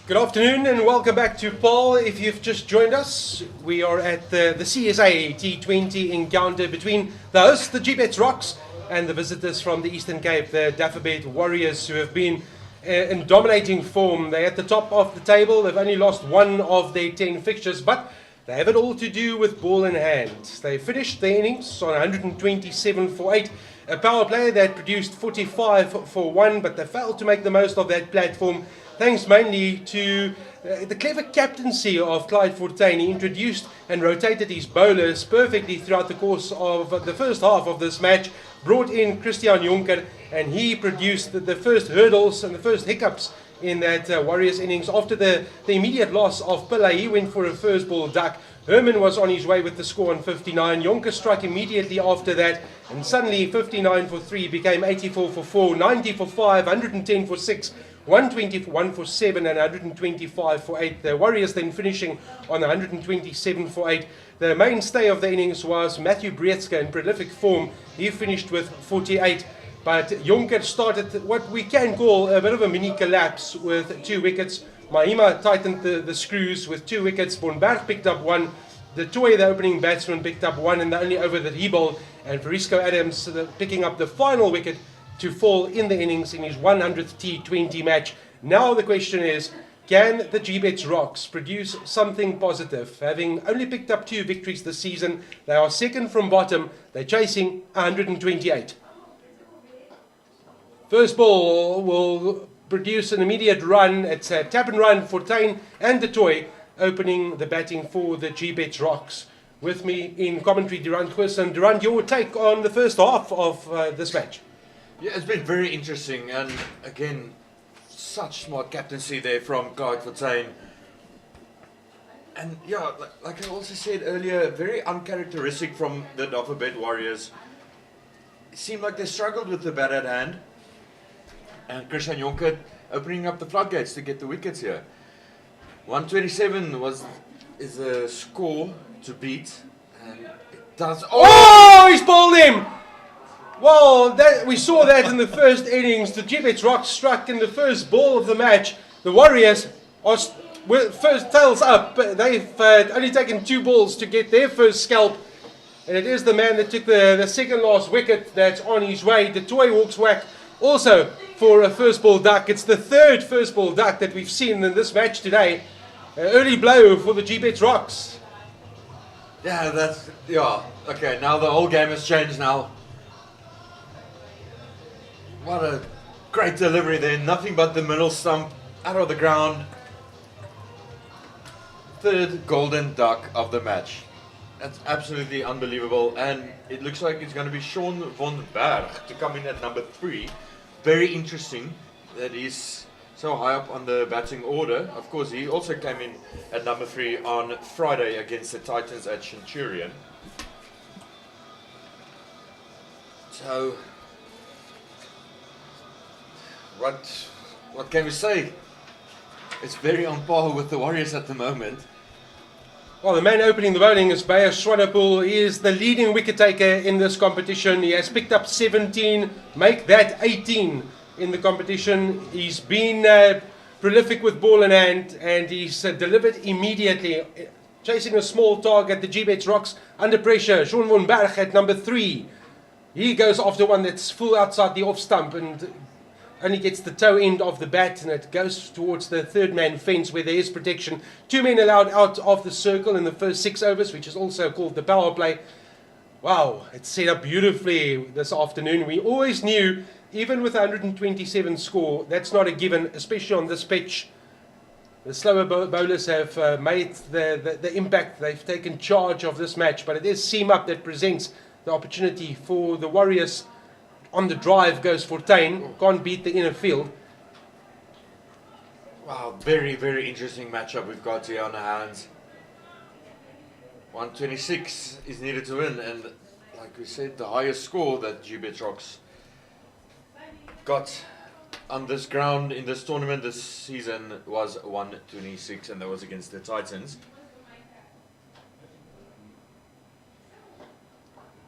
Good afternoon and welcome back to Paul. If you've just joined us, we are at the CSA T20 encounter between the hosts, the Gbets Rocks, and the visitors from the Eastern Cape, the Dafabet Warriors, who have been in dominating form. They're at the top of the table. They've only lost one of their 10 fixtures, but they have it all to do with ball in hand. They finished the innings on 127 for 8. A power play that produced 45 for 1, but they failed to make the most of that platform, thanks mainly to the clever captaincy of Clyde Fortuin. He introduced and rotated his bowlers perfectly throughout the course of the first half of this match, brought in Christian Jonker, and he produced the first hurdles and the first hiccups in that Warriors innings. After the immediate loss of Pillay, he went for a first ball duck. Herman was on his way with the score on 59. Jonker struck immediately after that, and suddenly 59 for 3 became 84 for 4, 90 for 5, 110 for 6, 121 for 7 and 125 for 8. The Warriors then finishing on 127 for 8. The mainstay of the innings was Matthew Breetska in prolific form. He finished with 48. But Jonker started what we can call a bit of a mini collapse with 2 wickets. Mahima tightened the screws with 2 wickets. Bonberg picked up 1. The Toy, the opening batsman, picked up 1 in the only over that he bowled. And Verisco Adams picking up the final wicket to fall in the innings in his 100th T20 match. Now the question is, can the Gbets Rocks produce something positive? Having only picked up 2 victories this season, they are second from bottom. They're chasing 128. First ball will produce an immediate run. It's a tap and run for Fortuin and the Toy opening the batting for the Gbets Rocks. With me in commentary, Durant Quisson. Durant, your take on the first half of this match?
Yeah, it's been very interesting, and again, such smart captaincy there from Clyde Fortuin. And yeah, like I also said earlier, very uncharacteristic from the Dafabet Warriors. It seemed like they struggled with the bat at hand, and Christian Jonker opening up the floodgates to get the wickets here. 127 is a score to beat, and it does.
Oh, he's bowled him! Well, we saw that in the first innings. The Gbets Rocks struck in the first ball of the match. The Warriors are first tails up. They've only taken 2 balls to get their first scalp. And it is the man that took the second last wicket that's on his way. The Toy walks whack also for a first ball duck. It's the 3rd first ball duck that we've seen in this match today. Early blow for the Gbets Rocks.
Yeah, okay, now the whole game has changed now. What a great delivery there. Nothing but the middle stump out of the ground. 3rd golden duck of the match. That's absolutely unbelievable. And it looks like it's going to be Sean von Berg to come in at number 3. Very interesting that he's so high up on the batting order. Of course, he also came in at number 3 on Friday against the Titans at Centurion. So what can we say? It's very on par with the Warriors at the moment.
Well, the man opening the bowling is Bayer Swanepoel. He is the leading wicket taker in this competition. He has picked up 17, make that 18 in the competition. He's been prolific with ball in hand, and he's delivered immediately. Chasing a small target, the Gbets Rocks under pressure. Sean von Berg at number 3. He goes after one that's full outside the off stump and only gets the toe end of the bat, and it goes towards the 3rd man fence where there is protection. 2 men allowed out of the circle in the first 6 overs, which is also called the power play. Wow, it's set up beautifully this afternoon. We always knew, even with a 127 score, that's not a given, especially on this pitch. The slower bowlers have made the impact. They've taken charge of this match, but it is seam up that presents the opportunity for the Warriors. On the drive goes Fortuin, can't beat the inner field.
Wow, very, very interesting matchup we've got here on our hands. 126 is needed to win, and like we said, the highest score that Gbets Rocks got on this ground in this tournament this season was 126, and that was against the Titans.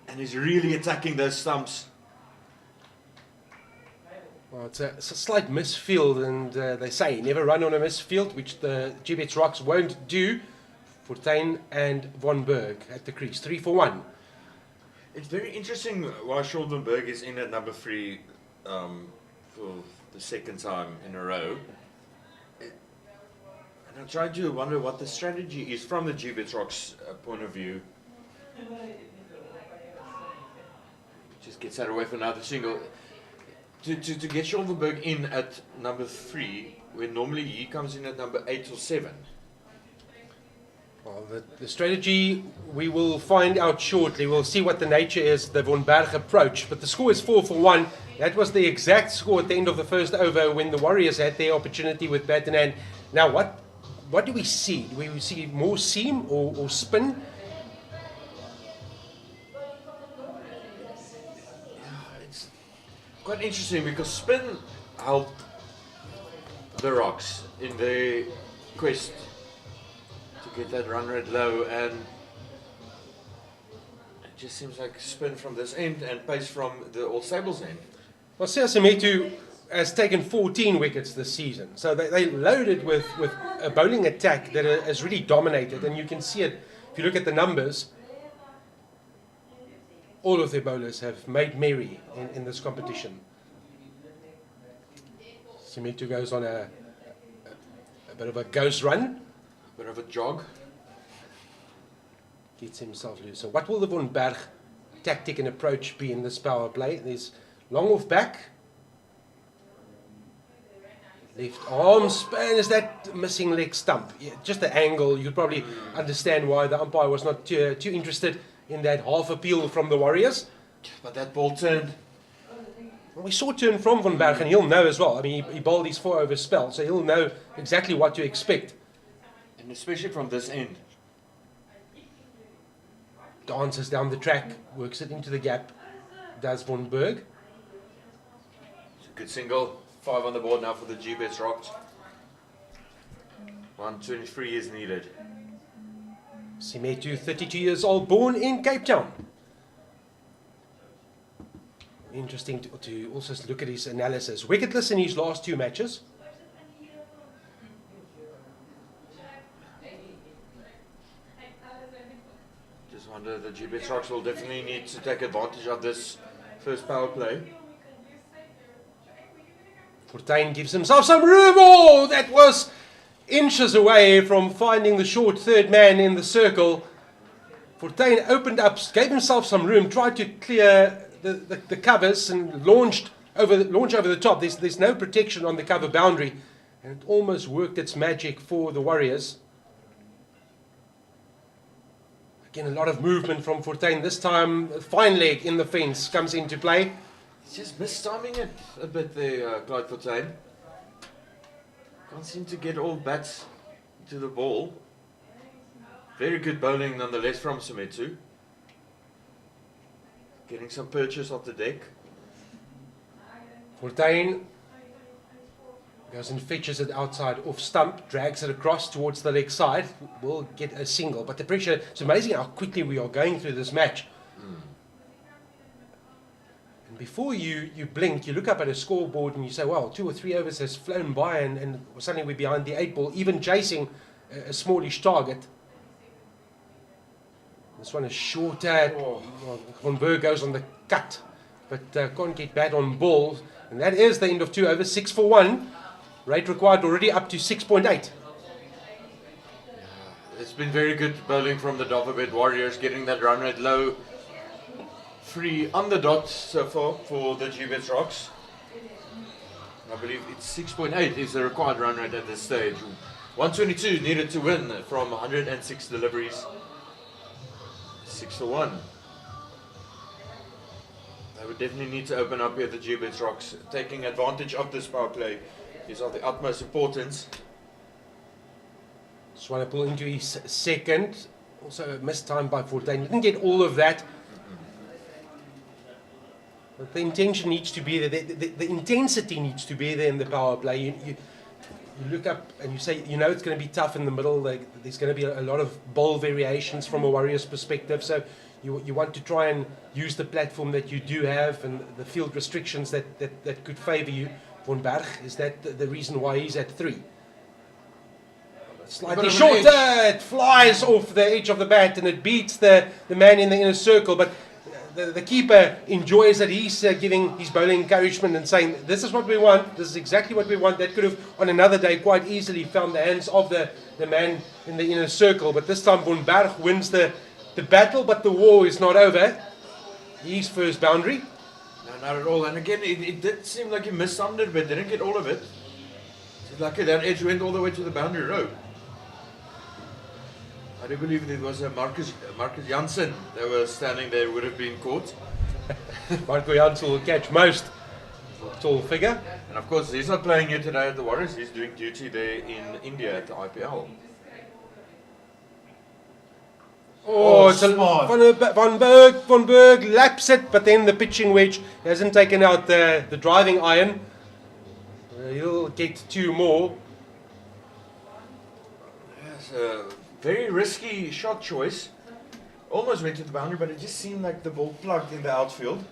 And he's really attacking those stumps.
Well, it's a slight misfield, and they say never run on a misfield, which the Gbets Rocks won't do. Fortuin and Von Berg at the crease, 3 for 1.
It's very interesting why Schuldenberg is in at number 3 for the second time in a row. And I'm trying to wonder what the strategy is from the Gbets Rocks point of view. Just gets that away for another single. To get Schuldenberg in at number 3, when normally he comes in at number 8 or 7.
Well, the strategy we will find out shortly. We'll see what the nature is, the Von Berg approach. But the score is 4 for 1. That was the exact score at the end of the first over when the Warriors had their opportunity with bat in hand. Now, what do we see? Do we see more seam or spin?
It's quite interesting because spin helped the Rocks in their quest to get that run rate low, and it just seems like spin from this end and pace from the All Stables end.
Well, CSA T20 has taken 14 wickets this season, so they loaded with a bowling attack that has really dominated, and you can see it if you look at the numbers. All of their bowlers have made merry in this competition. Simetu goes on a bit of a ghost run.
A bit of a jog.
Gets himself loose. So what will the Von Berg tactic and approach be in this power play? There's long off back. Left arm span. Is that missing leg stump? Yeah, just the angle. You'll probably understand why the umpire was not too interested in that half appeal from the Warriors.
But that ball turned.
Well, we saw turn from Von Berg, and he'll know as well. I mean, he bowled his 4 over spell, so he'll know exactly what to expect.
And especially from this end.
Dances down the track, works it into the gap, does Von Berg.
It's a good single. 5 on the board now for the Gbets Rocks. 123 is needed.
Simetu, 32 years old, born in Cape Town. Interesting to also look at his analysis. Wicketless in his last 2 matches.
Just wonder the Gbets Rocks will definitely need to take advantage of this first power play.
Fortuin gives himself some room. Oh, that was inches away from finding the short third man in the circle. Fortuin opened up, gave himself some room, tried to clear the covers and launch over the top. There's no protection on the cover boundary, and it almost worked its magic for the Warriors. Again, a lot of movement from Fortuin. This time, fine leg in the fence comes into play.
He's just mistiming it a bit there, Clyde Fortuin. Can't seem to get all bats to the ball. Very good bowling nonetheless from Simetu. Getting some purchase off the deck.
Fortuin goes and fetches it outside off stump, drags it across towards the leg side. Will get a single, but the pressure, it's amazing how quickly we are going through this match. And before you blink, you look up at a scoreboard and you say, well, 2 or 3 overs has flown by and suddenly we're behind the 8 ball, even chasing a smallish target. This one is shorter. Von Berg goes on the cut, but can't get bat on ball. And that is the end of 2 overs, 6 for 1. Rate required already up to 6.8.
It's been very good bowling from the Dafabet Warriors, getting that run rate low. 3 on the dot so far for the Gbets Rocks. I believe it's 6.8 is the required run rate at this stage. 122 needed to win from 106 deliveries. 6 for 1. They would definitely need to open up here, the Gbets Rocks. Taking advantage of this power play is of the utmost importance.
Just want to pull into his second. Also a missed time by Fortuin. Didn't get all of that. But the intention needs to be there. The intensity needs to be there in the power play. You look up and you say, you know it's going to be tough in the middle. There's going to be a lot of bowl variations from a Warriors perspective. So you want to try and use the platform that you do have and the field restrictions that could favour you. Von Berg, is that the reason why he's at 3? Slightly shorter, it flies off the edge of the bat and it beats the man in the inner circle, but the keeper enjoys that he's giving his bowling encouragement and saying, this is what we want, this is exactly what we want. That could have on another day quite easily found the hands of the man in the inner circle, but this time Von Berg wins the battle, but the war is not over. His first boundary.
No, not at all. And again, it did seem like he missed some of it, but didn't get all of it. It's lucky that edge went all the way to the boundary rope. I do believe it was Marcus Janssen that was standing there, would have been caught.
Marco Janssen will catch most. Tall figure.
And of course, he's not playing here today at the Warriors. He's doing duty there in India at the IPL.
Oh, it's Von Berg laps it, but then the pitching wedge hasn't taken out the driving iron. He'll get 2 more.
Yes, very risky shot choice. Almost went to the boundary, but it just seemed like the ball plugged in the outfield.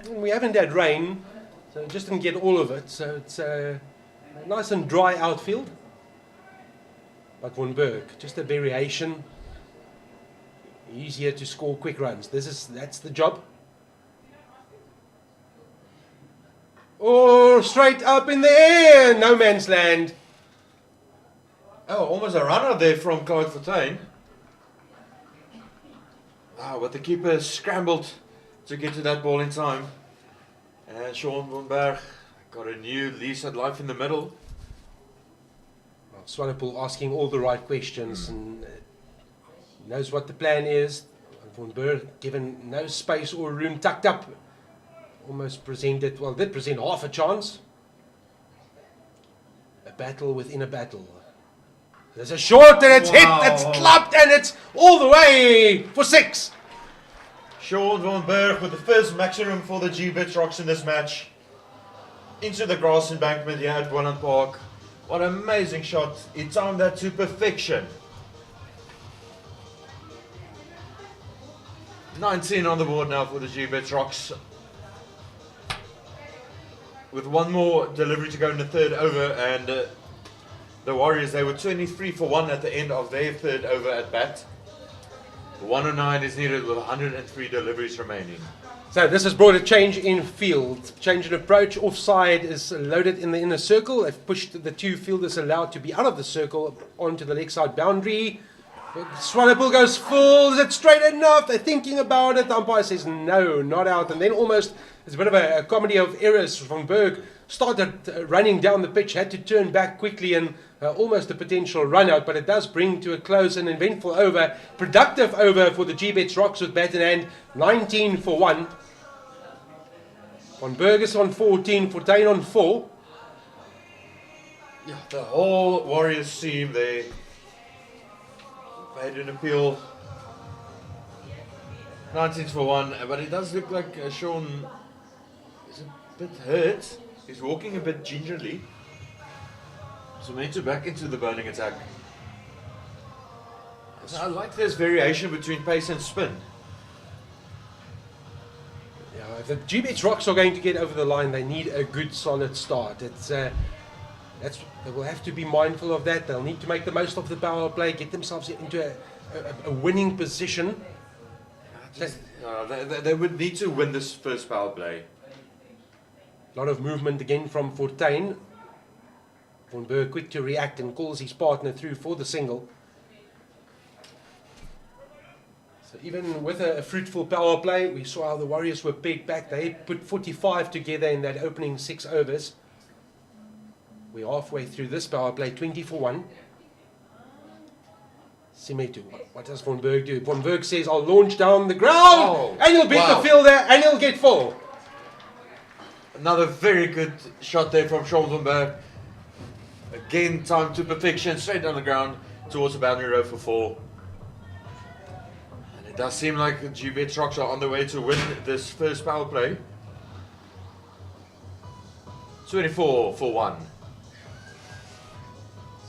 We haven't had rain, so just didn't get all of it. So it's a nice and dry outfield. But Von Berg, just a variation. He's here to score quick runs. That's the job. Oh, straight up in the air, no man's land.
Oh, almost a run out there from Clyde Fontaine. But the keeper scrambled to get to that ball in time. And Sean Von Berg got a new lease at life in the middle.
Swanepoel asking all the right questions and knows what the plan is. Von Berg given no space or room, tucked up. Almost presented, well, did present half a chance. A battle within a battle. There's a short and it's hit, it's clubbed and it's all the way for 6.
Sean Von Berg with the first maximum for the Gbets Rocks in this match. Into the grass embankment here at Boland Park. What an amazing shot. He timed that to perfection. 19 on the board now for the Gbets Rocks. With 1 more delivery to go in the 3rd over, and the Warriors, they were 23 for 1 at the end of their 3rd over at bat. 109 is needed with 103 deliveries remaining.
So this has brought a change in field, change in approach. Offside is loaded in the inner circle. They've pushed the 2 fielders allowed to be out of the circle onto the leg side boundary. Swanepoel goes full. Is it straight enough? They're thinking about it. The umpire says no, not out. And then almost, it's a bit of a comedy of errors. Von Berg started running down the pitch, had to turn back quickly and almost a potential run out, but it does bring to a close an eventful over, productive over for the Gbets Rocks with bat in hand, 19 for 1. Von Berg is on 14, Fontaine on 4.
Yeah, the whole Warriors team, they made an appeal. 19 for 1, but it does look like Sean is a bit hurt. He's walking a bit gingerly. So we need to back into the bowling attack. So I like this variation between pace and spin.
Yeah, if the Gbets Rocks are going to get over the line, they need a good solid start. They will have to be mindful of that. They'll need to make the most of the power play, get themselves into a winning position.
They would need to win this first power play.
A lot of movement again from Fontaine. Von Berg quick to react and calls his partner through for the single. So even with a fruitful power play, we saw how the Warriors were pegged back. They put 45 together in that opening 6 overs. We're halfway through this power play, 20 for 1. Simetu, what does Von Berg do? Von Berg says, I'll launch down the ground, and he'll beat the fielder, and he'll get 4.
Another very good shot there from Sean Von Berg. Again, time to perfection, straight down the ground towards the boundary row for 4. And it does seem like the Gbets Rocks are on the way to win this first power play. 24 for 1.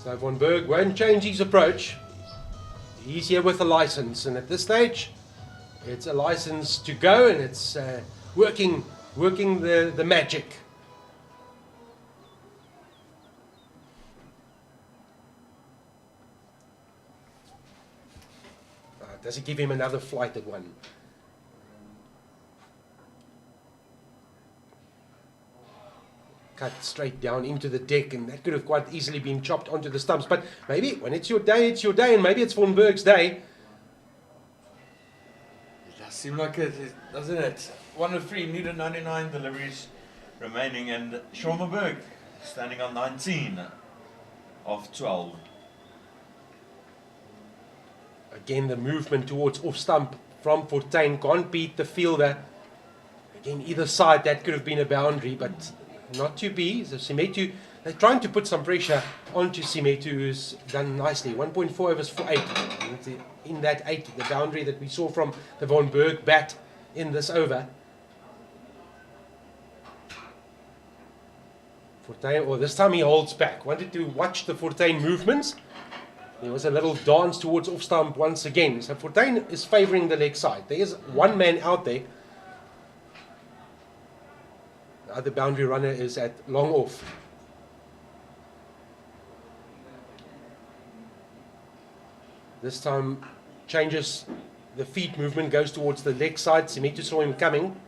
So Von Berg won't change his approach. He's here with a license, and at this stage, it's a license to go, and it's working the magic. Does he give him another flight at one? Cut straight down into the deck, and that could have quite easily been chopped onto the stumps. But maybe when it's your day, and maybe it's Von Berg's day.
It does seem like it, doesn't it? 1 of 3, needed 99 deliveries remaining, and Sean Von Berg standing on 19 of 12.
Again, the movement towards off stump from Fortuin can't beat the fielder. Again, either side, that could have been a boundary, but not to be. So Simetu, they're trying to put some pressure onto Simetu, who's done nicely. 1.4 overs for 8. In that 8, the boundary that we saw from the Von Berg bat in this over. Fortuin, or this time he holds back. Wanted to watch the Fortuin movements. There was a little dance towards off stump once again. So Fortuin is favouring the leg side. There is one man out there. The other boundary runner is at long off. This time changes the feet movement, goes towards the leg side. Simetu saw him coming.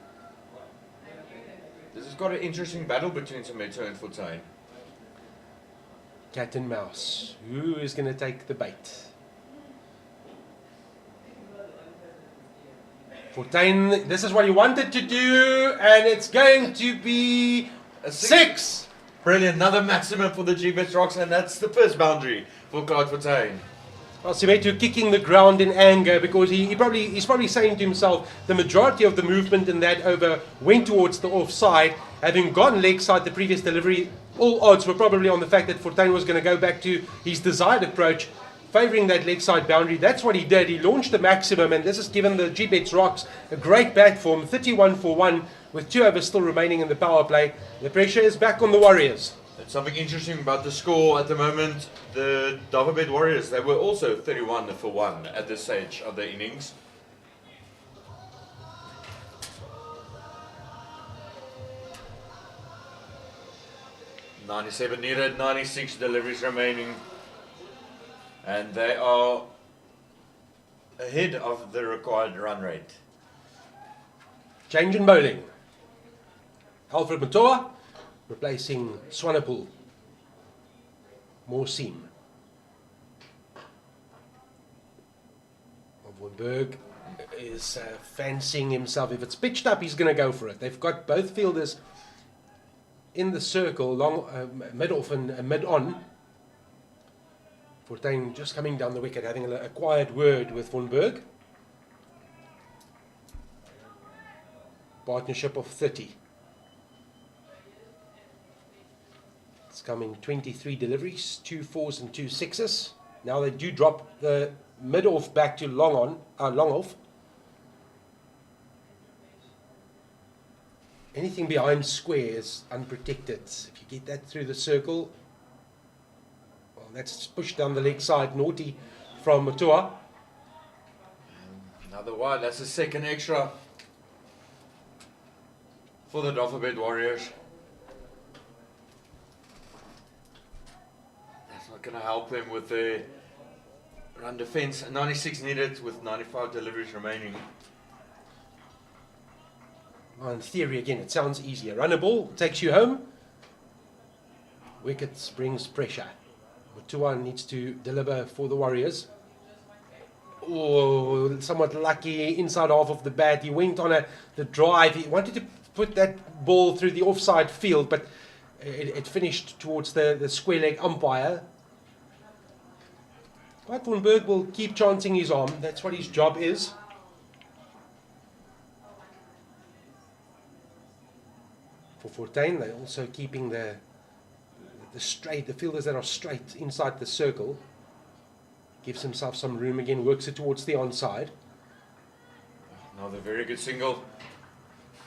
This has got an interesting battle between Simetu and Fortuin.
Cat and mouse. Who is going to take the bait? Fortuin, this is what he wanted to do, and it's going to be a 6.
Brilliant, another maximum for the Gbets Rocks, and that's the first boundary for Clyde Fortuin.
Well, Simetu kicking the ground in anger, because he's probably saying to himself, the majority of the movement in that over went towards the offside. Having gone leg side the previous delivery, all odds were probably on the fact that Fortuin was going to go back to his desired approach, favouring that leg side boundary. That's what he did. He launched the maximum, and this has given the Gbets Rocks a great bat form, 31 for 1, with 2 overs still remaining in the power play. The pressure is back on the Warriors.
There's something interesting about the score at the moment. The Dafabet Warriors, they were also 31 for 1 at this stage of the innings. .97 needed, 96 deliveries remaining, and they are ahead of the required run rate.
Change in bowling. Alfred Matoa replacing Swanepoel. More seam. Von Berg is fancying himself. If it's pitched up, he's going to go for it. They've got both fielders in the circle, long mid-off and mid-on. Fortuin just coming down the wicket, having a quiet word with Von Berg. Partnership of 30. It's coming 23 deliveries, 2 4s and 2 6s. Now they do drop the mid-off back to long off. Anything behind square is unprotected. If you get that through the circle, well, that's pushed down the leg side. Naughty from Matoa.
Another wide, that's a second extra for the Dafabet Warriors. That's not going to help them with the run defense. 96 needed with 95 deliveries remaining.
Well, in theory, again, it sounds easier. Run a ball, takes you home. Wickets brings pressure. Matoa needs to deliver for the Warriors. Oh, somewhat lucky inside half of the bat. He went on the drive. He wanted to put that ball through the offside field, but it finished towards the square leg umpire. But Von Berg will keep chancing his arm. That's what his job is. For Fortuin, they're also keeping the fielders that are straight inside the circle. Gives himself some room again, works it towards the onside.
Another very good single.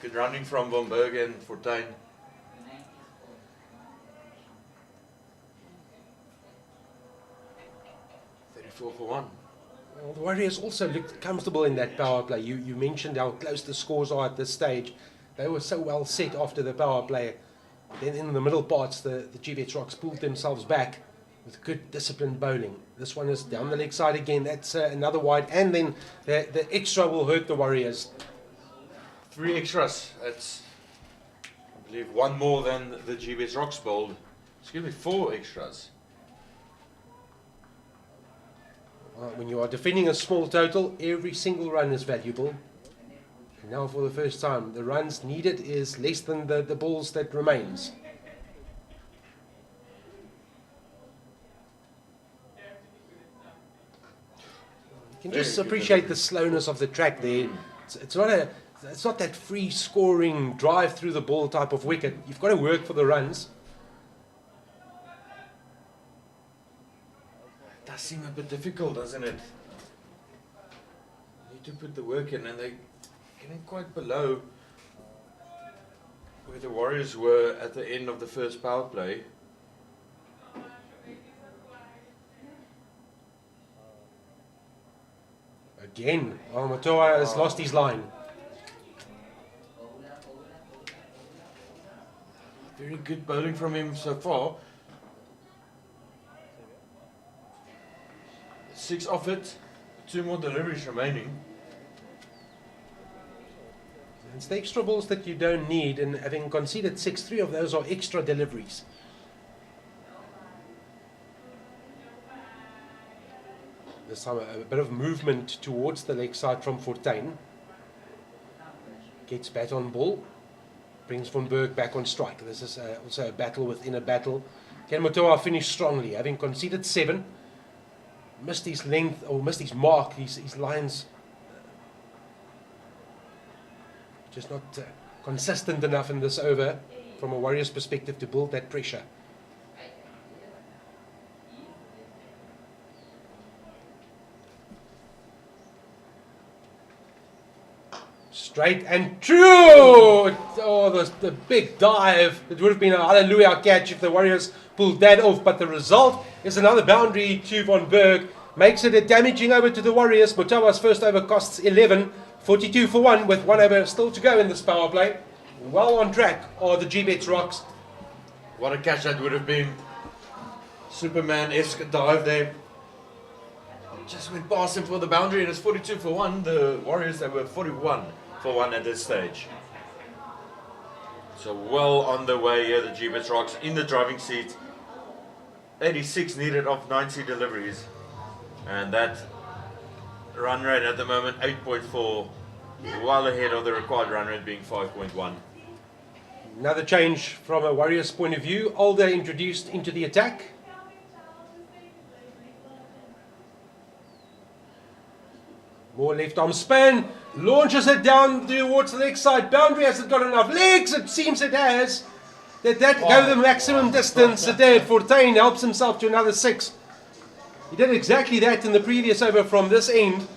Good running from Von Berg and Fortuin. .34 for 1.
Well, the Warriors also looked comfortable in that power play. You mentioned how close the scores are at this stage. They were so well set after the power play. Then in the middle parts, the Gbets Rocks pulled themselves back with good disciplined bowling. This one is down the leg side again. That's another wide. And then the extra will hurt the Warriors.
3 extras. That's, I believe, 1 more than the Gbets Rocks bowled. Excuse me, 4 extras.
When you are defending a small total, every single run is valuable. And now for the first time, the runs needed is less than the balls that remains. You can just appreciate the slowness of the track there. It's not that free scoring drive through the ball type of wicket. You've got to work for the runs.
Does seem a bit difficult, doesn't it? You need to put the work in, and they're getting quite below where the Warriors were at the end of the first power play.
Again, Matoa has lost his line.
Very good bowling from him so far. 6 off it, 2 more deliveries remaining.
It's the extra balls that you don't need, and having conceded 6, 3 of those are extra deliveries. This time a bit of movement towards the leg side from Fortuin. Gets bat on ball, brings Van Berg back on strike. This is also a battle within a battle. Can Matoa finish strongly, having conceded 7? Missed his length, or missed his mark, his lines just not consistent enough in this over from a Warriors perspective to build that pressure. Straight and true! Oh, the big dive. It would have been a hallelujah catch if the Warriors pulled that off, but the result is another boundary to Van Berg. Makes it a damaging over to the Warriors. Matoa's first over costs 11. 42 for 1 with 1 over still to go in this power play. Well on track are the Gbets Rocks.
What a catch that would have been. Superman-esque dive there. Just went past him for the boundary, and it's 42 for 1. The Warriors, they were 41 for 1 at this stage. So well on the way here, the Gbets Rocks in the driving seat. 86 needed of 90 deliveries. And that run rate at the moment, 8.4. Well ahead of the required run rate being 5.1.
Another change from a Warriors point of view. Alder introduced into the attack. More left arm spin. Launches it down towards the leg side boundary. Has it got enough legs? It seems it has. Did that go the maximum distance? It did. Fortuin helps himself to another 6. He did exactly that in the previous over from this end.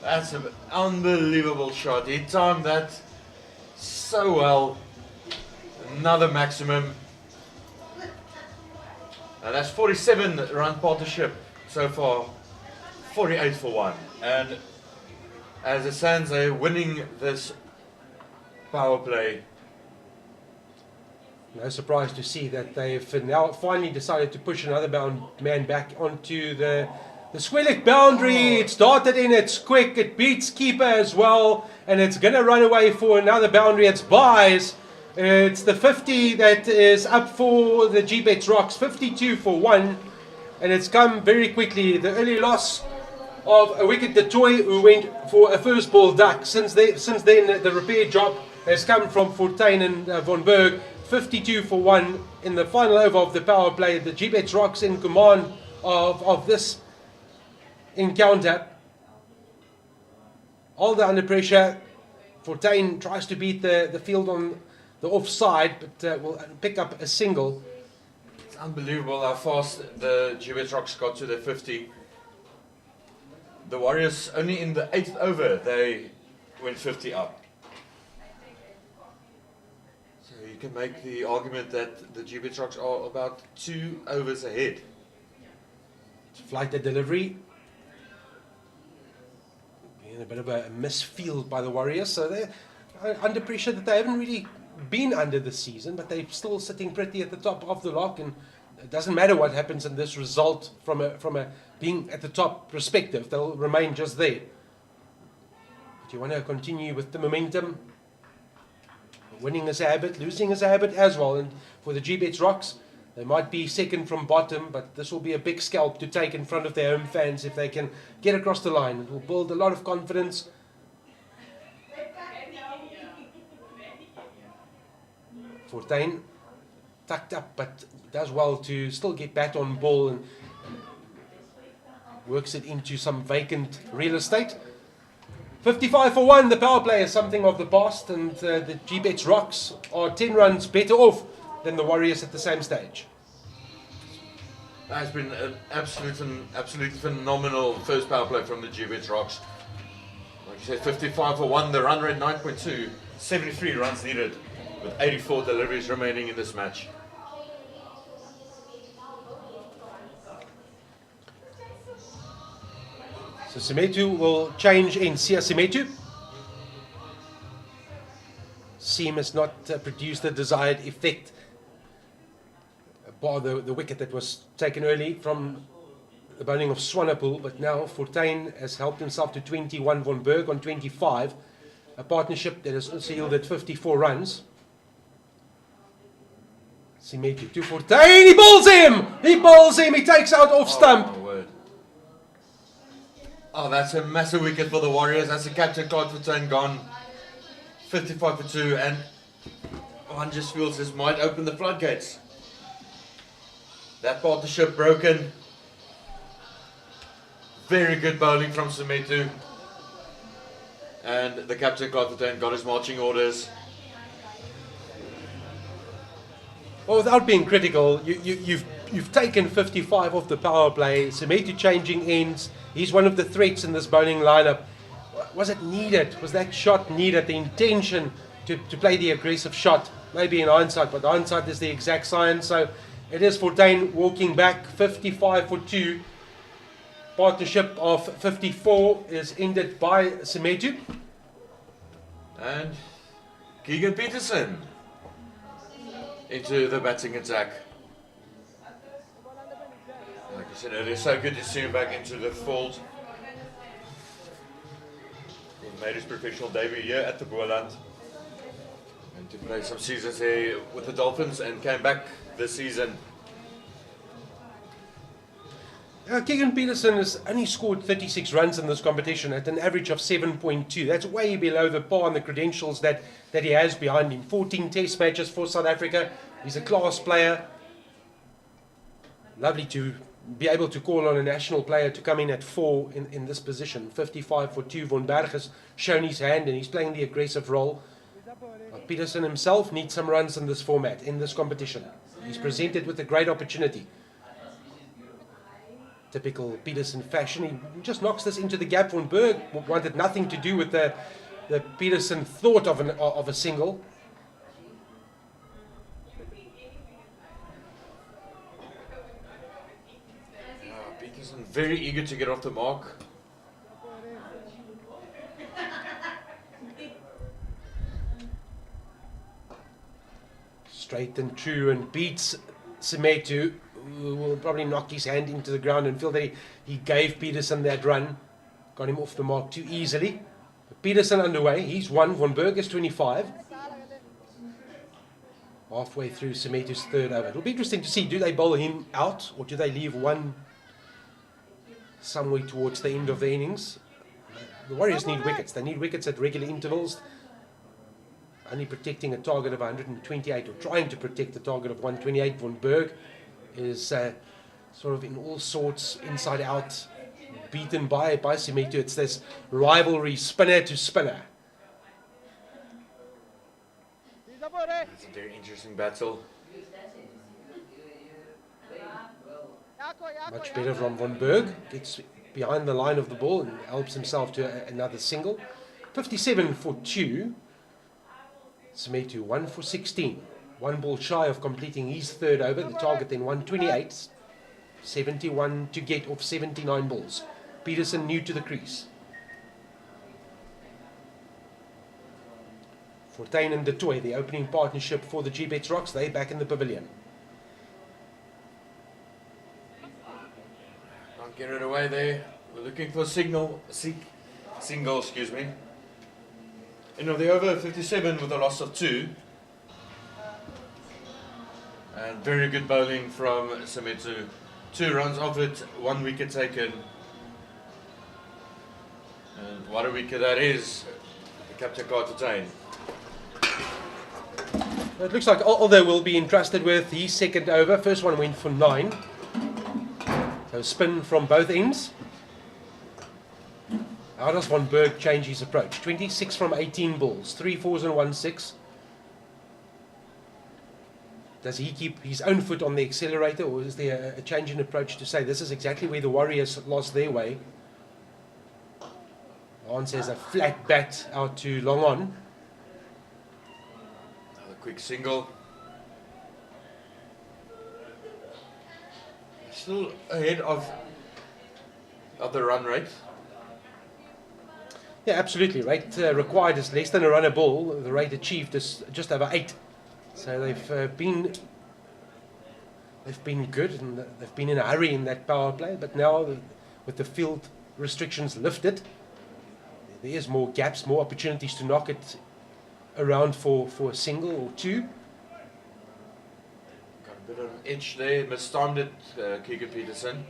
That's an unbelievable shot. He timed that so well. Another maximum. And that's 47 run partnership so far. 48 for 1. And as it stands, they're winning this power play.
No surprise to see that they've now finally decided to push another man back onto the square leg boundary. It started in, it's quick, it beats keeper as well, and it's going to run away for another boundary. It's buys. It's the 50 that is up for the Gbets Rocks, 52 for 1, and it's come very quickly. The early loss of a wicket, the Toy, who went for a first ball duck. Since then, the repair job has come from Fortuin and Van Berg. 52 for 1 in the final over of the power play. The Gbets Rocks in command of this encounter. Alder under pressure. Fortuin tries to beat the field on the offside, but will pick up a single.
It's unbelievable how fast the Gbets Rocks got to their 50. The Warriors, only in the 8th over, they went 50 up. So you can make the argument that the Gbets Rocks are about 2 overs ahead.
Flight the delivery. A bit of a misfield by the Warriors, so they're under pressure that they haven't really been under this season, but they're still sitting pretty at the top of the lock, and it doesn't matter what happens in this result from a being at the top perspective, they'll remain just there. But you want to continue with the momentum. Winning is a habit, losing is a habit as well, and for the Gbets Rocks, they might be second from bottom, but this will be a big scalp to take in front of their home fans if they can get across the line. It will build a lot of confidence. Fortuin tucked up, but does well to still get back on ball and works it into some vacant real estate. 55 for 1, the power play is something of the past, and the Gbets Rocks are 10 runs better off than the Warriors at the same stage.
That's been an absolute phenomenal first power play from the Gbets Rocks. Like you said, 55 for 1, the run rate 9.2, 73 runs needed, with 84 deliveries remaining in this match.
So Semetu will change in. Semetu. Seam has not produced the desired effect. Bar the wicket that was taken early from the bowling of Swanepoel, but now Fortuin has helped himself to 21, Von Berg on 25. A partnership that has also yielded 54 runs. Semetu to Fortuin, he bowls him! He bowls him, he takes out off stump.
Oh, my word. Oh, that's a massive wicket for the Warriors. That's a capture card for Fortuin gone. 55 for 2, and one just feels this might open the floodgates. That partnership broken. Very good bowling from Semetu. And the captain got his marching orders.
Well, without being critical, you've taken 55 off the power play. Semetu changing ends. He's one of the threats in this bowling lineup. Was it needed? Was that shot needed? The intention to play the aggressive shot? Maybe in hindsight, but hindsight is the exact science. So it is Fortuin walking back, 55 for 2. Partnership of 54 is ended by Semetu.
And Keegan Peterson into the batting attack. Like I said earlier, so good to see him back into the fold. He made his professional debut here at the Boland. And to play some seasons here with the Dolphins and came back this season.
Keegan Peterson has only scored 36 runs in this competition at an average of 7.2. That's way below the par and the credentials that he has behind him. 14 test matches for South Africa. He's a class player. Lovely to be able to call on a national player to come in at 4 in this position. 55 for 2. Von Berg has shown his hand and he's playing the aggressive role. Peterson himself needs some runs in this format, in this competition. He's presented with a great opportunity. Typical Peterson fashion, he just knocks this into the gap. Von Berg wanted nothing to do with the Peterson thought of a single.
Peterson very eager to get off the mark.
Straight and true, and beats Semetu, who will probably knock his hand into the ground and feel that he gave Peterson that run. Got him off the mark too easily. But Peterson underway, he's 1, Von Berg is 25. Halfway through Semetu's third over. It'll be interesting to see, do they bowl him out or do they leave one somewhere towards the end of the innings? The Warriors need wickets. They need wickets at regular intervals. Only protecting a target of 128, or trying to protect the target of 128. Von Berg is sort of in all sorts, inside out, beaten by Semetu. It's this rivalry, spinner to spinner.
It's a very interesting battle.
Much better from Von Berg. Gets behind the line of the ball and helps himself to another single. 57 for 2. Semetu 1 for 16. One ball shy of completing his third over. The target then 128. 71 to get off 79 balls. Peterson new to the crease. Fortuin and Detoy, the opening partnership for the Gbets Rocks, they back in the pavilion.
Can't get it away there. We're looking for a single, excuse me. End of the over, 57 with a loss of 2. And very good bowling from Sametu. 2 runs off it, 1 wicket taken. And what a wicket that is. The captain Fortuin.
It looks like Aldo will be entrusted with his second over. First one went for 9. So spin from both ends. How does Van Berg change his approach? 26 from 18 balls, 3 4s and 1 6. Does he keep his own foot on the accelerator, or is there a change in approach to say this is exactly where the Warriors lost their way? Hans says a flat bat out to long on.
Another quick single. Still ahead of the run rate.
Yeah, absolutely. Rate required is less than a run a ball. The rate achieved is just over 8. So they've been good, and they've been in a hurry in that power play. But now, with the field restrictions lifted, there's more gaps, more opportunities to knock it around for a single or 2.
Got a bit of an edge there, mistimed it, Keegan Peterson.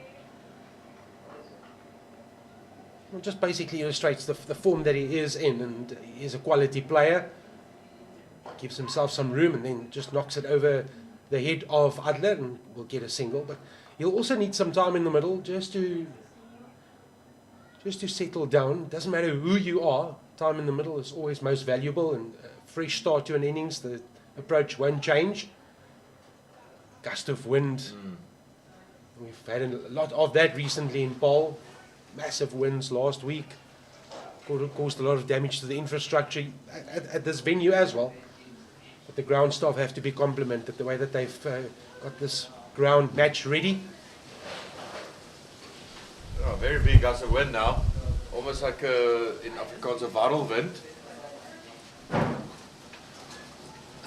It just basically illustrates the form that he is in, and he is a quality player. Gives himself some room and then just knocks it over the head of Adler and will get a single. But he'll also need some time in the middle just to settle down. It doesn't matter who you are, time in the middle is always most valuable, and a fresh start to an innings, the approach won't change. Gust of wind. We've had a lot of that recently in Paul. Massive winds last week. Caused a lot of damage to the infrastructure at this venue as well. But the ground staff have to be complimented the way that they've got this ground match ready.
Oh, very big gust of wind now. Almost like in Afrikaans a warrelwind.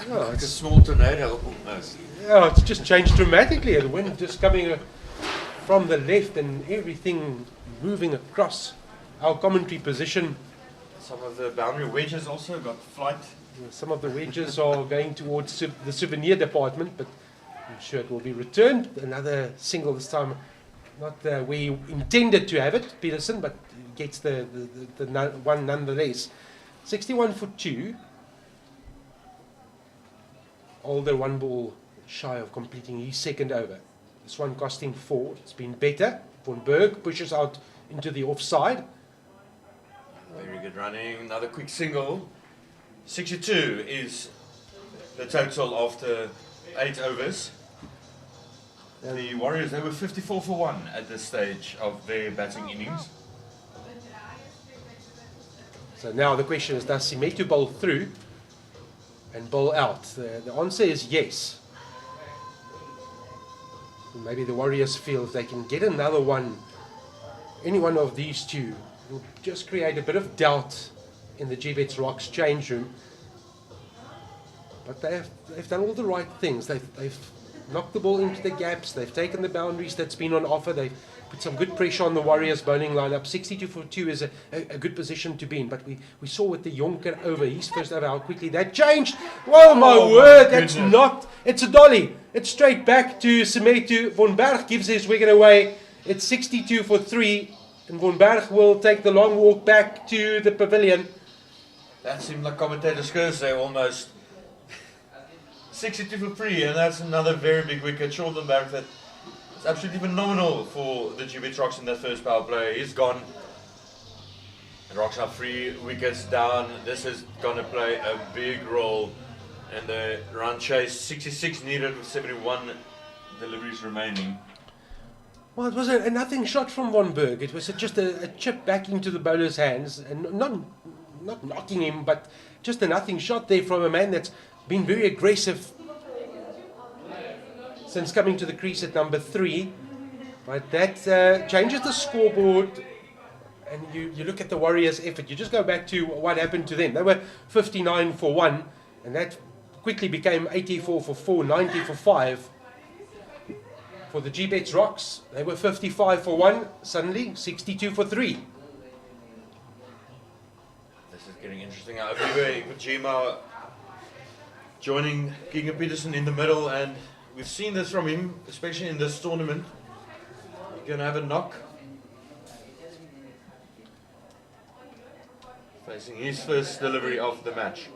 Oh,
like a small tornado almost.
Yeah, it's just changed dramatically. The wind just coming from the left and everything moving across our commentary position.
Some of the boundary wedges also got flight.
Some of the wedges are going towards the souvenir department, but I'm sure it will be returned. Another single this time, not where you intended to have it, Peterson, but gets the one nonetheless. 61 for 2. Alder 1 ball shy of completing his second over. This one costing 4. It's been better. Van Berg pushes out into the offside.
Very good running. Another quick single. 62 is the total after 8 overs. The Warriors, they were 54 for 1 at this stage of their batting innings.
So now the question is, does Sametu bowl through and bowl out? The answer is yes. Maybe the Warriors feel if they can get another one, any one of these two, will just create a bit of doubt in the Gbets Rocks change room. But they've done all the right things. They've knocked the ball into the gaps. They've taken the boundaries that's been on offer. They've put some good pressure on the Warriors bowling lineup. 62 for 2 is a good position to be in. But we saw with the Jonker over, his first over, how quickly that changed. Well, my word, that's not. It's a dolly. It's straight back to Sametu. Van Berg gives his wicket away. It's 62 for 3. And Van Berg will take the long walk back to the pavilion.
That seemed like commentator's curse there almost. 62 for 3, and that's another very big wicket. Shortenberg, that is absolutely phenomenal for the Gbets Rocks in that first power play. He's gone. And Rocks are 3 wickets down. This is going to play a big role in the run chase. 66 needed with 71 deliveries remaining.
Well, it was a nothing shot from Van Berg. It was just a chip back into the bowler's hands, and not knocking him, but just a nothing shot there from a man that's been very aggressive since coming to the crease at number 3. But that changes the scoreboard and you look at the Warriors' effort, you just go back to what happened to them. They were 59 for 1, and that quickly became 84 for 4, 90 for 5. For the Gbets Rocks, they were 55 for 1, suddenly 62 for 3.
This is getting interesting. Everywhere, Kojima joining Giga Peterson in the middle, and we've seen this from him, especially in this tournament. You're going to have a knock. Facing his first delivery of the match.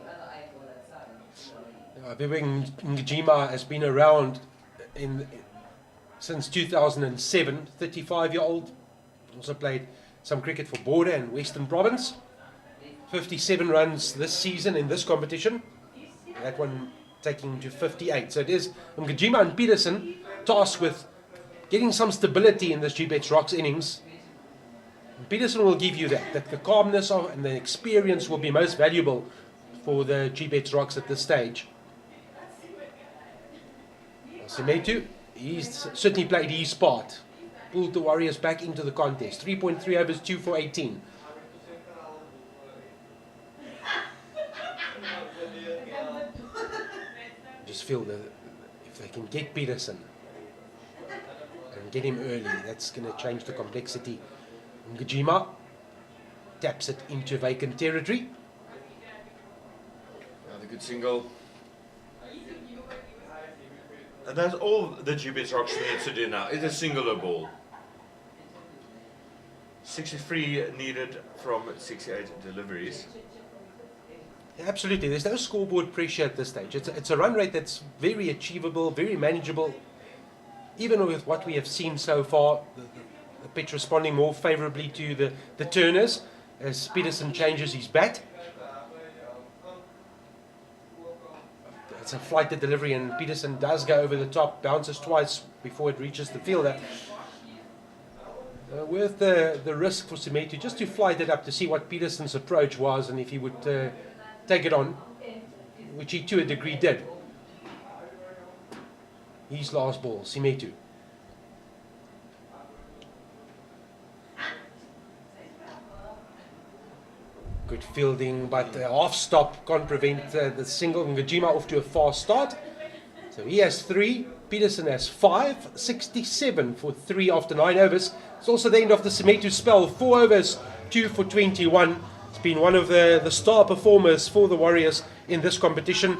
Kojima has been around since 2007, 35-year-old. Also played some cricket for Border and Western Province. 57 runs this season in this competition. That one taking to 58. So it is Kojima and Peterson tasked with getting some stability in this Gbets Rocks innings. And Peterson will give you that the calmness and the experience will be most valuable for the Gbets Rocks at this stage. Semetu, he's certainly played his part. Pulled the Warriors back into the contest. 3.3 overs, 2 for 18. Just feel that if they can get Peterson and get him early, that's going to change the complexity. Kojima taps it into vacant territory.
Another good single. And that's all the Gbets Rocks needs to do now. It's a singular ball. 63 needed from 68 deliveries.
Absolutely, there's no scoreboard pressure at this stage. It's a run rate that's very achievable, very manageable. Even with what we have seen so far, the pitch responding more favourably to the turners as Peterson changes his bat. It's a flighted delivery and Peterson does go over the top, bounces twice before it reaches the fielder. Worth the risk for Semetu just to flight it up to see what Peterson's approach was and if he would take it on, which he to a degree did. His last ball, Semetu. Good fielding, but the half stop can't prevent the single. Kojima off to a fast start. So he has 3, Peterson has 5, 67 for 3 after 9 overs. It's also the end of the Semetu spell, 4 overs, 2 for 21. It's been one of the star performers for the Warriors in this competition.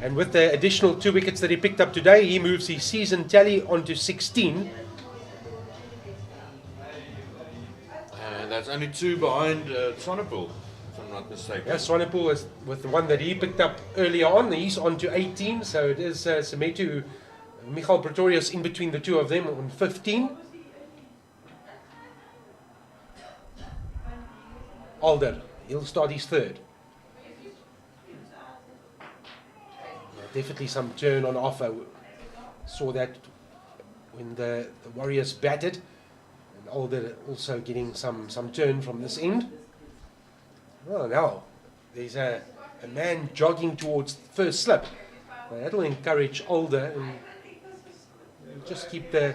And with the additional 2 wickets that he picked up today, he moves his season tally onto 16.
And that's only 2 behind Swanepoel, if I'm not mistaken.
Yes, Swanepoel is with the one that he picked up earlier on. He's on to 18, so it is Semetu, Michael Pretorius in between the two of them on 15. Alder, he'll start his 3rd. Definitely some turn on offer. Saw that when the Warriors batted. And Alder also getting some turn from this end. Well, now there's a man jogging towards the first slip. Well, that will encourage Alder and just keep the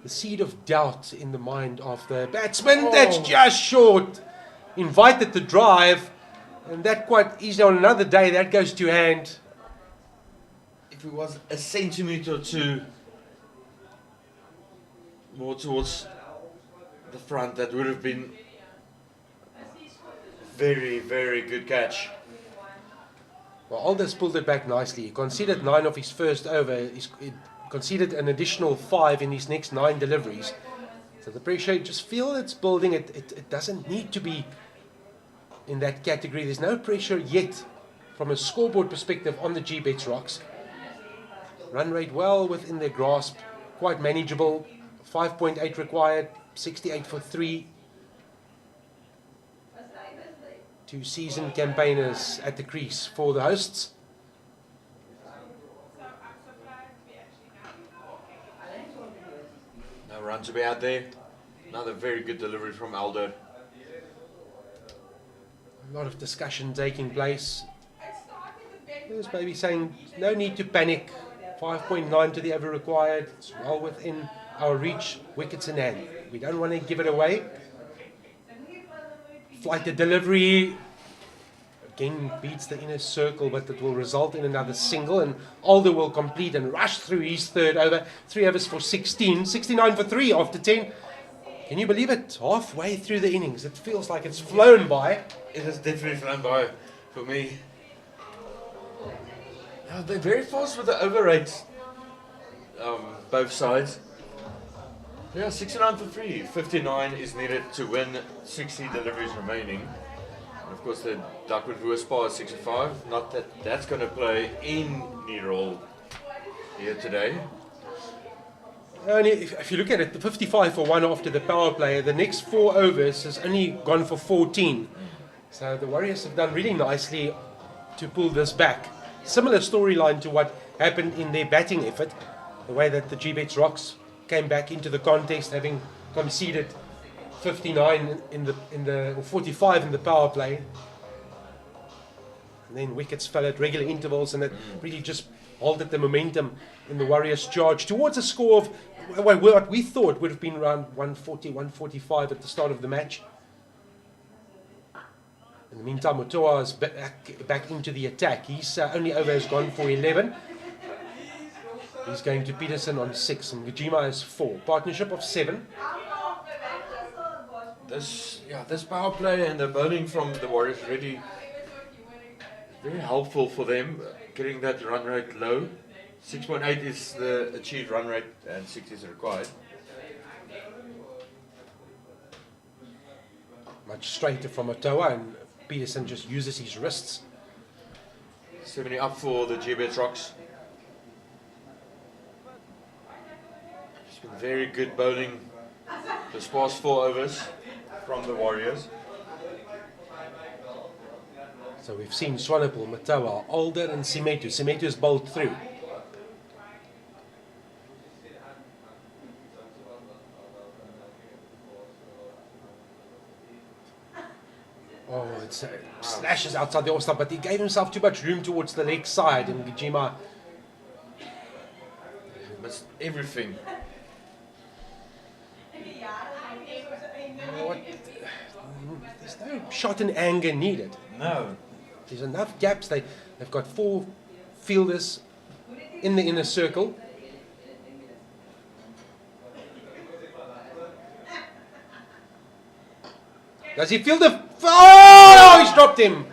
seed of doubt in the mind of the batsman. That's just short. Invited the drive, and that quite easy on another day. That goes to hand.
If it was a centimetre or 2 more towards the front, that would have been very, very good catch.
Well, Alder's pulled it back nicely. He conceded 9 of his first over. He conceded an additional 5 in his next 9 deliveries. So the pressure, just feel it's building. It doesn't need to be in that category. There's no pressure yet from a scoreboard perspective on the Gbets Rocks. Run rate well within their grasp, quite manageable. 5.8 required, 68 for 3. 2 seasoned campaigners at the crease for the hosts.
No run to be out there. Another very good delivery from Alder.
A lot of discussion taking place. There's maybe saying no need to panic. 5.9 to the over required. It's well within our reach. Wickets in hand. We don't want to give it away. Flighted delivery. Again beats the inner circle, but it will result in another single, and Alder will complete and rush through his third over. 3 overs for 16. 69 for 3 after 10. Can you believe it? Halfway through the innings. It feels like it's flown by.
It has definitely flown by for me. They're very fast with the over rates, both sides. Yeah, 69 for 3. 59 is needed to win, 60 deliveries remaining. And of course, the Duckwood Ruespa is 65. Not that that's going to play any role here today.
Only if you look at it, the 55 for 1 after the power play, the next 4 overs has only gone for 14. So the Warriors have done really nicely to pull this back. Similar storyline to what happened in their batting effort, the way that the Gbets Rocks came back into the contest, having conceded 59 or 45 in the power play, and then wickets fell at regular intervals, and it really just halted the momentum in the Warriors' charge towards a score of what we thought would have been around 140, 145 at the start of the match. In the meantime, Motoa is back into the attack. His only over has gone for 11. He's going to Peterson on 6, and Gajima is 4. Partnership of 7.
This power play and the bowling from the Warriors really very helpful for them, getting that run rate low. 6.8 is the achieved run rate, and 6 is required.
Much straighter from Motoa, and Peterson just uses his wrists.
70 up for the Gbets Rocks. It's been very good bowling this past 4 overs from the Warriors.
So we've seen Swanepoel, Motoa, Alder and Simetu. Simetu is bowled through. Oh, it's slashes outside the off stump, but he gave himself too much room towards the leg side, and Gajima
missed everything.
There's no shot in anger needed.
No.
There's enough gaps. They've got 4 fielders in the inner circle. Does he field the... Oh, he's dropped him.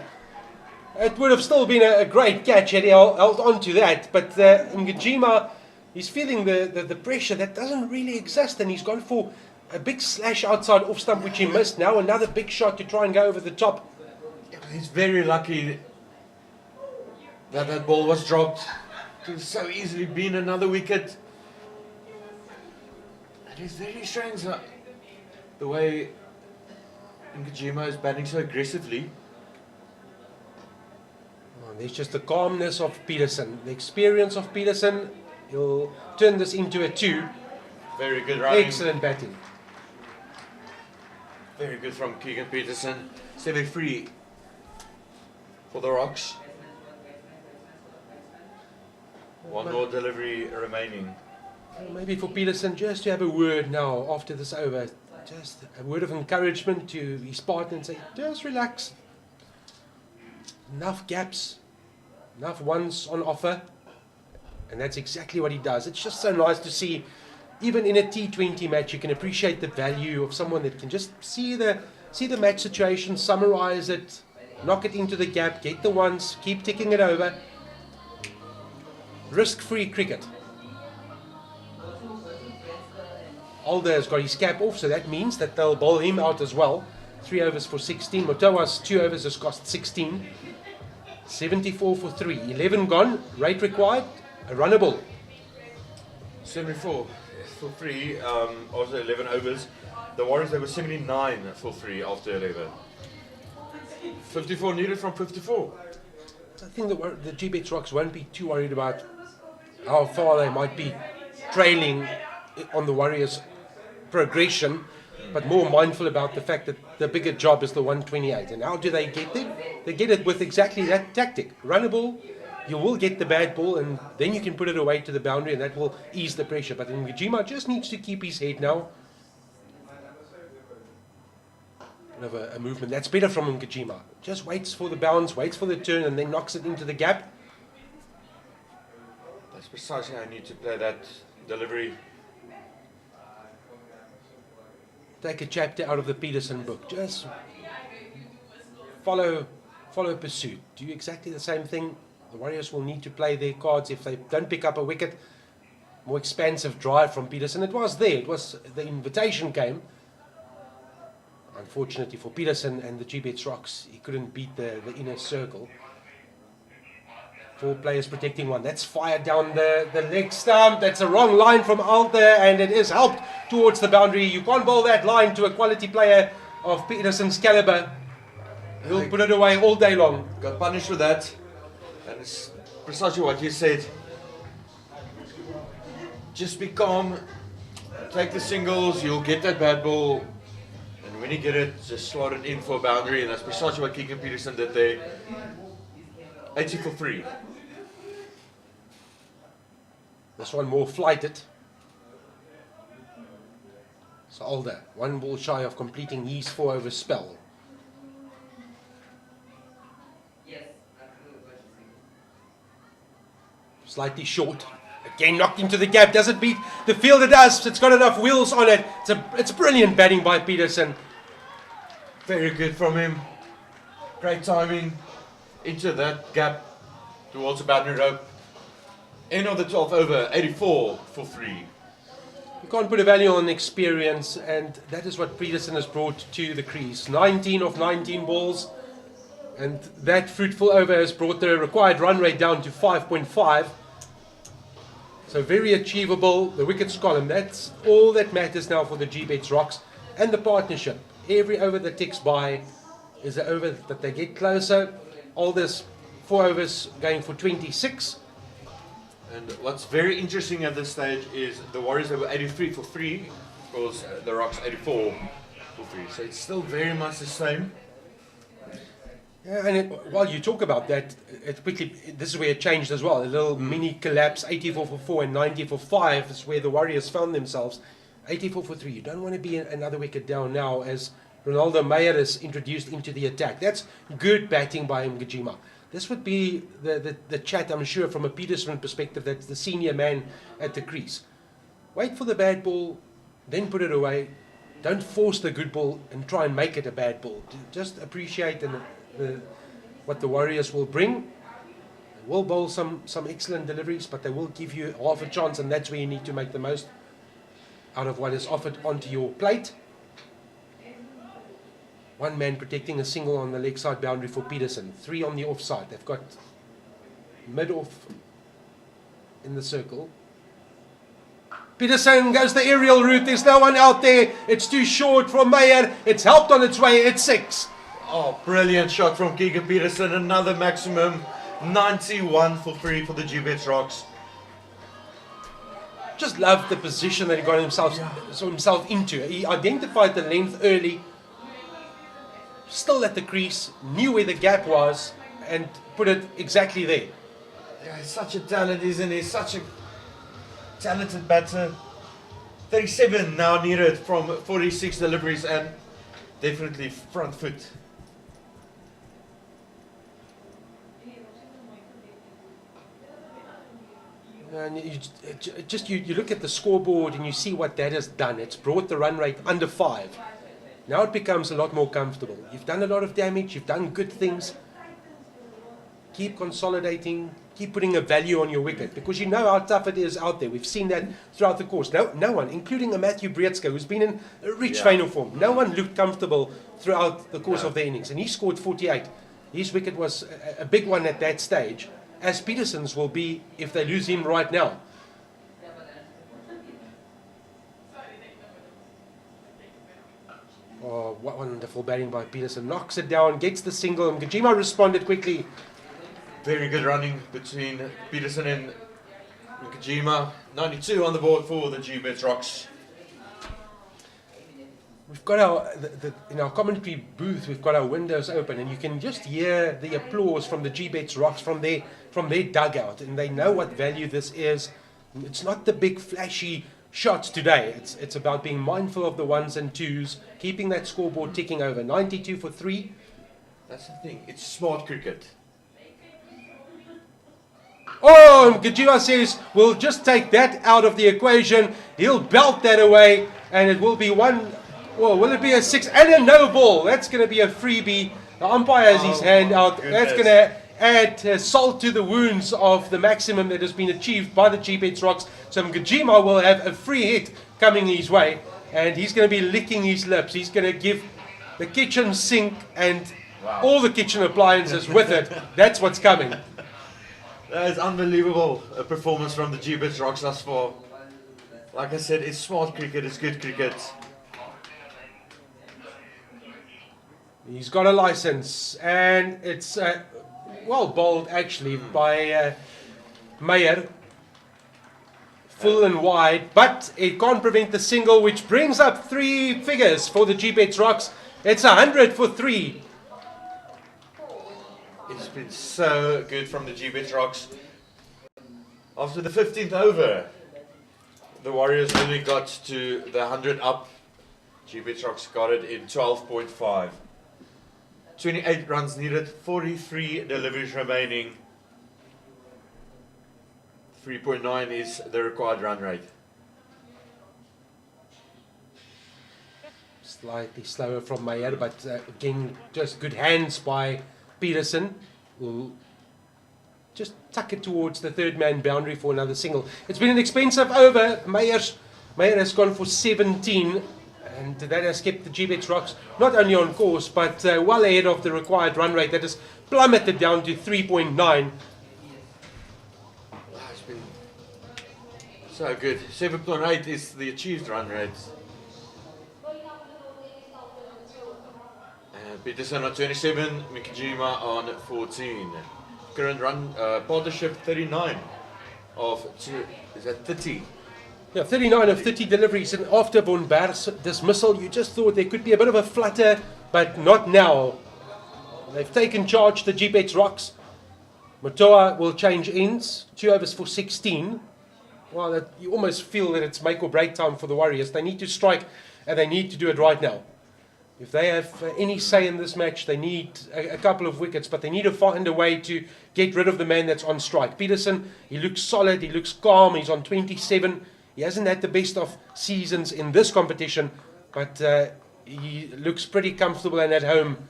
It would have still been a great catch had he held on to that. But Ngajima, he's feeling the pressure that doesn't really exist, and he's gone for a big slash outside off stump, which he missed. Now another big shot to try and go over the top.
Yeah, he's very lucky that that ball was dropped. It could have so easily been another wicket. It is very strange the way Ngajima is batting so aggressively.
Oh, there's just the calmness of Peterson, the experience of Peterson. He'll turn this into a 2.
Very good running.
Excellent batting.
Very good from Keegan Peterson. 73 for the Rocks. 1 more delivery remaining.
Maybe for Peterson just to have a word now after this over. Just a word of encouragement to his partner and say, just relax. Enough gaps, enough ones on offer. And that's exactly what he does. It's just so nice to see, even in a T20 match, you can appreciate the value of someone that can just see the match situation, summarize it, knock it into the gap, get the ones, keep ticking it over. Risk-free cricket. Alder has got his cap off, so that means that they'll bowl him out as well. 3 overs for 16. Motoa's 2 overs has cost 16. 74 for 3. 11 gone. Rate required. A runnable.
74 for 3 after 11 overs. The Warriors, they were 79 for 3 after 11. 54 needed from 54.
I think the Gbets Rocks won't be too worried about how far they might be trailing on the Warriors' progression, but more mindful about the fact that the bigger job is the 128. And how do they get there? They get it with exactly that tactic. Run a ball, you will get the bad ball, and then you can put it away to the boundary, and that will ease the pressure. But Ngajima just needs to keep his head now. of a movement. That's better from Ngajima. Just waits for the bounce, waits for the turn, and then knocks it into the gap.
That's precisely how I need to play that delivery.
Take a chapter out of the Peterson book. Just follow pursuit. Do exactly the same thing. The Warriors will need to play their cards. If they don't pick up a wicket, more expansive drive from Peterson. It was there. It was the invitation came. Unfortunately for Peterson and the Gbets Rocks, he couldn't beat the inner circle. 4 players protecting 1. That's fired down the leg stump. That's a wrong line from out there, and it is helped towards the boundary. You can't bowl that line to a quality player of Peterson's caliber. He'll put it away all day long.
Got punished for that. And it's precisely what you said. Just be calm. Take the singles. You'll get that bad ball. And when you get it, just slot it in for a boundary. And that's precisely what Keegan Peterson did there. 80 for 3.
This one more flighted. So Alder, 1 ball shy of completing his 4-over spell. Slightly short. Again knocked into the gap. Does it beat the fielder? Does. It's got enough wheels on it. It's brilliant batting by Peterson.
Very good from him. Great timing. Into that gap towards the boundary rope. End of the 12th over, 84 for 3.
You can't put a value on experience, and that is what Peterson has brought to the crease. 19 of 19 balls, and that fruitful over has brought the required run rate down to 5.5. So very achievable. The wickets column, that's all that matters now for the Gbets Rocks and the partnership. Every over that ticks by is an over that they get closer. All this 4 overs going for 26.
And what's very interesting at this stage is the Warriors were 83 for 3, because the Rocks 84 for 3. So it's still very much the same.
Yeah, and while you talk about that, this is where it changed as well. A little mini collapse, 84 for 4 and 90 for 5 is where the Warriors found themselves. 84 for 3. You don't want to be another wicket down now as Ronaldo Meyer is introduced into the attack. That's good batting by Ngajima. This would be the chat, I'm sure, from a Peterson perspective. That's the senior man at the crease. Wait for the bad ball, then put it away. Don't force the good ball and try and make it a bad ball. Just appreciate what the Warriors will bring. They will bowl some excellent deliveries, but they will give you half a chance, and that's where you need to make the most out of what is offered onto your plate. 1 man protecting a single on the leg side boundary for Peterson. 3 on the offside. They've got mid-off in the circle. Peterson goes the aerial route. There's no one out there. It's too short from Meyer. It's helped on its way. It's 6.
Oh, brilliant shot from Keegan Peterson. Another maximum. 91 for 3 for the Gbets Rocks.
Just loved the position that he got himself into. He identified the length early. Still at the crease, knew where the gap was, and put it exactly there.
Yeah, he's such a talent, isn't he? Such a talented batter. 37 now needed from 46 deliveries, and definitely front foot.
And you look at the scoreboard and you see what that has done. It's brought the run rate under 5. Now it becomes a lot more comfortable. You've done a lot of damage. You've done good things. Keep consolidating. Keep putting a value on your wicket, because you know how tough it is out there. We've seen that throughout the course. No one, including a Matthew Breetska, who's been in a rich vein of form, no one looked comfortable throughout the course of the innings. And he scored 48. His wicket was a big one at that stage, as Peterson's will be if they lose him right now. Oh, what wonderful batting by Peterson. Knocks it down, gets the single, and Ngajima responded quickly.
Very good running between Peterson and Ngajima. 92 on the board for the Gbets Rocks.
We've got in our commentary booth, we've got our windows open, and you can just hear the applause from the Gbets Rocks from their dugout, and they know what value this is. It's not the big flashy shots today. It's about being mindful of the ones and twos, keeping that scoreboard ticking over. 92 for 3.
That's the thing. It's smart cricket.
Oh, Gajima says, we'll just take that out of the equation. He'll belt that away, and it will be one. Well, will it be a 6 and a no ball? That's going to be a freebie. The umpire has his hand out.
Goodness.
That's going to add salt to the wounds of the maximum that has been achieved by the Gbets Rocks. So Gajima will have a free hit coming his way, and he's going to be licking his lips. He's going to give the kitchen sink and all the kitchen appliances with it. That's what's coming.
That is unbelievable. A performance from the Gbets Rocks thus far. Like I said, it's smart cricket, it's good cricket.
He's got a license, and it's well bowled actually by Meyer. Full and wide, but it can't prevent the single, which brings up 3 figures for the Gbets Rocks. It's 100 for 3.
It's been so good from the Gbets Rocks. After the 15th over, the Warriors only got to the 100 up. Gbets Rocks got it in 12.5. 28 runs needed, 43 deliveries remaining. 3.9 is the required run rate.
Slightly slower from Meyer, but again, just good hands by Peterson. Will just tuck it towards the third man boundary for another single. It's been an expensive over. Meyer has gone for 17, and that has kept the Gbets Rocks not only on course, but well ahead of the required run rate. That has plummeted down to 3.9.
It's been so good. 7.8 is the achieved run rate. Peterson on 27, Mikijima on 14. Current run partnership 39 of is that 30?
Yeah, 39 of 30 deliveries, and after Von Berg's dismissal, you just thought there could be a bit of a flutter, but not now. They've taken charge, the Gbets Rocks. Matoa will change ends, 2 overs for 16. Well, you almost feel that it's make or break time for the Warriors. They need to strike, and they need to do it right now. If they have any say in this match, they need a couple of wickets, but they need to find a way to get rid of the man that's on strike. Peterson, he looks solid, he looks calm, he's on 27. He hasn't had the best of seasons in this competition, but he looks pretty comfortable and at home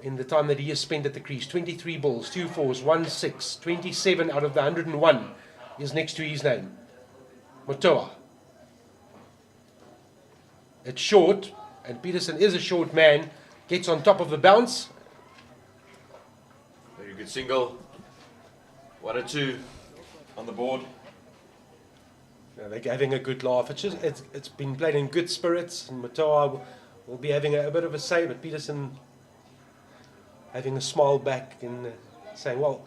in the time that he has spent at the crease. 23 balls, 2 fours, 1 6, 27 out of the 101 is next to his name. Matoa. It's short. And Peterson is a short man, gets on top of the bounce.
Very good single. 1 or 2 on the board.
Yeah, they're having a good laugh. It's been played in good spirits, and Matoa will be having a bit of a say, but Peterson having a smile back and saying, well,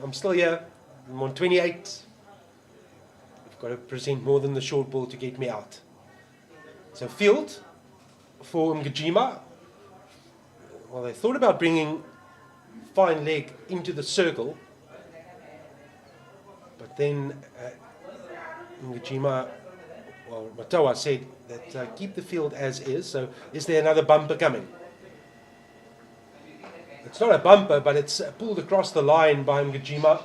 I'm still here. I'm on 28. I've got to present more than the short ball to get me out. So field for Ngajima. Well, they thought about bringing fine leg into the circle, but then Ngajima, well, Matoa said that keep the field as is. So is there another bumper coming? It's not a bumper, but it's pulled across the line by Ngajima.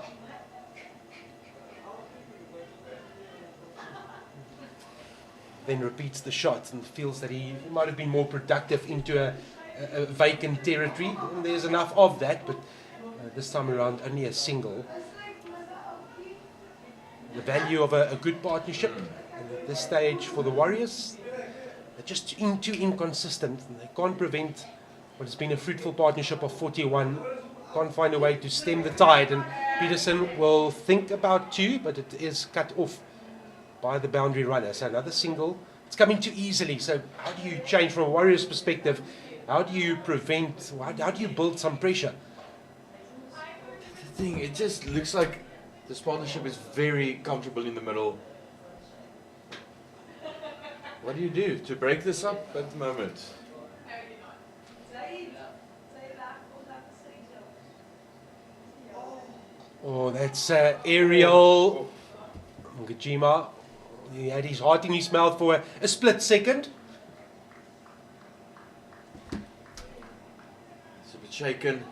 Then repeats the shot and feels that he might have been more productive into a vacant territory. And there's enough of that, but this time around only a single. The value of a good partnership at this stage for the Warriors, they're just too inconsistent. They can't prevent what has been a fruitful partnership of 41. Can't find a way to stem the tide, and Peterson will think about 2, but it is cut off by the boundary runner. So another single. It's coming too easily. So how do you change from a Warriors perspective? How do you prevent, how do you build some pressure?
The thing, it just looks like this partnership is very comfortable in the middle. What do you do to break this up at the moment?
Oh, that's aerial. Ngajima He had his heart in his mouth for a split second.
It's a bit shaken.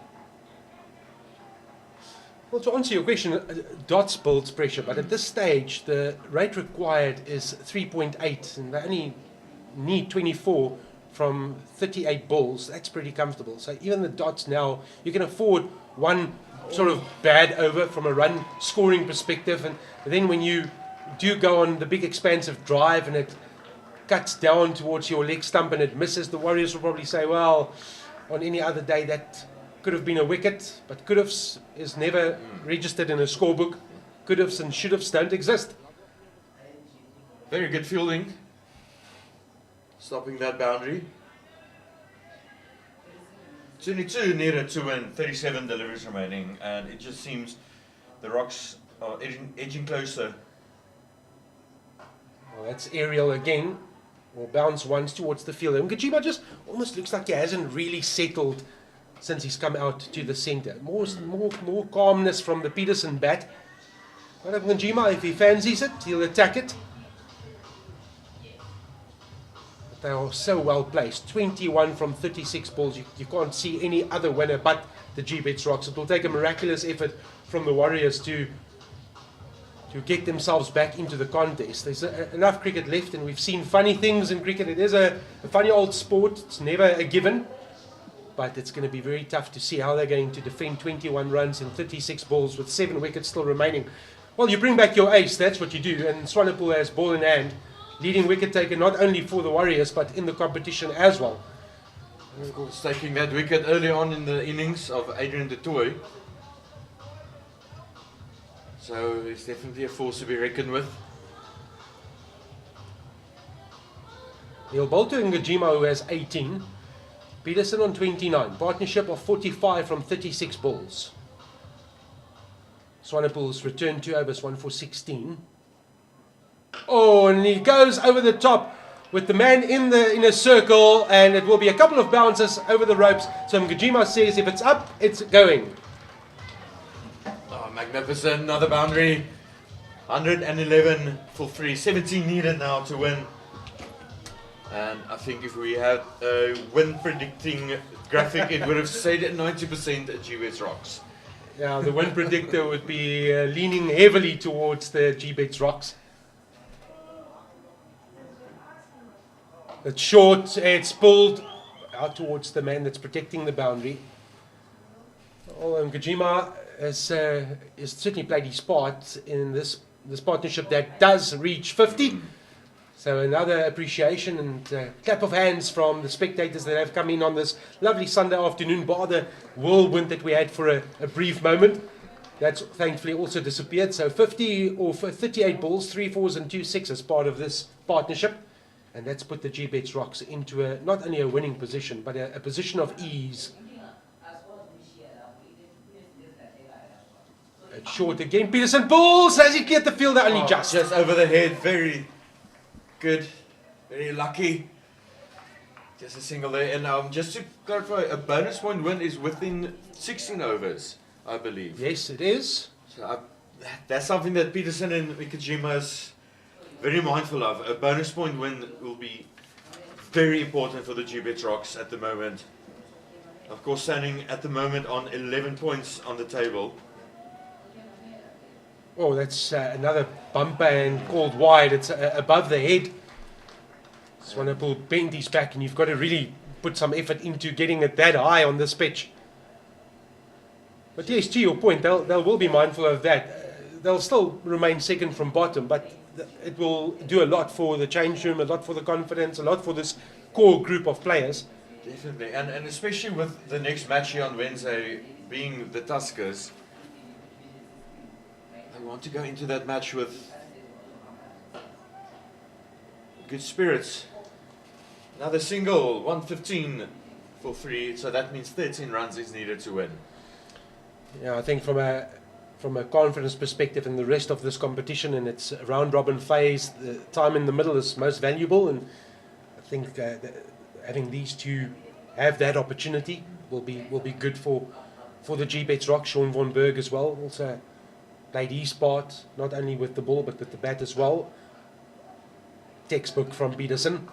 Well, to answer your question, dots builds pressure, but at this stage, the rate required is 3.8, and they only need 24 from 38 balls. That's pretty comfortable. So even the dots now, you can afford one sort of bad over from a run scoring perspective, and then when you do go on the big expansive drive and it cuts down towards your leg stump and it misses, the Warriors will probably say, well, on any other day that could have been a wicket, but could-haves is never registered in a scorebook. Could-haves and should-haves don't exist.
Very good fielding. Stopping that boundary. 22 needed to win, 37 deliveries remaining, and it just seems the Rocks are edging closer.
Well, that's aerial again. Will bounce once towards the field. And Ngajima just almost looks like he hasn't really settled since he's come out to the centre. More calmness from the Peterson bat. But Ngajima, if he fancies it, he'll attack it. But they are so well placed. 21 from 36 balls. You can't see any other winner but the Gbets Rocks. It will take a miraculous effort from the Warriors to get themselves back into the contest. There's enough cricket left, and we've seen funny things in cricket. It is a funny old sport. It's never a given. But it's going to be very tough to see how they're going to defend 21 runs in 36 balls with 7 wickets still remaining. Well, you bring back your ace, that's what you do. And Swanepoel has ball in hand, leading wicket taker not only for the Warriors, but in the competition as well.
And of course, taking that wicket early on in the innings of Adrian de Tooy. So it's definitely a force to be reckoned with.
He'll bowl to Ngajima, who has 18. Peterson on 29. Partnership of 45 from 36 balls. Swanepoel's return 2 overs, 1 for 16. Oh, and he goes over the top with the man in a circle, and it will be a couple of bounces over the ropes. So Ngajima says if it's up, it's going.
Oh, magnificent. Another boundary. 111 for 3. 17 needed now to win. And I think if we had a win predicting graphic, it would have said 90% at Gbets Rocks.
Yeah, the win predictor would be leaning heavily towards the Gbets Rocks. It's short, it's pulled out towards the man that's protecting the boundary. Well, Ngajima has certainly played his part in this partnership that does reach 50. So another appreciation and clap of hands from the spectators that have come in on this lovely Sunday afternoon, bar the whirlwind that we had for a brief moment. That's thankfully also disappeared. So 50 or 38 balls, 3 fours and 2 sixes part of this partnership. And that's put the Gbets Rocks into not only a winning position, but a position of ease. It's short again. Peterson pulls. Has he cleared the fielder? Only just
over the head. Very good. Very lucky. Just a single there. And just to clarify, a bonus point win is within 16 overs, I believe.
Yes, it is.
So that's something that Peterson and Ngajima is very mindful of. A bonus point win will be very important for the Gbets Rocks at the moment. Of course, standing at the moment on 11 points on the table.
Oh, that's another bumper and called wide. It's above the head. Swanepoel bent his back, and you've got to really put some effort into getting it that high on this pitch. But yes, to your point, they will be mindful of that. They'll still remain second from bottom, but it will do a lot for the change room, a lot for the confidence, a lot for this core group of players.
Definitely, and especially with the next match here on Wednesday being the Tuskers. I want to go into that match with good spirits. Another single, 115 for 3, so that means 13 runs is needed to win.
Yeah, I think from a confidence perspective in the rest of this competition and its round robin phase, the time in the middle is most valuable, and I think having these two have that opportunity will be good for the Gbets Rocks. Sean von Berg as well also played his part, not only with the ball but with the bat as well. textbook from Peterson.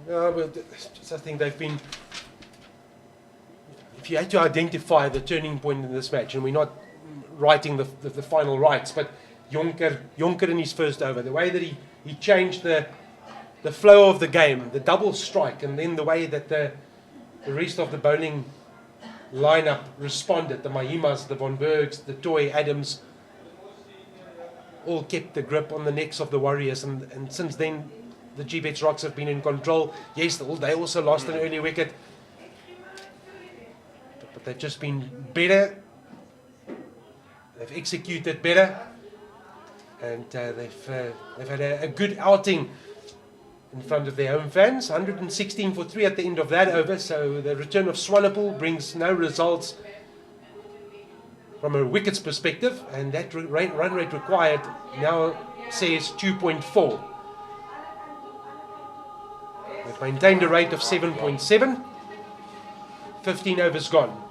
No, but I think they've been... If you had to identify the turning point in this match, and we're not writing the final rights, but Jonker in his first over, the way that he changed the flow of the game, the double strike, and then the way that the rest of the bowling lineup responded, the Mahimas, the Von Bergs, the Toy, Adams, all kept the grip on the necks of the Warriors, and since then the Gbets Rocks have been in control. Yes, they also lost an early wicket, but they've just been better, they've executed better, and they've had a good outing in front of their home fans. 116 for 3 at the end of that over, so the return of Swanepoel brings no results from a wickets perspective, and that run rate required now says 2.4. They've maintained a rate of 7.7, 15 overs gone.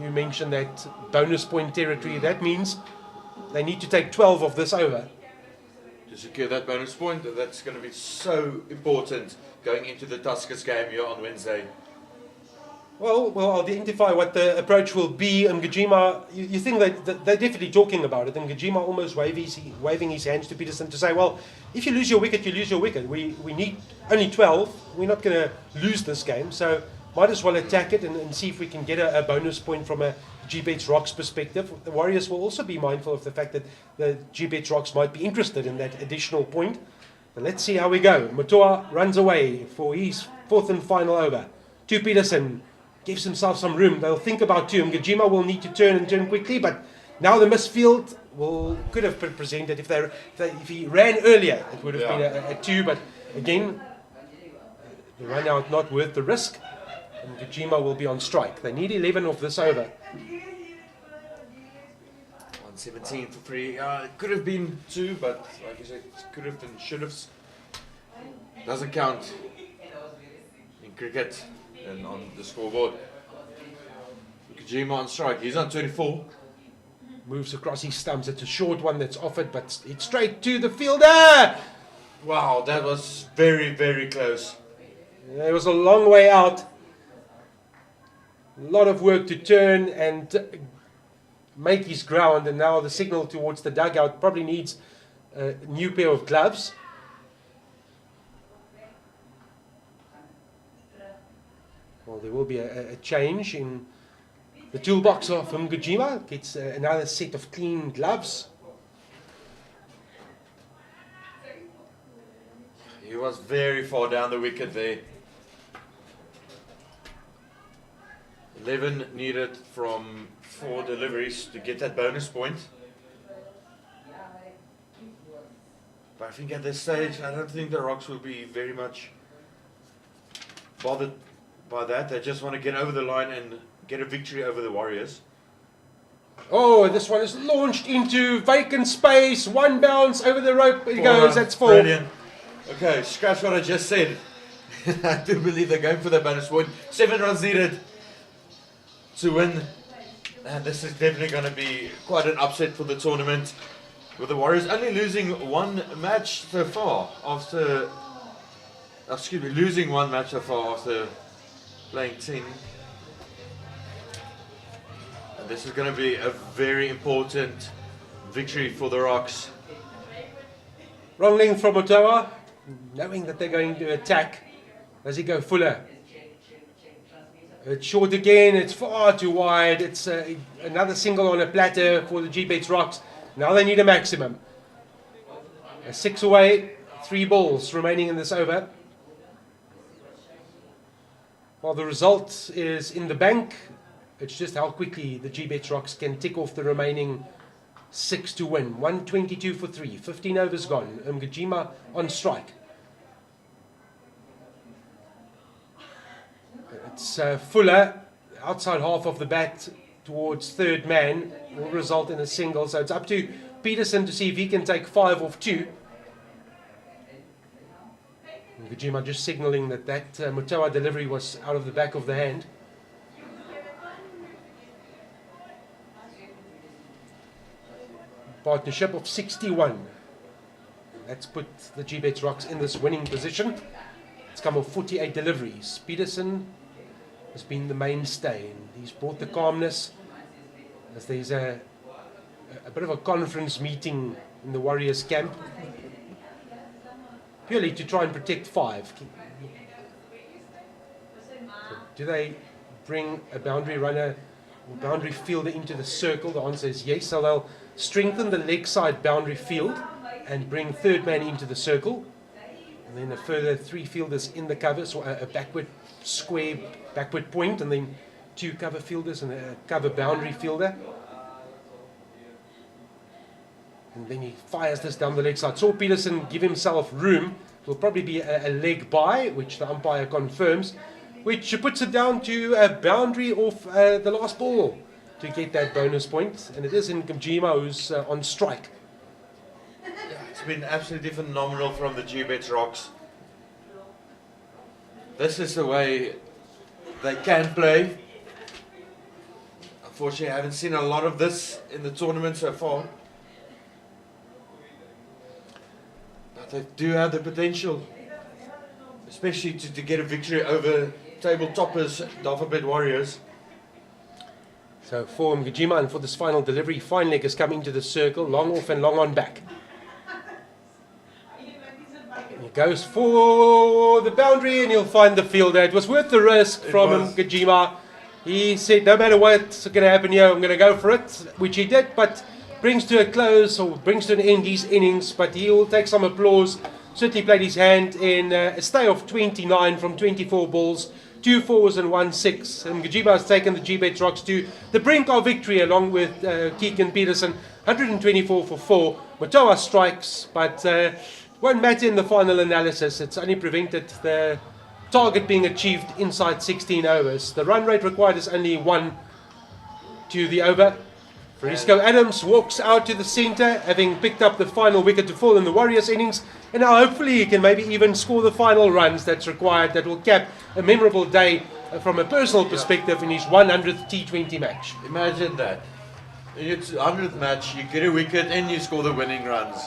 You mentioned that bonus point territory. That means they need to take 12 of this over
to secure that bonus point. That's going to be so important going into the Tuskers game here on Wednesday.
Well, we'll identify what the approach will be. And Gajima, you think that they're definitely talking about it, and Gajima almost waving his hands to Peterson to say, well, if you lose your wicket, you lose your wicket. We need only 12. We're not going to lose this game, so might as well attack it and see if we can get a bonus point from a Gbets Rocks perspective. The Warriors will also be mindful of the fact that the Gbets Rocks might be interested in that additional point. But let's see how we go. Matoa runs away for his 4th and final over. To Peterson. Gives himself some room. They'll think about 2. Gajima will need to turn quickly, but now the misfield could have been presented. If he ran earlier, it would have been a 2, but again, the run out not worth the risk, and Gajima will be on strike. They need 11 of this over.
117 for 3. It could have been 2, but like you said, it could have been, should have. Doesn't count in cricket and on the scoreboard. Gajima on strike. He's on 24.
Moves across his stumps. It's a short one that's offered, but it's straight to the fielder.
Wow, that was very, very close.
It was a long way out. A lot of work to turn and make his ground, and now the signal towards the dugout probably needs a new pair of gloves. Well, there will be a change in the toolbox of Gajima. Gets another set of clean gloves.
He was very far down the wicket there. 11 needed from 4 deliveries to get that bonus point. But I think at this stage, I don't think the Rocks will be very much bothered by that. They just want to get over the line and get a victory over the Warriors.
Oh, this one is launched into vacant space. One bounce over the rope. It goes. That's 4.
Brilliant. Okay, scratch what I just said. I do believe they're going for the bonus point. 7 runs needed to win. And this is definitely going to be quite an upset for the tournament, with the Warriors only losing 1 match so far after... losing 1 match so far after playing 10. And this is going to be a very important victory for the Rocks.
Rolling from Ottawa, knowing that they're going to attack. Does he go Fuller? It's short again, it's far too wide. It's another single on a platter for the Gbets Rocks. Now they need a maximum. 6 away, 3 balls remaining in this over. Well, the result is in the bank. It's just how quickly the Gbets Rocks can tick off the remaining 6 to win. 122 for 3, 15 overs gone. Gajima on strike. It's Fuller, outside half of the bat towards 3rd man, will result in a single. So it's up to Peterson to see if he can take 5 off 2. Gajima just signalling that Matoa delivery was out of the back of the hand. partnership of 61. That's put the Gbets Rocks in this winning position. It's come off 48 deliveries. Peterson has been the mainstay, and he's brought the calmness as there's a bit of a conference meeting in the Warriors camp, purely to try and protect 5. Do they bring a boundary runner or boundary fielder into the circle? The answer is yes. So they'll strengthen the leg side boundary field and bring third man into the circle, and then a further 3 fielders in the cover, so a backward square backward point, and then 2 cover fielders and a cover boundary fielder. And then he fires this down the leg side. Saw Peterson give himself room. It will probably be a leg by, which the umpire confirms, which puts it down to a boundary off the last ball to get that bonus point. And it is in Njima who's on strike.
It's been absolutely phenomenal from the Gbets Rocks. This is the way they can play. Unfortunately, I haven't seen a lot of this in the tournament so far. But they do have the potential, especially to get a victory over table toppers, Dafabet Warriors.
So for Njima and for this final delivery, fine leg is coming to the circle, long off and long on back. He goes for the boundary and he'll find the fielder. It was worth the risk from Njima. He said, no matter what's going to happen here, I'm going to go for it, which he did, but brings to a close, or brings to an end his innings, but he will take some applause. Certainly played his hand in a stay of 29 from 24 balls, 2 4s and 1 6. And Njima has taken the Gbets Rocks to the brink of victory along with Keegan Peterson, 124 for 4. Matoa strikes, but won't matter in the final analysis. It's only prevented the target being achieved inside 16 overs. The run rate required is only 1 to the over. Frisco Adams walks out to the centre, having picked up the final wicket to fall in the Warriors innings, and now hopefully he can maybe even score the final runs that's required that will cap a memorable day from a personal perspective in his 100th T20 match.
Imagine that. In your 100th match, you get a wicket and you score the winning runs.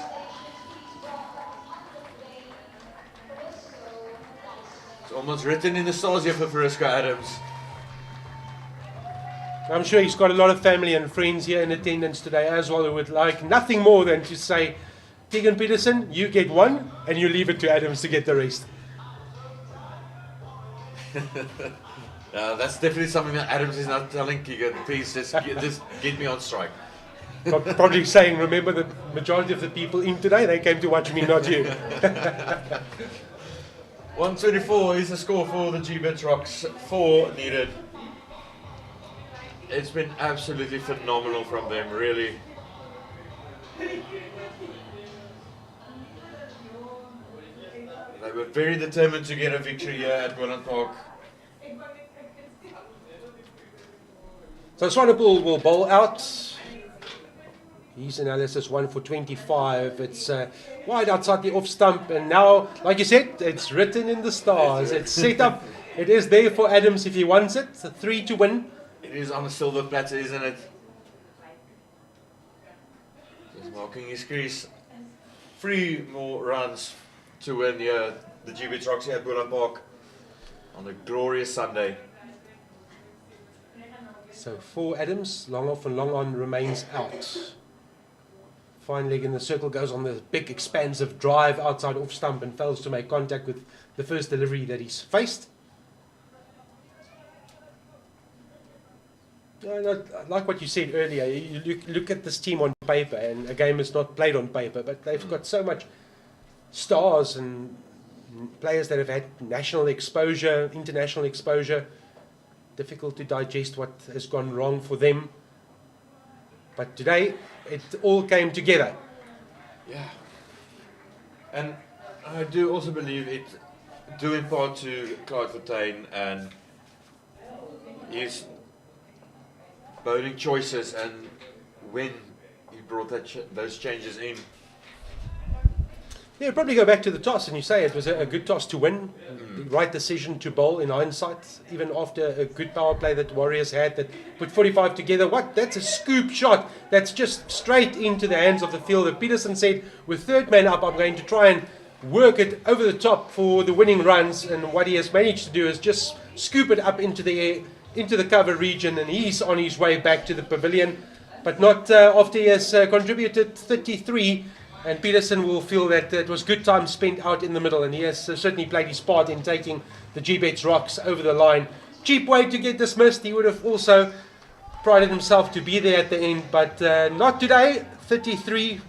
It's almost written in the stars here for Frisco Adams.
I'm sure he's got a lot of family and friends here in attendance today as well who would like nothing more than to say, Keegan Peterson, you get 1 and you leave it to Adams to get the rest.
That's definitely something that Adams is not telling Keegan. Please, just get me on strike.
Probably saying, remember the majority of the people in today, they came to watch me, not you.
124 is the score for the Gbets Rocks. 4 needed. It's been absolutely phenomenal from them, really. They were very determined to get a victory here at Boland Park.
So Swanepoel will bowl out. His analysis 1 for 25. It's wide outside the off stump, and now, like you said, it's written in the stars. It's set up. It is there for Adams if he wants it. It's a 3 to win.
It is on a silver platter, isn't it? Just marking his crease. 3 more runs to win here. The Gbets Rocks here at Boland Park on a glorious Sunday.
So for Adams, long off and long on remains out. Fine leg in the circle goes on the big expansive drive outside off stump and fails to make contact with the first delivery that he's faced. Like what you said earlier, you look at this team on paper, and a game is not played on paper, but they've got so much stars and players that have had national exposure, international exposure. Difficult to digest what has gone wrong for them. But today, it all came together.
Yeah. And I do also believe it due in part to Clyde Fontaine and his bowling choices and when he brought those changes in.
Yeah, probably go back to the toss and you say it was a good toss to win. The right decision to bowl in hindsight, even after a good power play that Warriors had that put 45 together. That's a scoop shot. That's just straight into the hands of the fielder. Peterson said, with third man up, I'm going to try and work it over the top for the winning runs. And what he has managed to do is just scoop it up into the air, into the cover region, and he's on his way back to the pavilion. But not after he has contributed 33. And Peterson will feel that it was good time spent out in the middle, and he has certainly played his part in taking the Gbets Rocks over the line. Cheap way to get dismissed. He would have also prided himself to be there at the end, but not today. 33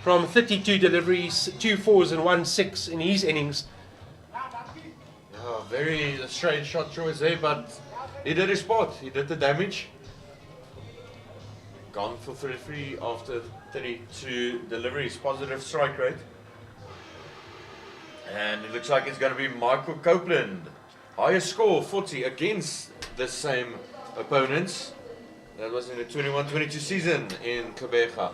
from 32 deliveries, 2 4s and 1 6 in his innings.
Yeah, very strange shot choice there, but he did his part. He did the damage. Gone for 33 after 32 deliveries, positive strike rate. And it looks like it's going to be Michael Copeland. Highest score, 40 against the same opponents. That was in the 21-22 season in Gqeberha.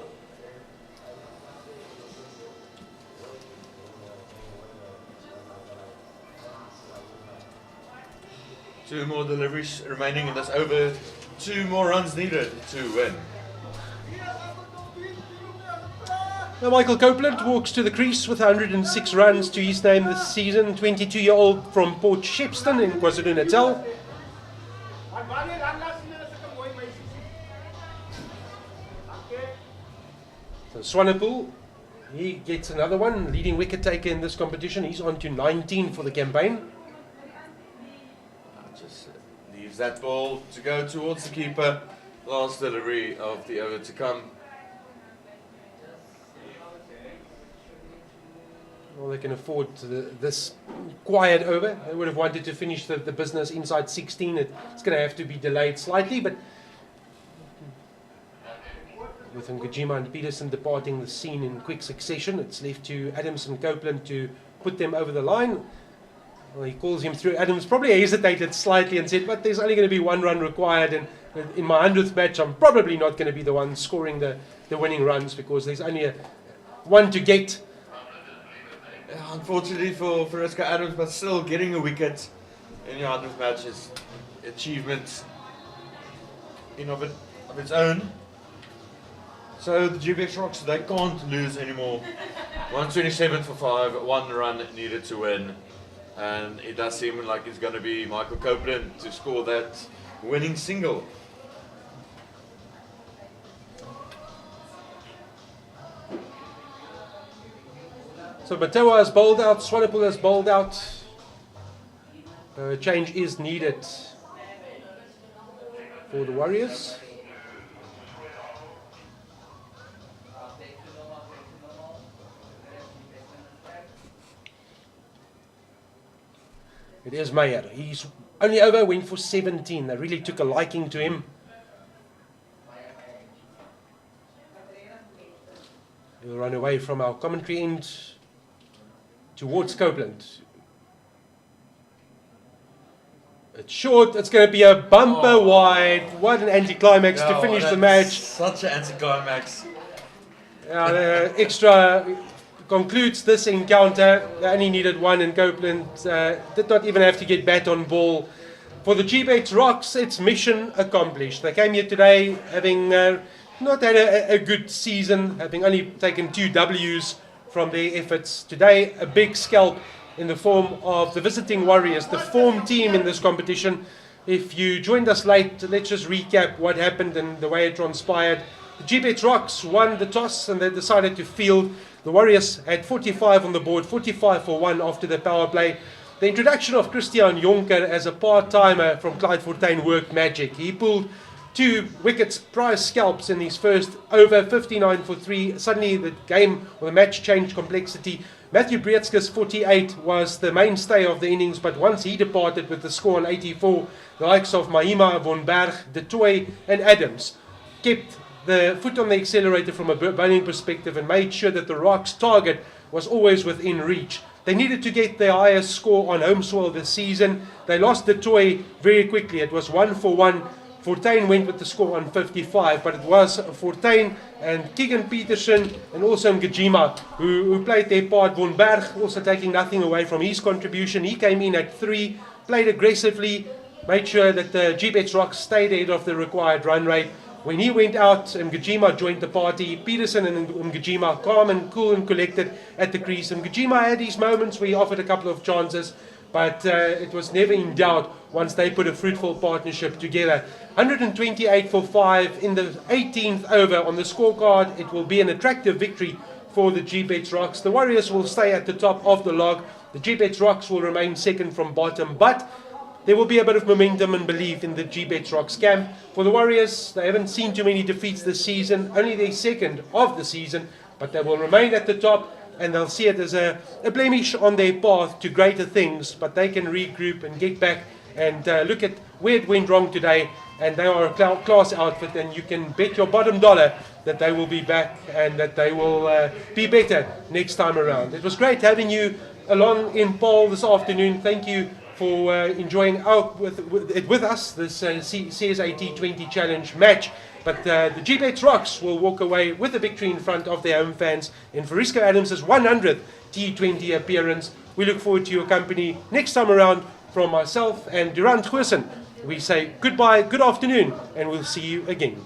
Two more deliveries remaining, and that's over 2 more runs needed to win.
Now Michael Copeland walks to the crease with 106 runs to his name this season. 22-year-old from Port Shepstone in KwaZulu-Natal. So Swanepoel, he gets another one, leading wicket taker in this competition. He's on to 19 for the campaign.
Just leaves that ball to go towards the keeper. Last delivery of the over to come.
Well, they can afford this quiet over. They would have wanted to finish the business inside 16. It's going to have to be delayed slightly, but with Ngujima and Peterson departing the scene in quick succession, it's left to Adams and Copeland to put them over the line. Well, he calls him through. Adams probably hesitated slightly and said, but there's only going to be 1 run required, and in my 100th match, I'm probably not going to be the one scoring the winning runs because there's only one to get.
Unfortunately for Riska Adams, but still getting a wicket in your 100th match is achievement in of its own. So the Gbets Rocks, they can't lose anymore. 127 for 5, 1 run needed to win. And it does seem like it's going to be Michael Copeland to score that winning single.
So Matewa has bowled out, Swanepoel has bowled out. Change is needed for the Warriors. It is Meyer. He's only over, went for 17. They really took a liking to him. He'll run away from our commentary end towards Copeland. It's short. It's going to be a bumper wide. What an anticlimax to finish the match.
Such an anticlimax.
The extra concludes this encounter. They only needed 1, and Copeland did not even have to get bat on ball. For the Gbets Rocks, it's mission accomplished. They came here today having not had a good season, having only taken 2 W's from their efforts. Today, a big scalp in the form of the visiting Warriors, the form team in this competition. If you joined us late, let's just recap what happened and the way it transpired. The Gbets Rocks won the toss and they decided to field. The Warriors had 45 on the board, 45 for 1 after the power play. The introduction of Christian Jonker as a part-timer from Clydefontein worked magic. He pulled 2 wickets, prize scalps in his first over, 59 for 3. Suddenly the game or the match changed complexity. Matthew Breetzke's 48 was the mainstay of the innings, but once he departed with the score on 84, the likes of Mahima, Von Berg, De Tooy and Adams kept the foot on the accelerator from a bowling perspective and made sure that the Rocks' target was always within reach. They needed to get their highest score on home soil this season. They lost De Tooy very quickly. It was 1 for 1 Fortuin went with the score on 55, but it was Fortuin and Keegan Peterson and also Ngijima who played their part. Von Berg also taking nothing away from his contribution. He came in at 3, played aggressively, made sure that the Gbets Rocks stayed ahead of the required run rate. When he went out, Ngijima joined the party. Peterson and Ngijima calm and cool and collected at the crease. Ngijima had his moments where he offered a couple of chances, but it was never in doubt once they put a fruitful partnership together. 128 for 5 in the 18th over on the scorecard. It will be an attractive victory for the Gbets Rocks. The Warriors will stay at the top of the log. The Gbets Rocks will remain second from bottom, but there will be a bit of momentum and belief in the Gbets Rocks camp. For the Warriors, they haven't seen too many defeats this season, only their second of the season, but they will remain at the top, and they'll see it as a blemish on their path to greater things, but they can regroup and get back and look at where it went wrong today, and they are a class outfit, and you can bet your bottom dollar that they will be back and that they will be better next time around. It was great having you along in Paul this afternoon. Thank you for enjoying out with us this CSA T20 Challenge match. But the Gbets Rocks will walk away with a victory in front of their home fans in Frisco Adams' 100th T20 appearance. We look forward to your company next time around. From myself and Durant Goosen, we say goodbye, good afternoon, and we'll see you again.